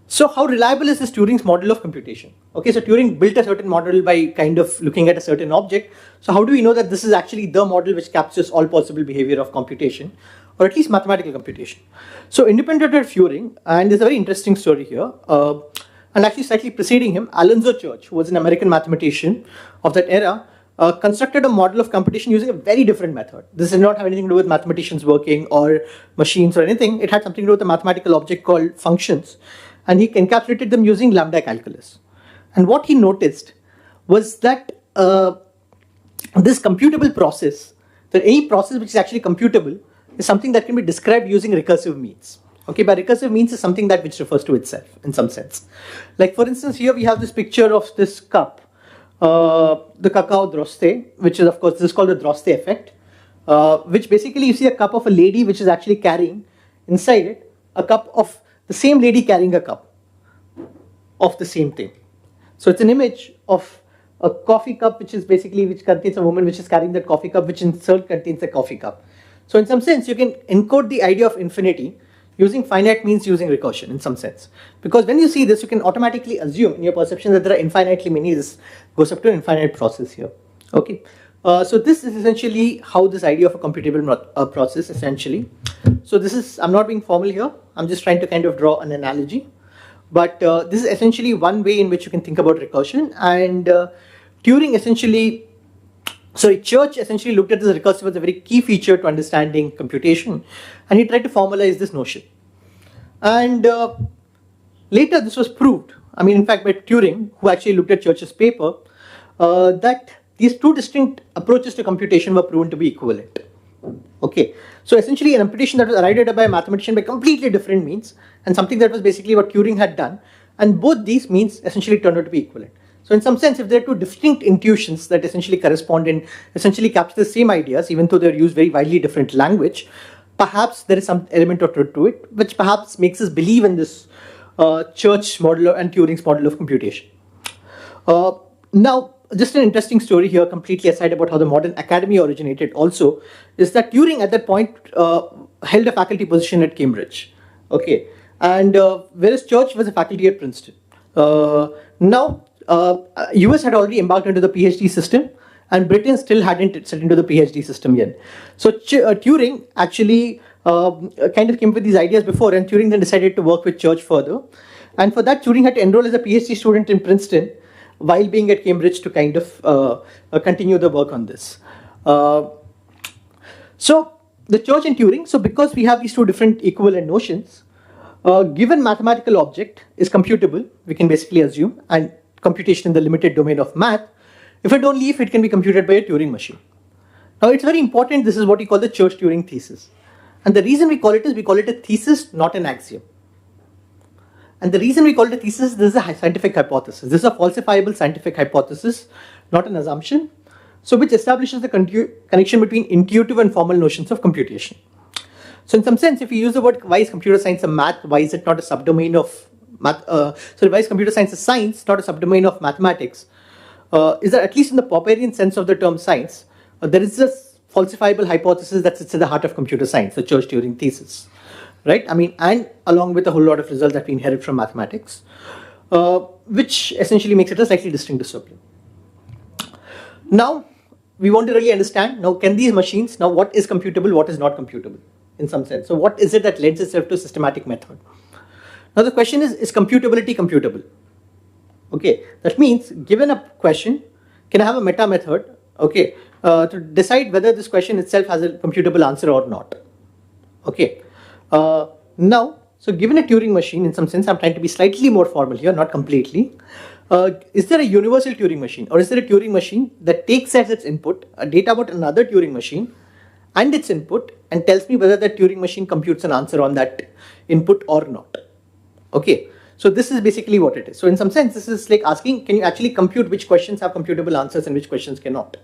So how reliable is this Turing's model of computation? Okay, so Turing built a certain model by kind of looking at a certain object. So how do we know that this is actually the model which captures all possible behavior of computation, or at least mathematical computation? So independent of Turing, and there's a very interesting story here, and actually slightly preceding him, Alonzo Church, who was an American mathematician of that era, constructed a model of computation using a very different method. This did not have anything to do with mathematicians working or machines or anything. It had something to do with a mathematical object called functions. And he encapsulated them using lambda calculus. And what he noticed was that this computable process, that any process which is actually computable, is something that can be described using recursive means. Okay, by recursive means is something that which refers to itself in some sense. Like for instance, here we have this picture of this cup, the cacao droste, which is of course, this is called the droste effect, which basically you see a cup of a lady which is actually carrying inside it a cup of the same lady carrying a cup of the same thing. So it's an image of a coffee cup which contains a woman which is carrying that coffee cup, which in turn contains a coffee cup. So in some sense you can encode the idea of infinity using finite means using recursion in some sense. Because when you see this, you can automatically assume in your perception that there are infinitely many, this goes up to an infinite process here. Okay. So this is essentially how this idea of a computable process essentially. So this is, I'm not being formal here, I'm just trying to kind of draw an analogy. But this is essentially one way in which you can think about recursion. And Turing essentially, Church essentially looked at this recursive as a very key feature to understanding computation. And he tried to formalize this notion. And later this was proved, I mean in fact by Turing, who actually looked at Church's paper, that these two distinct approaches to computation were proven to be equivalent. Okay, so essentially an imputation that was arrived at by a mathematician by completely different means, and something that was basically what Turing had done, and both these means essentially turned out to be equivalent. So in some sense, if there are two distinct intuitions that essentially correspond and essentially capture the same ideas, even though they're used very widely different language, perhaps there is some element of truth to it, which perhaps makes us believe in this Church model and Turing's model of computation. Now, just an interesting story here, completely aside about how the modern academy originated also, is that Turing at that point held a faculty position at Cambridge. Okay, and whereas Church was a faculty at Princeton. Now, US had already embarked into the PhD system, and Britain still hadn't set into the PhD system yet. So Turing actually kind of came up with these ideas before, and Turing then decided to work with Church further. And for that, Turing had to enroll as a PhD student in Princeton while being at Cambridge to kind of continue the work on this. So the Church and Turing, so because we have these two different equivalent notions, given mathematical object is computable, we can basically assume, and computation in the limited domain of math, if I don't leave, it can be computed by a Turing machine. Now it's very important, this is what we call the Church-Turing thesis. And the reason we call it is, we call it a thesis, not an axiom. And the reason we call it a thesis, this is a scientific hypothesis. This is a falsifiable scientific hypothesis, not an assumption. So which establishes the connection between intuitive and formal notions of computation. So in some sense, if you use the word, why is computer science a math, why is it not a subdomain of math, why is computer science a science, not a subdomain of mathematics, is that at least in the Popperian sense of the term science, there is this falsifiable hypothesis that sits at the heart of computer science, the Church-Turing thesis, right? I mean, and along with a whole lot of results that we inherit from mathematics, which essentially makes it a slightly distinct discipline. Now, we want to really understand, now can these machines, now what is computable, what is not computable in some sense. So what is it that lends itself to a systematic method? Now the question is computability computable? Okay, that means given a question, can I have a meta method, okay, to decide whether this question itself has a computable answer or not. Okay, now, so given a Turing machine, in some sense, I'm trying to be slightly more formal here, not completely. Is there a universal Turing machine, or is there a Turing machine that takes as its input a data about another Turing machine and its input and tells me whether that Turing machine computes an answer on that input or not? Okay, so this is basically what it is. So in some sense, this is like asking, can you actually compute which questions have computable answers and which questions cannot?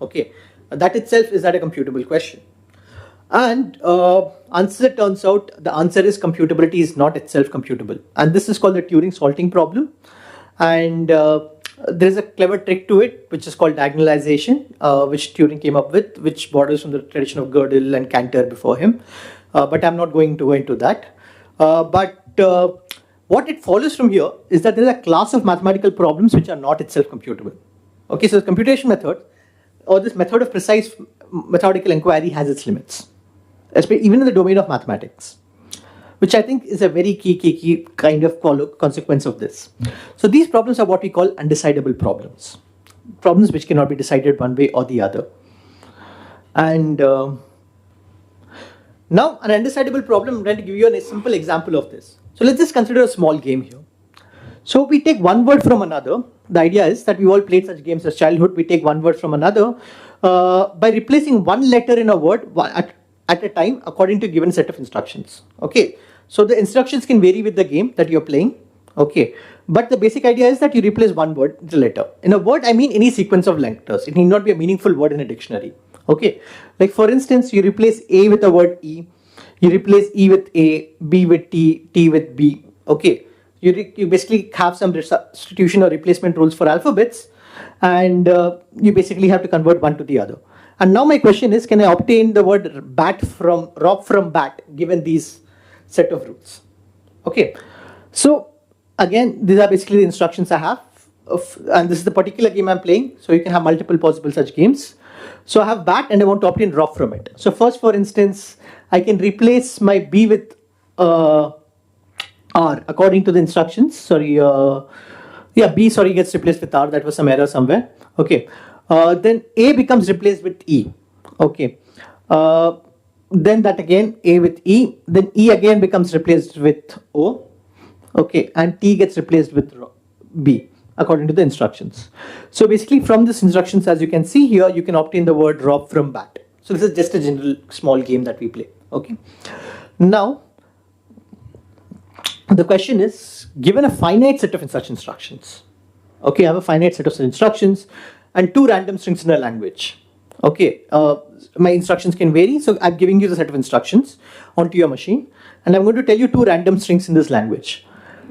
Okay, that itself is that a computable question. And answer turns out the answer is computability is not itself computable. And this is called the Turing salting problem. And there is a clever trick to it, which is called diagonalization, which Turing came up with, which borders from the tradition of Gödel and Cantor before him. But I'm not going to go into that. What it follows from here is that there is a class of mathematical problems which are not itself computable. Okay, so the computation method, or this method of precise methodical inquiry, has its limits, especially even in the domain of mathematics, which I think is a very key kind of consequence of this. So these problems are what we call undecidable problems. Problems which cannot be decided one way or the other. And now an undecidable problem, I'm going to give you a simple example of this. So let's just consider a small game here. So we take one word from another. The idea is that we all played such games as childhood. We take one word from another by replacing one letter in a word at a time according to a given set of instructions. Okay, so the instructions can vary with the game that you're playing. Okay, but the basic idea is that you replace one word with a letter. In a word, I mean any sequence of letters. It need not be a meaningful word in a dictionary. Okay, like for instance, you replace A with the word E, you replace E with A, B with T, T with B. Okay, you basically have some substitution or replacement rules for alphabets, and you basically have to convert one to the other. And now my question is, can I obtain the word rob from bat given these set of rules? Okay, so again, these are basically the instructions I have, and this is the particular game I'm playing, so you can have multiple possible such games. So I have bat and I want to obtain rob from it. So first, for instance, I can replace my B with R according to the instructions. Sorry, B gets replaced with R. That was some error somewhere. Okay, then A becomes replaced with E. Okay, then that again A with E. Then E again becomes replaced with O. Okay, and T gets replaced with B according to the instructions. So basically from these instructions, as you can see here, you can obtain the word rob from bat. So this is just a general small game that we play. Okay, now the question is, given a finite set of such instructions, okay, I have a finite set of such instructions and two random strings in a language. Okay, my instructions can vary, so I'm giving you the set of instructions onto your machine, and I'm going to tell you two random strings in this language.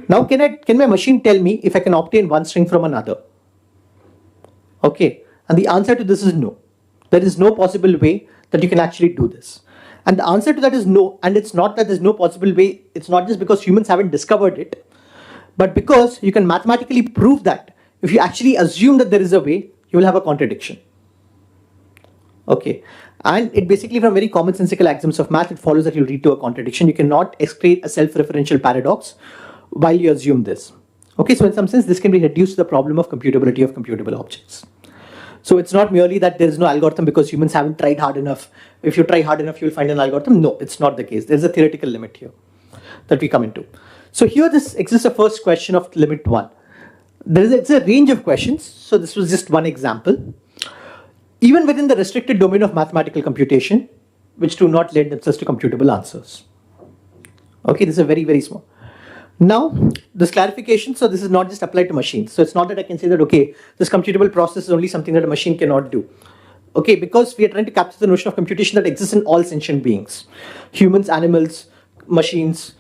Now, can my machine tell me if I can obtain one string from another? Okay, and the answer to this is no. There is no possible way that you can actually do this. And the answer to that is no, and it's not that there's no possible way, it's not just because humans haven't discovered it, but because you can mathematically prove that if you actually assume that there is a way, you will have a contradiction. Okay, and it basically, from very commonsensical axioms of math, it follows that you'll lead to a contradiction. You cannot create a self-referential paradox while you assume this. Okay, so in some sense, this can be reduced to the problem of computability of computable objects. So it's not merely that there is no algorithm because humans haven't tried hard enough. If you try hard enough, you'll find an algorithm. No, it's not the case. There's a theoretical limit here that we come into. So here this exists a first question of limit 1. It's a range of questions. So this was just one example. Even within the restricted domain of mathematical computation, which do not lend themselves to computable answers. Okay, this is a very, very small. Now, this clarification, so this is not just applied to machines. So it's not that I can say that, okay, this computable process is only something that a machine cannot do. Okay, because we are trying to capture the notion of computation that exists in all sentient beings. Humans, animals, machines.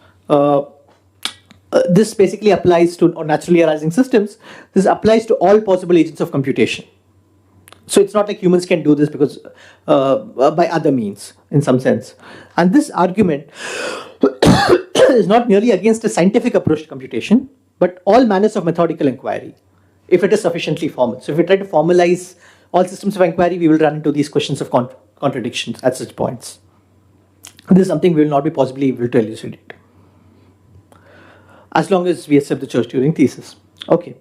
This basically applies to naturally arising systems. This applies to all possible agents of computation. So it's not like humans can do this because by other means, in some sense. And this argument is not merely against a scientific approach to computation, but all manners of methodical inquiry, if it is sufficiently formal. So if we try to formalize all systems of inquiry, we will run into these questions of contradictions at such points. This is something we will not be possibly able to elucidate, as long as we accept the Church-Turing thesis. Okay,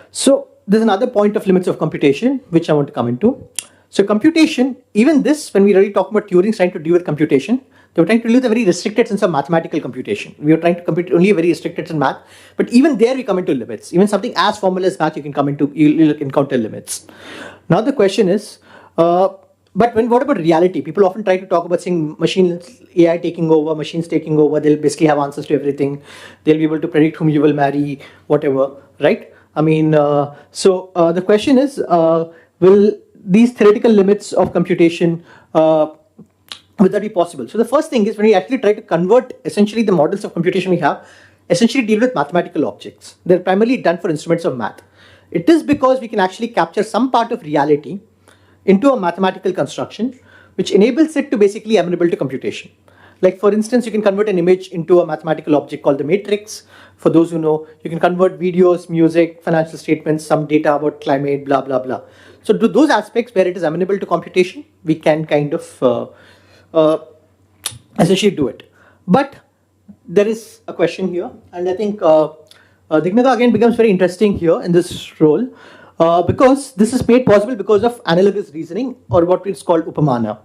so there's another point of limits of computation, which I want to come into. So computation, even this, when we really talk about Turing's trying to deal with computation, they were trying to deal with a very restricted sense of mathematical computation. We were trying to compute only a very restricted in math, but even there we come into limits. Even something as formal as math, you'll encounter limits. Now the question is, but what about reality? People often try to talk about saying AI taking over, machines taking over, they'll basically have answers to everything. They'll be able to predict whom you will marry, whatever, right? I mean, the question is, will these theoretical limits of computation, would that be possible? So the first thing is, when we actually try to convert essentially the models of computation we have, essentially deal with mathematical objects. They're primarily done for instruments of math. It is because we can actually capture some part of reality into a mathematical construction, which enables it to basically amenable to computation. Like for instance, you can convert an image into a mathematical object called the matrix. For those who know, you can convert videos, music, financial statements, some data about climate, blah, blah, blah. So to those aspects where it is amenable to computation, we can kind of essentially do it. But there is a question here, and I think DIGNAGA again becomes very interesting here in this role, because this is made possible because of analogous reasoning, or what is called upamana,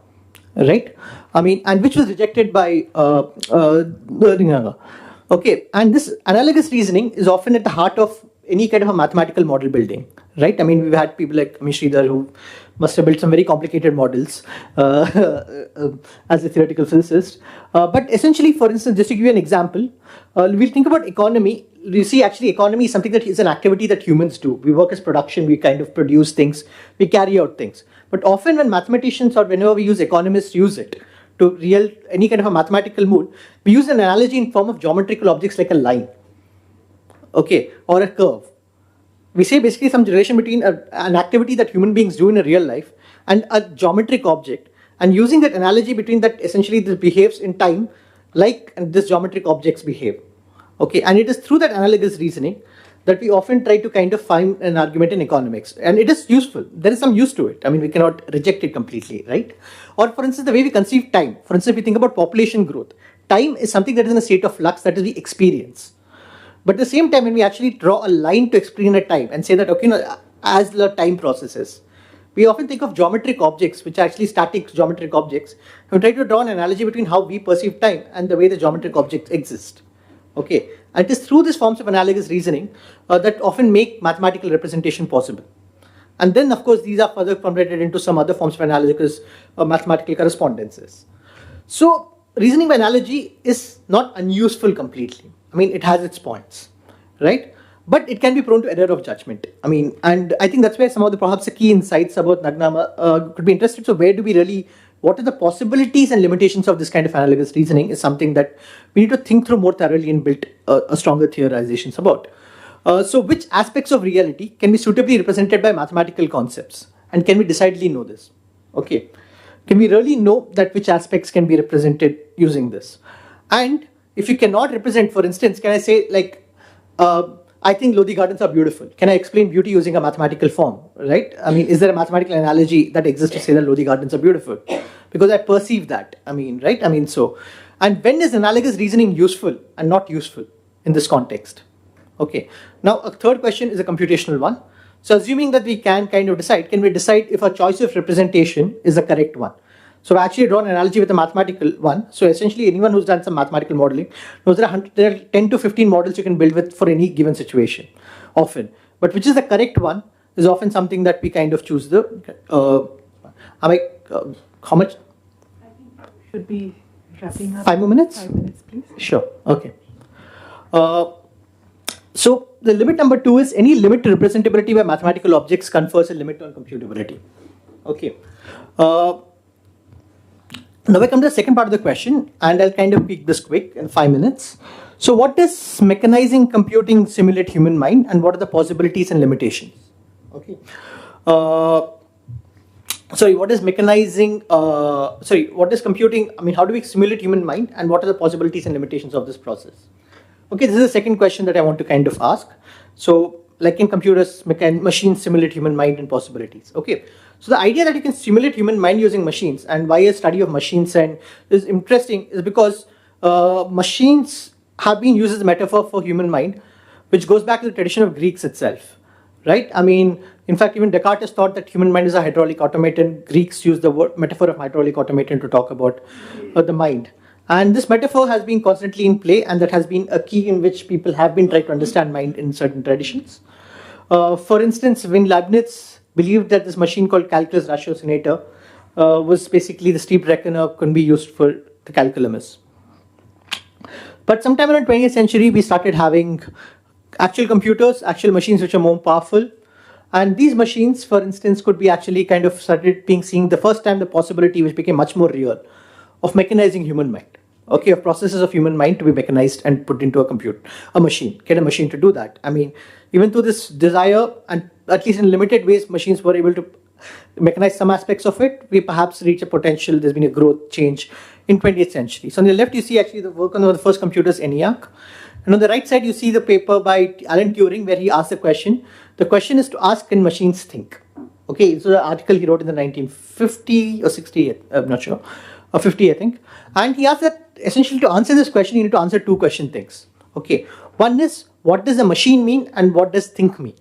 right? I mean, and which was rejected by DIGNAGA. Okay, and this analogous reasoning is often at the heart of any kind of a mathematical model building, right? I mean, we've had people like Sridhar who must have built some very complicated models as a theoretical physicist. But essentially, for instance, just to give you an example, we'll think about economy. You see, actually, economy is something that is an activity that humans do. We work as production, we kind of produce things, we carry out things. But often when mathematicians or whenever we use economists use it to any kind of a mathematical mood, we use an analogy in form of geometrical objects like a line, okay, or a curve. We say basically some relation between an activity that human beings do in a real life and a geometric object, and using that analogy between that, essentially this behaves in time like this geometric objects behave. Okay, and it is through that analogous reasoning that we often try to kind of find an argument in economics, and it is useful. There is some use to it. I mean, we cannot reject it completely, right? Or for instance, the way we conceive time. For instance, if we think about population growth, time is something that is in a state of flux, that is we experience. But at the same time, when we actually draw a line to explain a time and say that, okay, no, as the time processes, we often think of geometric objects, which are actually static geometric objects, and we try to draw an analogy between how we perceive time and the way the geometric objects exist. Okay, and it is through these forms of analogous reasoning that often make mathematical representation possible. And then, of course, these are further converted into some other forms of analogous mathematical correspondences. So, reasoning by analogy is not unuseful completely. I mean, it has its points, right? But it can be prone to error of judgment. I mean, and I think that's where some of the perhaps the key insights about DIGNAGA could be interested. So where do we really, what are the possibilities and limitations of this kind of analogous reasoning is something that we need to think through more thoroughly and build a stronger theorizations about. So which aspects of reality can be suitably represented by mathematical concepts? And can we decidedly know this? Okay. Can we really know that which aspects can be represented using this? And if you cannot represent, for instance, can I say like, I think Lodi Gardens are beautiful. Can I explain beauty using a mathematical form, right? I mean, is there a mathematical analogy that exists to say that Lodi Gardens are beautiful? Because I perceive that, I mean, right? I mean, so, and when is analogous reasoning useful and not useful in this context? Okay, now a third question is a computational one. So assuming that we can kind of decide, can we decide if our choice of representation is the correct one? So I actually draw an analogy with a mathematical one. So essentially anyone who's done some mathematical modeling knows there are 10 to 15 models you can build with for any given situation, often. But which is the correct one is often something that we kind of choose the, how much? I think we should be wrapping up. 5 more minutes? 5 minutes, please. Sure, okay. So the limit number 2 is any limit to representability by mathematical objects confers a limit on computability. Okay. Now we come to the second part of the question, and I'll kind of make this quick in 5 minutes. So what does mechanizing computing simulate human mind, and what are the possibilities and limitations? Okay. Sorry, what is mechanizing, what is computing, I mean, how do we simulate human mind, and what are the possibilities and limitations of this process? Okay, this is the second question that I want to kind of ask. So, like in computers, machines simulate human mind and possibilities. Okay, so the idea that you can simulate human mind using machines, and why a study of machines and is interesting is because machines have been used as a metaphor for human mind, which goes back to the tradition of Greeks itself, right? I mean, in fact, even Descartes has thought that human mind is a hydraulic automaton. Greeks use the metaphor of hydraulic automaton to talk about the mind. And this metaphor has been constantly in play, and that has been a key in which people have been trying to understand mind in certain traditions. For instance, when Leibniz believed that this machine called calculus ratiocinator was basically the steep reckoner, can be used for the calculus. But sometime around 20th century, we started having actual computers, actual machines which are more powerful. And these machines, for instance, could be actually kind of started being seen the first time the possibility which became much more real of mechanizing human mind. Okay, of processes of human mind to be mechanized and put into a machine, get a machine to do that. I mean, even through this desire, and at least in limited ways, machines were able to mechanize some aspects of it. We perhaps reach a potential, there's been a growth change in 20th century. So on the left, you see actually the work on the first computers, ENIAC. And on the right side, you see the paper by Alan Turing, where he asked the question. The question is to ask, can machines think? Okay, so the article he wrote in the 1950 or 60, I'm not sure, or 50, I think. And he asked that essentially to answer this question, you need to answer two question things. Okay, one is, what does a machine mean, and what does think mean?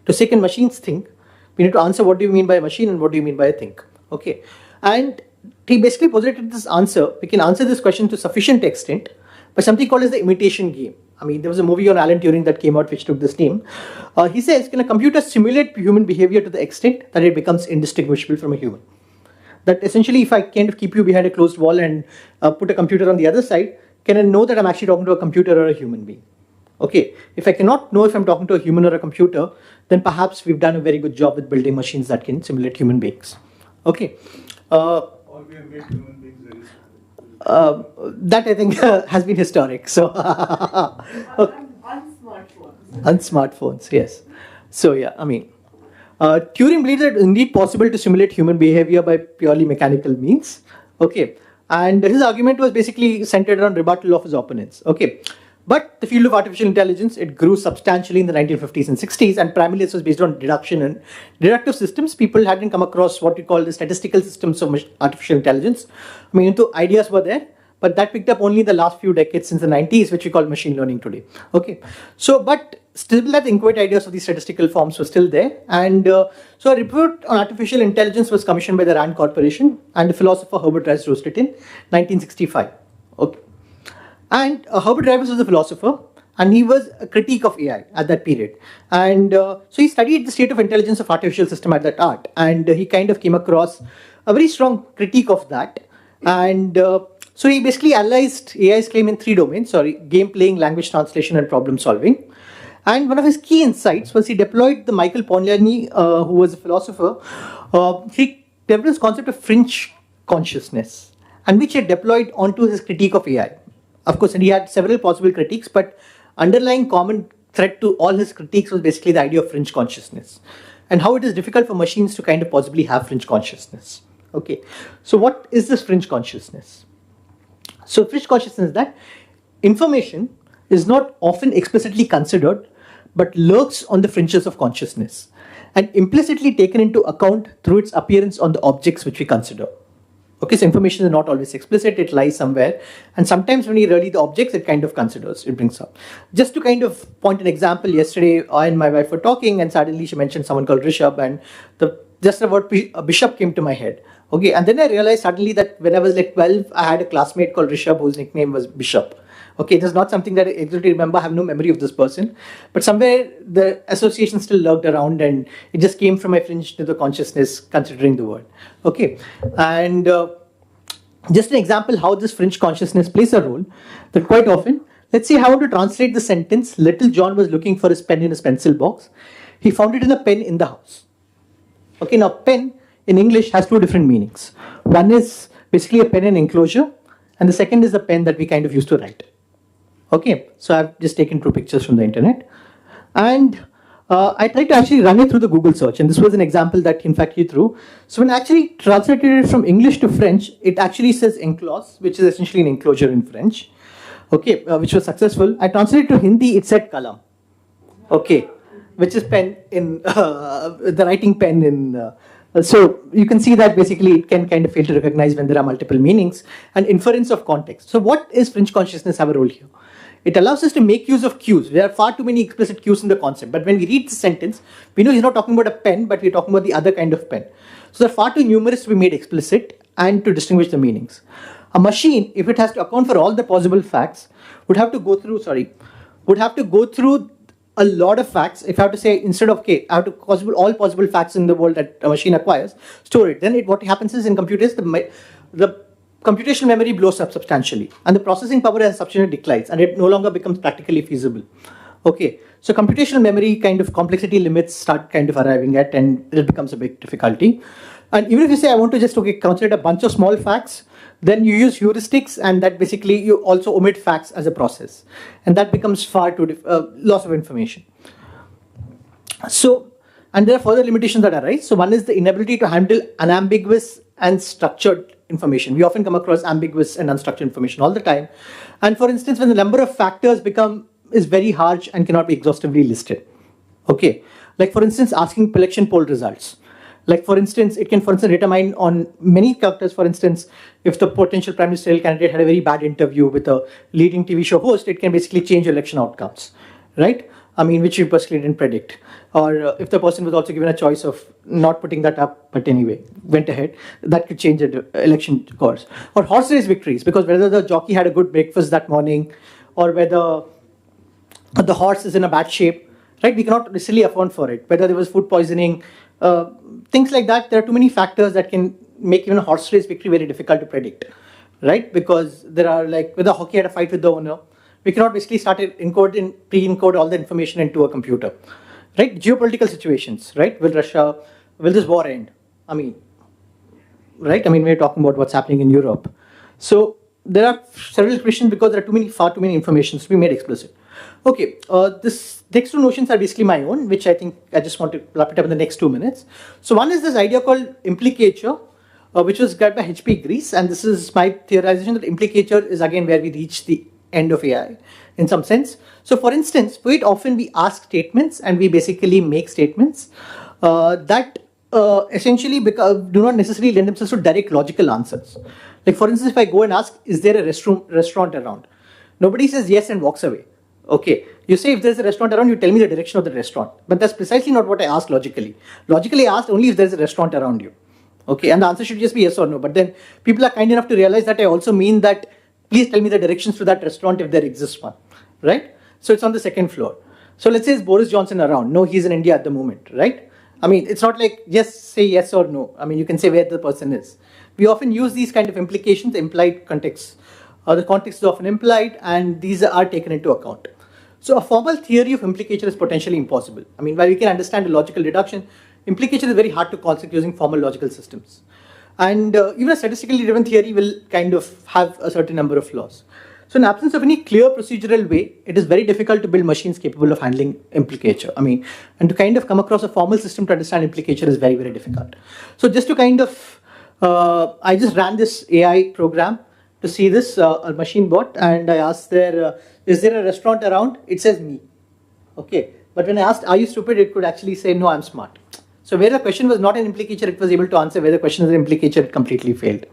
To say, can machines think? We need to answer what do you mean by a machine and what do you mean by a think? Okay, and he basically posited this answer. We can answer this question to sufficient extent by something called as the imitation game. I mean, there was a movie on Alan Turing that came out which took this name. He says, can a computer simulate human behavior to the extent that it becomes indistinguishable from a human? That essentially, if I kind of keep you behind a closed wall and put a computer on the other side, can I know that I'm actually talking to a computer or a human being? Okay, if I cannot know if I'm talking to a human or a computer, then perhaps we've done a very good job with building machines that can simulate human beings. Okay. Or we have made human beings very that I think has been historic. So On smartphones. on smartphones, yes. So yeah, I mean, Turing believes that it's indeed possible to simulate human behavior by purely mechanical means. Okay, and his argument was basically centered around rebuttal of his opponents. Okay, but the field of artificial intelligence, it grew substantially in the 1950s and 60s, and primarily this was based on deduction and deductive systems. People hadn't come across what we call the statistical systems of artificial intelligence. I mean, ideas were there, but that picked up only in the last few decades since the 90s, which we call machine learning today. Okay, so but still that the inchoate ideas of these statistical forms were still there. And so a report on artificial intelligence was commissioned by the Rand Corporation, and the philosopher Herbert Rice wrote it in 1965. Okay. And Herbert Rice was a philosopher, and he was a critique of AI at that period. And so he studied the state of intelligence of artificial system at that art, and he kind of came across a very strong critique of that. And so he basically analyzed AI's claim in three domains, game playing, language translation, and problem solving. And one of his key insights was he deployed the Michael Polanyi, who was a philosopher. He developed this concept of fringe consciousness, and which he deployed onto his critique of AI. Of course, and he had several possible critiques, but underlying common thread to all his critiques was basically the idea of fringe consciousness, and how it is difficult for machines to kind of possibly have fringe consciousness. Okay, so what is this fringe consciousness? So fringe consciousness is that information is not often explicitly considered, but lurks on the fringes of consciousness and implicitly taken into account through its appearance on the objects which we consider. Okay, so information is not always explicit, it lies somewhere. And sometimes when you really the objects, it kind of considers, it brings up. Just to kind of point an example, yesterday I and my wife were talking and suddenly she mentioned someone called Rishabh, and just the word bishop came to my head. Okay, and then I realized suddenly that when I was like 12, I had a classmate called Rishabh whose nickname was Bishop. Okay, it is not something that I exactly remember, I have no memory of this person. But somewhere the association still lurked around and it just came from my fringe to the consciousness considering the word. Okay, and just an example how this fringe consciousness plays a role, that quite often, let's say I want to translate the sentence, little John was looking for his pen in his pencil box. He found it in a pen in the house. Okay, now pen in English has two different meanings. One is basically a pen in enclosure, and the second is the pen that we kind of use to write. Okay, so I've just taken two pictures from the internet, and I tried to actually run it through the Google search, and this was an example that in fact he threw. So when I actually translated it from English to French, it actually says enclose, which is essentially an enclosure in French. Okay, which was successful. I translated to Hindi, it said kalam. Okay, which is pen in the writing pen in. So you can see that basically it can kind of fail to recognize when there are multiple meanings and inference of context. So what is fringe consciousness have a role here? It allows us to make use of cues. There are far too many explicit cues in the concept. But when we read the sentence, we know he's not talking about a pen, but we're talking about the other kind of pen. So they're far too numerous to be made explicit and to distinguish the meanings. A machine, if it has to account for all the possible facts, would have to go through a lot of facts. If I have to say, instead of, okay, I have to all possible facts in the world that a machine acquires, store it. Then what happens is in computers, the computational memory blows up substantially and the processing power has substantially declines and it no longer becomes practically feasible. Okay, so computational memory kind of complexity limits start kind of arriving at, and it becomes a big difficulty. And even if you say I want to just consider a bunch of small facts, then you use heuristics, and that basically you also omit facts as a process, and that becomes far too loss of information. So, and there are further limitations that arise. So one is the inability to handle unambiguous and structured information. We often come across ambiguous and unstructured information all the time. And for instance, when the number of factors is very harsh and cannot be exhaustively listed. Okay, like for instance, asking election poll results. Like for instance, it can determine on many factors. For instance, if the potential prime ministerial candidate had a very bad interview with a leading TV show host, it can basically change election outcomes, right? I mean, which you personally didn't predict. Or if the person was also given a choice of not putting that up, but anyway, went ahead, that could change the election course. Or horse race victories, because whether the jockey had a good breakfast that morning, or whether the horse is in a bad shape, right? We cannot necessarily account for it. Whether there was food poisoning, things like that. There are too many factors that can make even a horse race victory very difficult to predict, right? Because there are like, whether hockey had a fight with the owner, we cannot basically pre-encode all the information into a computer, right? Geopolitical situations, right? Will this war end? I mean, right? I mean, we're talking about what's happening in Europe. So there are several questions because there are far too many informations to be made explicit. Okay, this next two notions are basically my own, which I think I just want to wrap it up in the next 2 minutes. So one is this idea called implicature, which was got by H.P. Grease, and this is my theorization that implicature is again where we reach the end of AI in some sense. So for instance, quite often we ask statements and we basically make statements that essentially do not necessarily lend themselves to direct logical answers. Like for instance, if I go and ask, is there a restaurant around? Nobody says yes and walks away. Okay, you say if there's a restaurant around, you tell me the direction of the restaurant. But that's precisely not what I asked logically. Logically, I asked only if there's a restaurant around you. Okay, and the answer should just be yes or no. But then people are kind enough to realize that I also mean that please tell me the directions to that restaurant if there exists one, right? So it's on the second floor. So let's say is Boris Johnson around? No, he's in India at the moment, right? I mean, it's not like just say yes or no. I mean, you can say where the person is. We often use these kind of implications, implied contexts. The context is often implied, and these are taken into account. So a formal theory of implication is potentially impossible. I mean, while we can understand a logical deduction, implication is very hard to construct using formal logical systems. And even a statistically driven theory will kind of have a certain number of flaws. So in absence of any clear procedural way, it is very difficult to build machines capable of handling implicature. I mean, and to kind of come across a formal system to understand implicature is very, very difficult. So just to kind of, I just ran this AI program to see this machine bot, and I asked there, is there a restaurant around? It says me. Okay, But when I asked, are you stupid, it could actually say, no, I'm smart. So where the question was not an implicature, it was able to answer. Where the question is an implicature, it completely failed.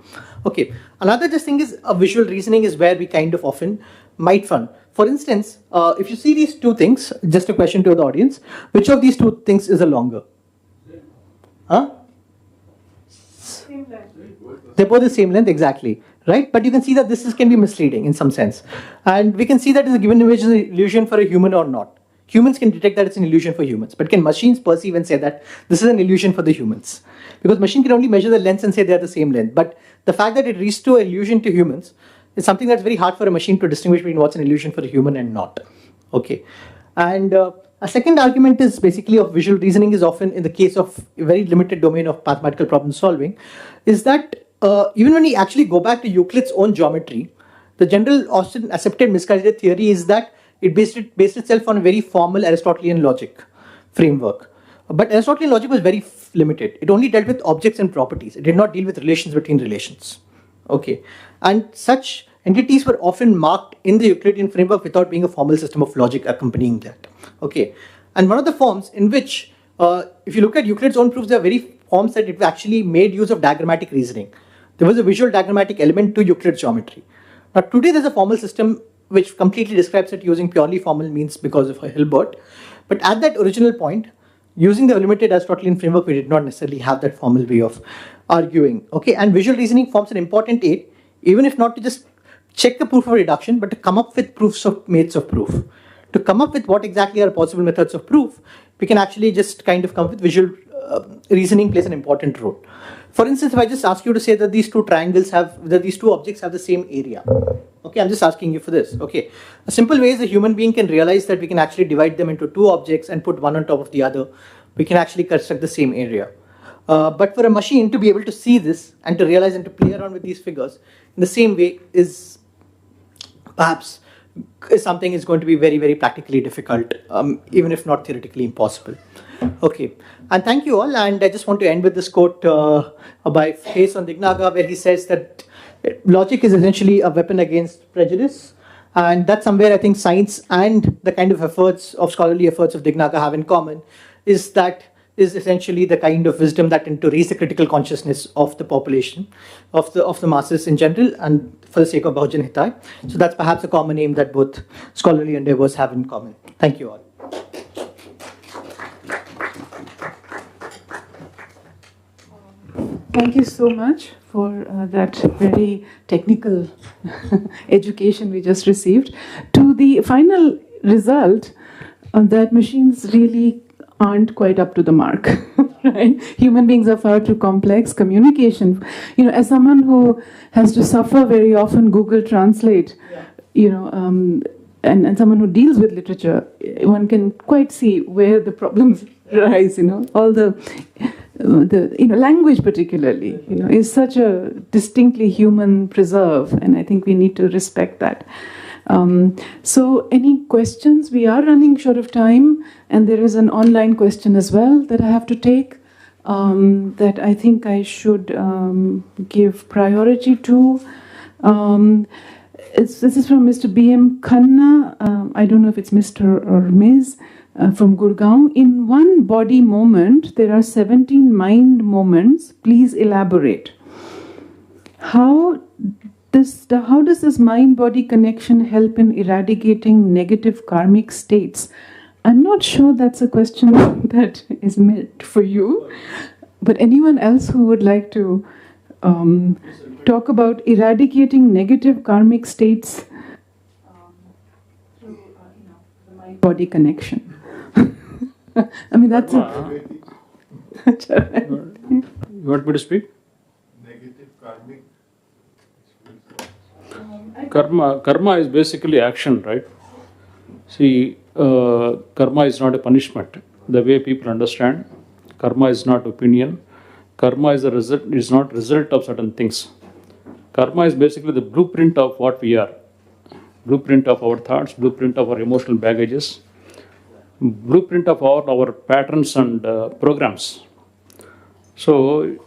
Okay. Another just thing is visual reasoning is where we kind of often might fun. For instance, if you see these two things, just a question to the audience, which of these two things is a longer? Huh? They're both the same length, exactly, right? But you can see that this can be misleading in some sense. And we can see that is a given image is an illusion for a human or not. Humans can detect that it's an illusion for humans, but can machines perceive and say that this is an illusion for the humans? Because machine can only measure the lengths and say they're the same length. But the fact that it reads to an illusion to humans is something that's very hard for a machine to distinguish between what's an illusion for a human and not. Okay. And a second argument is basically of visual reasoning is often in the case of a very limited domain of mathematical problem solving, is that even when we actually go back to Euclid's own geometry, the general often accepted misguided theory is that it based itself on a very formal Aristotelian logic framework. But Aristotelian logic was very limited. It only dealt with objects and properties. It did not deal with relations between relations. Okay. And such entities were often marked in the Euclidean framework without being a formal system of logic accompanying that. Okay. And one of the forms in which, if you look at Euclid's own proofs, there are very forms that it actually made use of diagrammatic reasoning. There was a visual diagrammatic element to Euclid's geometry. Now today there's a formal system which completely describes it using purely formal means because of Hilbert. But at that original point, using the limited Aristotelian framework, we did not necessarily have that formal way of arguing. Okay, and visual reasoning forms an important aid, even if not to just check the proof of reduction, but to come up with proofs of mates of proof. To come up with what exactly are possible methods of proof, we can actually just kind of come up with visual reasoning plays an important role. For instance, if I just ask you to say that these two triangles have, that these two objects have the same area. Okay, I'm just asking you for this. Okay, a simple way is a human being can realize that we can actually divide them into two objects and put one on top of the other. We can actually construct the same area. But for a machine to be able to see this and to realize and to play around with these figures in the same way is perhaps something is going to be very, very practically difficult, even if not theoretically impossible. Okay, and thank you all. And I just want to end with this quote by Hayes on Dignaga, where he says that logic is essentially a weapon against prejudice. And that's somewhere I think science and the kind of efforts of scholarly efforts of Dignaga have in common, is that is essentially the kind of wisdom that tend to raise the critical consciousness of the population, of the masses in general, and for the sake of Bahujan Hitai. So that's perhaps a common aim that both scholarly endeavors have in common. Thank you all. Thank you so much for that very technical education we just received. To the final result, that machines really aren't quite up to the mark. Right? Human beings are far too complex. Communication, as someone who has to suffer very often Google Translate, and someone who deals with literature, one can quite see where the problems arise. All the language particularly, is such a distinctly human preserve, and I think we need to respect that. So any questions? We are running short of time, and there is an online question as well that I have to take, that I think I should give priority to. This is from Mr. B.M. Khanna. I don't know if it's Mr. or Ms. From Gurgaon. In one body moment, there are 17 mind moments. Please elaborate. How does this mind-body connection help in eradicating negative karmic states? I'm not sure that's a question that is meant for you, but anyone else who would like to talk about eradicating negative karmic states through the mind-body connection? I mean, that's it. You want me to speak? Negative karmic. Karma is basically action, right? See, karma is not a punishment. The way people understand, karma is not opinion. Karma is not result of certain things. Karma is basically the blueprint of what we are. Blueprint of our thoughts, blueprint of our emotional baggages, blueprint of all our patterns and programs. So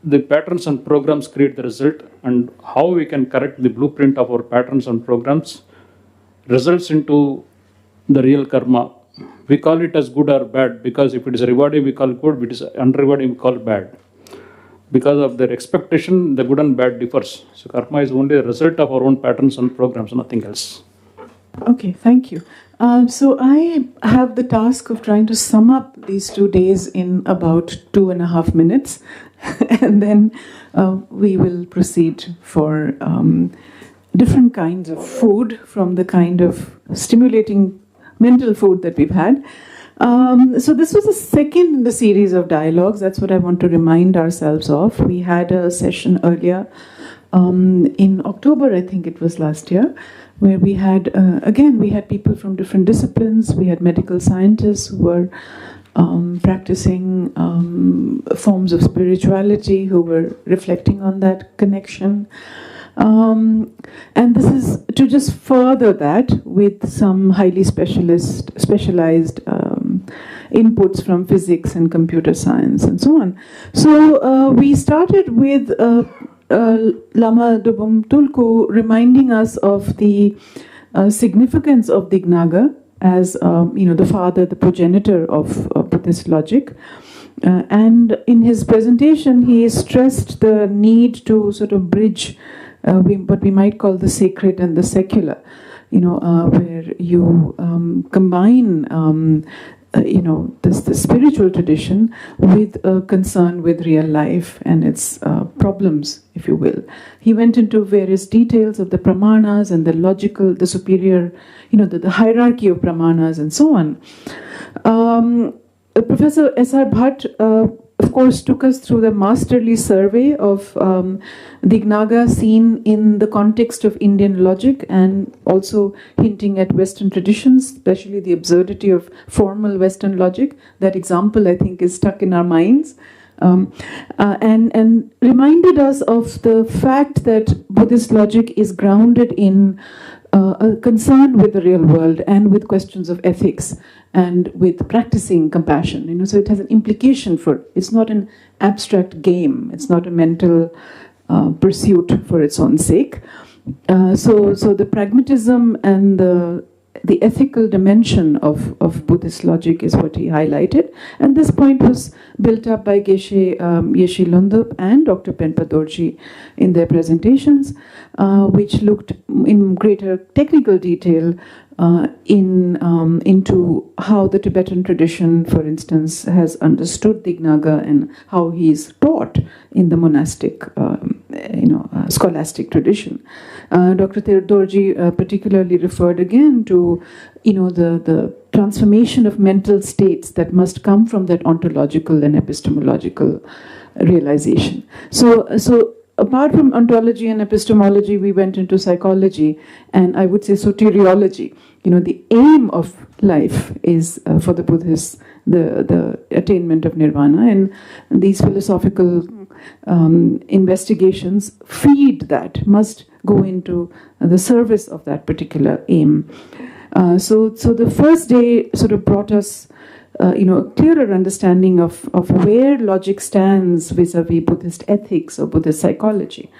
the patterns and programs create the result, and how we can correct the blueprint of our patterns and programs results into the real karma we call it as good or bad, because if it is rewarding, we call it good. If it is unrewarding, we call it bad. Because of their expectation, the good and bad differs. So karma is only a result of our own patterns and programs, nothing else. Okay, thank you. So I have the task of trying to sum up these 2 days in about 2.5 minutes, and then we will proceed for different kinds of food from the kind of stimulating mental food that we've had. So this was the second in the series of dialogues. That's what I want to remind ourselves of. We had a session earlier in October, I think it was last year, where we had, again, we had people from different disciplines. We had medical scientists who were practicing forms of spirituality, who were reflecting on that connection. And this is to just further that with some highly specialized inputs from physics and computer science and so on. So we started with Lama Dubum Tulku reminding us of the significance of Dignaga as the father, the progenitor of Buddhist logic. And in his presentation, he stressed the need to sort of bridge what we might call the sacred and the secular, where you combine the spiritual tradition with a concern with real life and its problems, if you will. He went into various details of the pramanas and the logical, the superior, the hierarchy of pramanas and so on. Professor S.R. Bhatt, of course, took us through the masterly survey of Dignaga seen in the context of Indian logic and also hinting at Western traditions, especially the absurdity of formal Western logic. That example, I think, is stuck in our minds. And reminded us of the fact that Buddhist logic is grounded in a concern with the real world and with questions of ethics and with practicing compassion. So it has an implication it's not an abstract game. It's not a mental pursuit for its own sake. So the pragmatism and the ethical dimension of Buddhist logic is what he highlighted. And this point was built up by Geshe Yeshe Lundup and Dr. Penpa Dorji in their presentations, which looked in greater technical detail into how the Tibetan tradition, for instance, has understood Dignaga and how he's taught in the monastic, scholastic tradition. Dr. Dorji particularly referred again to, the transformation of mental states that must come from that ontological and epistemological realization. So apart from ontology and epistemology, we went into psychology, and I would say soteriology. The aim of life is, for the Buddhists, the attainment of nirvana, and these philosophical investigations feed that, must go into the service of that particular aim. So the first day sort of brought us a clearer understanding of where logic stands vis-a-vis Buddhist ethics or Buddhist psychology.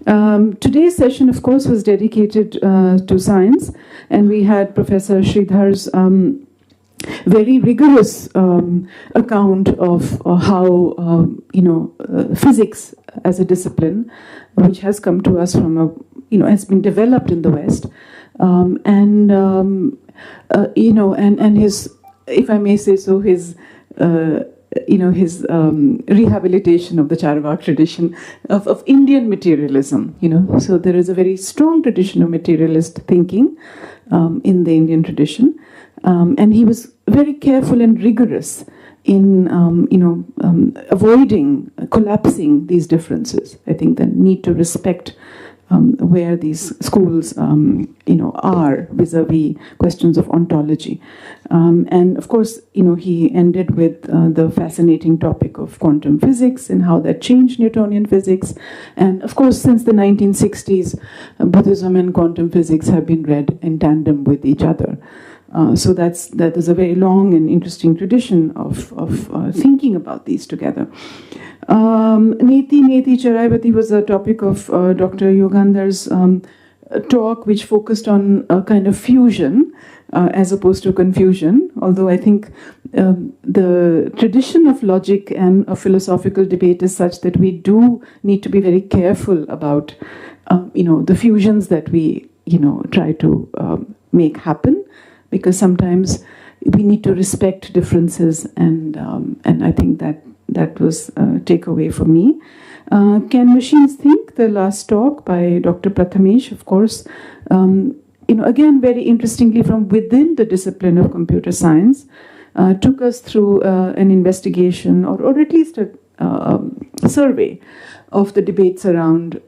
Today's session, of course, was dedicated to science, and we had Professor Sridhar's very rigorous account of how physics as a discipline, which has come to us from has been developed in the West, and his, if I may say so, his rehabilitation of the Charvak tradition of Indian materialism. So there is a very strong tradition of materialist thinking in the Indian tradition, and he was very careful and rigorous in avoiding collapsing these differences. I think the need to respect where these schools are vis-a-vis questions of ontology. And of course, he ended with the fascinating topic of quantum physics and how that changed Newtonian physics. And of course, since the 1960s, Buddhism and quantum physics have been read in tandem with each other. So that is a very long and interesting tradition of thinking about these together. Neti Charaivati was a topic of Dr. Yogandar's talk, which focused on a kind of fusion as opposed to confusion, although I think the tradition of logic and a philosophical debate is such that we do need to be very careful about the fusions that we try to make happen, because sometimes we need to respect differences, and I think that was a takeaway for me. Can machines think? The last talk by Dr. Prathamesh, of course, again very interestingly from within the discipline of computer science, took us through an investigation or at least a survey of the debates around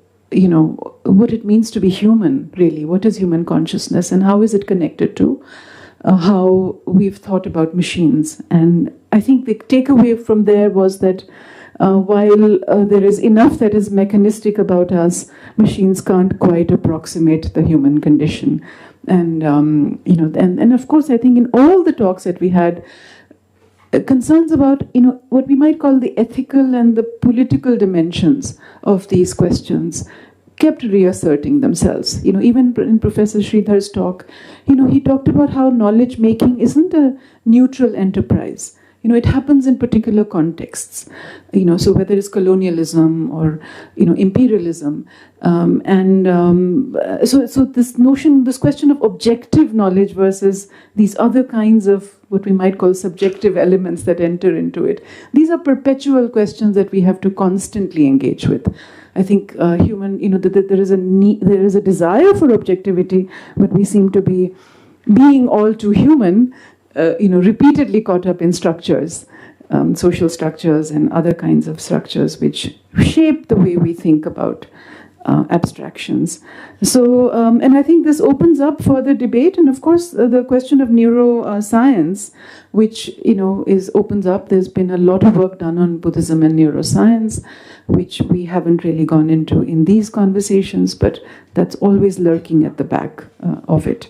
what it means to be human, really. What is human consciousness and how is it connected to how we've thought about machines? And I think the takeaway from there was that while there is enough that is mechanistic about us, machines can't quite approximate the human condition. And and of course, I think in all the talks that we had, concerns about what we might call the ethical and the political dimensions of these questions kept reasserting themselves. Even in Professor Sridhar's talk, he talked about how knowledge making isn't a neutral enterprise. It happens in particular contexts. So whether it's colonialism or imperialism, so this question of objective knowledge versus these other kinds of what we might call subjective elements that enter into it. These are perpetual questions that we have to constantly engage with. I think there is a desire for objectivity, but we seem to be being all too human. Repeatedly caught up in structures, social structures and other kinds of structures which shape the way we think about abstractions. So, and I think this opens up further debate, and of course the question of neuroscience, which opens up. There's been a lot of work done on Buddhism and neuroscience, which we haven't really gone into in these conversations, but that's always lurking at the back of it.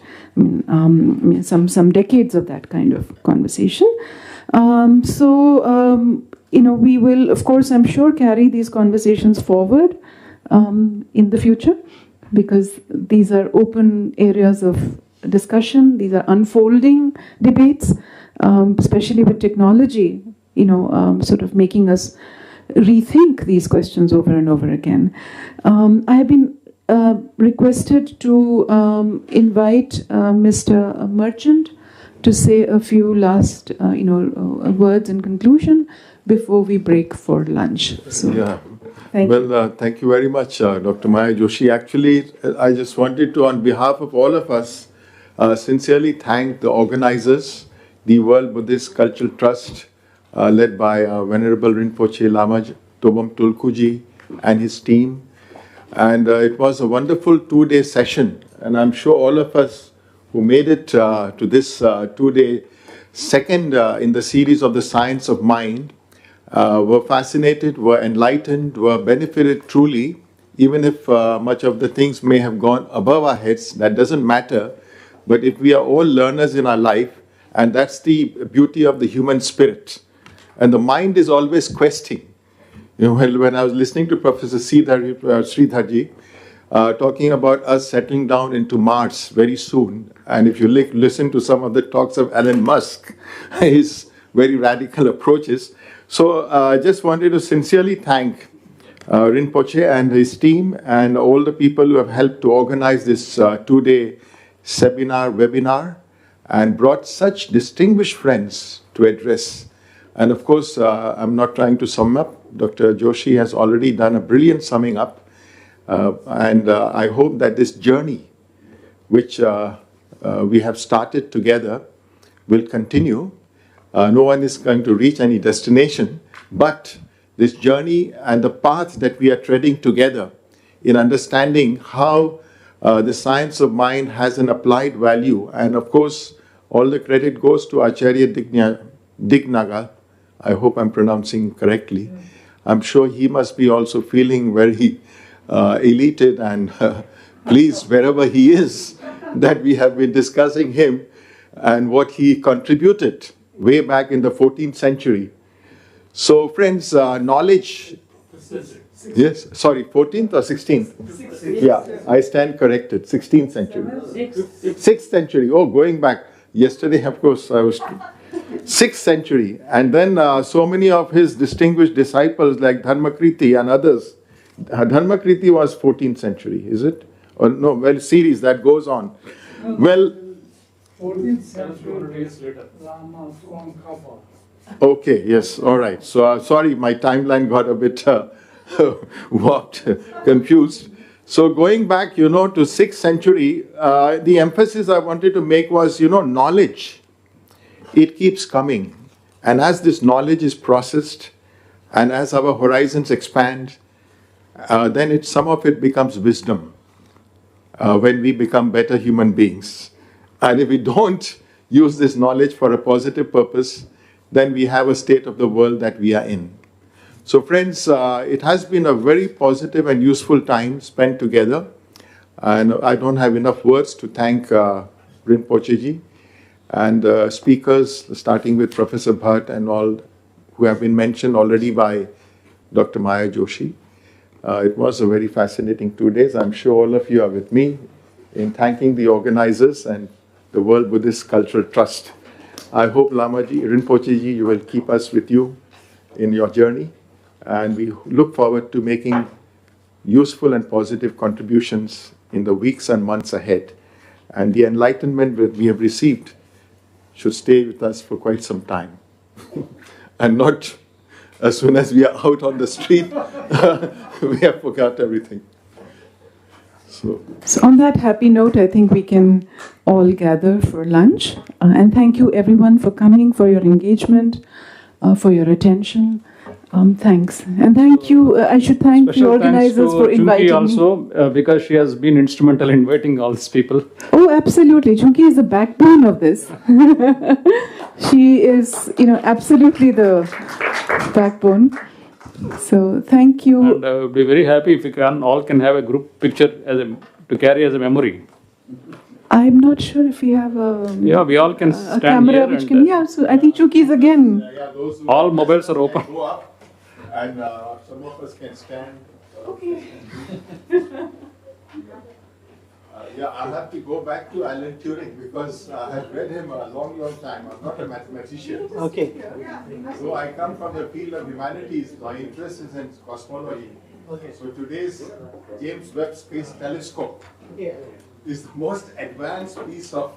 Some decades of that kind of conversation. We will, of course, I'm sure, carry these conversations forward in the future, because these are open areas of discussion. These are unfolding debates, especially with technology, sort of making us rethink these questions over and over again. I have been requested to invite Mr. Merchant to say a few last, words in conclusion before we break for lunch. So, yeah. Thank you. Thank you very much, Dr. Maya Joshi. Actually, I just wanted to, on behalf of all of us, sincerely thank the organizers, the World Buddhist Cultural Trust, led by Venerable Rinpoche Lama Tobam Tulkuji and his team. And it was a wonderful 2-day session. And I'm sure all of us who made it to this 2-day second in the series of the Science of Mind were fascinated, were enlightened, were benefited truly, even if much of the things may have gone above our heads. That doesn't matter. But if we are all learners in our life, and that's the beauty of the human spirit. And the mind is always questing. When I was listening to Professor Sridharji talking about us settling down into Mars very soon, and if you listen to some of the talks of Elon Musk, his very radical approaches. So I just wanted to sincerely thank Rinpoche and his team and all the people who have helped to organize this 2-day webinar, and brought such distinguished friends to address. And of course, I'm not trying to sum up. Dr. Joshi has already done a brilliant summing up. And I hope that this journey, which we have started together, will continue. No one is going to reach any destination, but this journey and the path that we are treading together in understanding how the science of mind has an applied value. And of course, all the credit goes to Acharya Dignaga. I hope I'm pronouncing correctly. I'm sure he must be also feeling very elated and pleased wherever he is that we have been discussing him and what he contributed way back in the 14th century. So friends, knowledge... Yes, sorry, 14th or 16th? Yeah, I stand corrected, 16th century. 6th century, oh, going back. Yesterday, of course, I was 6th century. And then so many of his distinguished disciples like Dharmakriti and others. Dharmakriti was 14th century, is it? Or no, well, series that goes on. Well, 14th century Lama Tsongkhapa. okay, yes, all right. So sorry, my timeline got a bit warped, confused. So going back, to 6th century, the emphasis I wanted to make was, knowledge. It keeps coming. And as this knowledge is processed, and as our horizons expand, then some of it becomes wisdom when we become better human beings. And if we don't use this knowledge for a positive purpose, then we have a state of the world that we are in. So friends, it has been a very positive and useful time spent together. And I don't have enough words to thank Rinpoche-ji and speakers, starting with Professor Bhatt and all who have been mentioned already by Dr. Maya Joshi. It was a very fascinating 2 days. I'm sure all of you are with me in thanking the organizers and the World Buddhist Cultural Trust. I hope Lamaji, Rinpoche-ji, you will keep us with you in your journey. And we look forward to making useful and positive contributions in the weeks and months ahead. And the enlightenment that we have received should stay with us for quite some time. And not as soon as we are out on the street, we have forgot everything. So on that happy note, I think we can all gather for lunch. And thank you everyone for coming, for your engagement, for your attention. Thanks. And thank you, I should thank the organizers for inviting me. Also, because she has been instrumental in inviting all these people. Oh, absolutely. Chunki is the backbone of this. She is, absolutely the backbone. So thank you. And I would be very happy if we all can have a group picture to carry as a memory. I'm not sure if we have a we all can stand camera here which and, can. So I think Chunki is again. All mobiles are open. Go up and some of us can stand. Okay. I'll have to go back to Alan Turing because I have read him a long, long time. I'm not a mathematician. Okay. So I come from the field of humanities. My interest is in cosmology. Okay. So today's James Webb Space Telescope is the most advanced piece of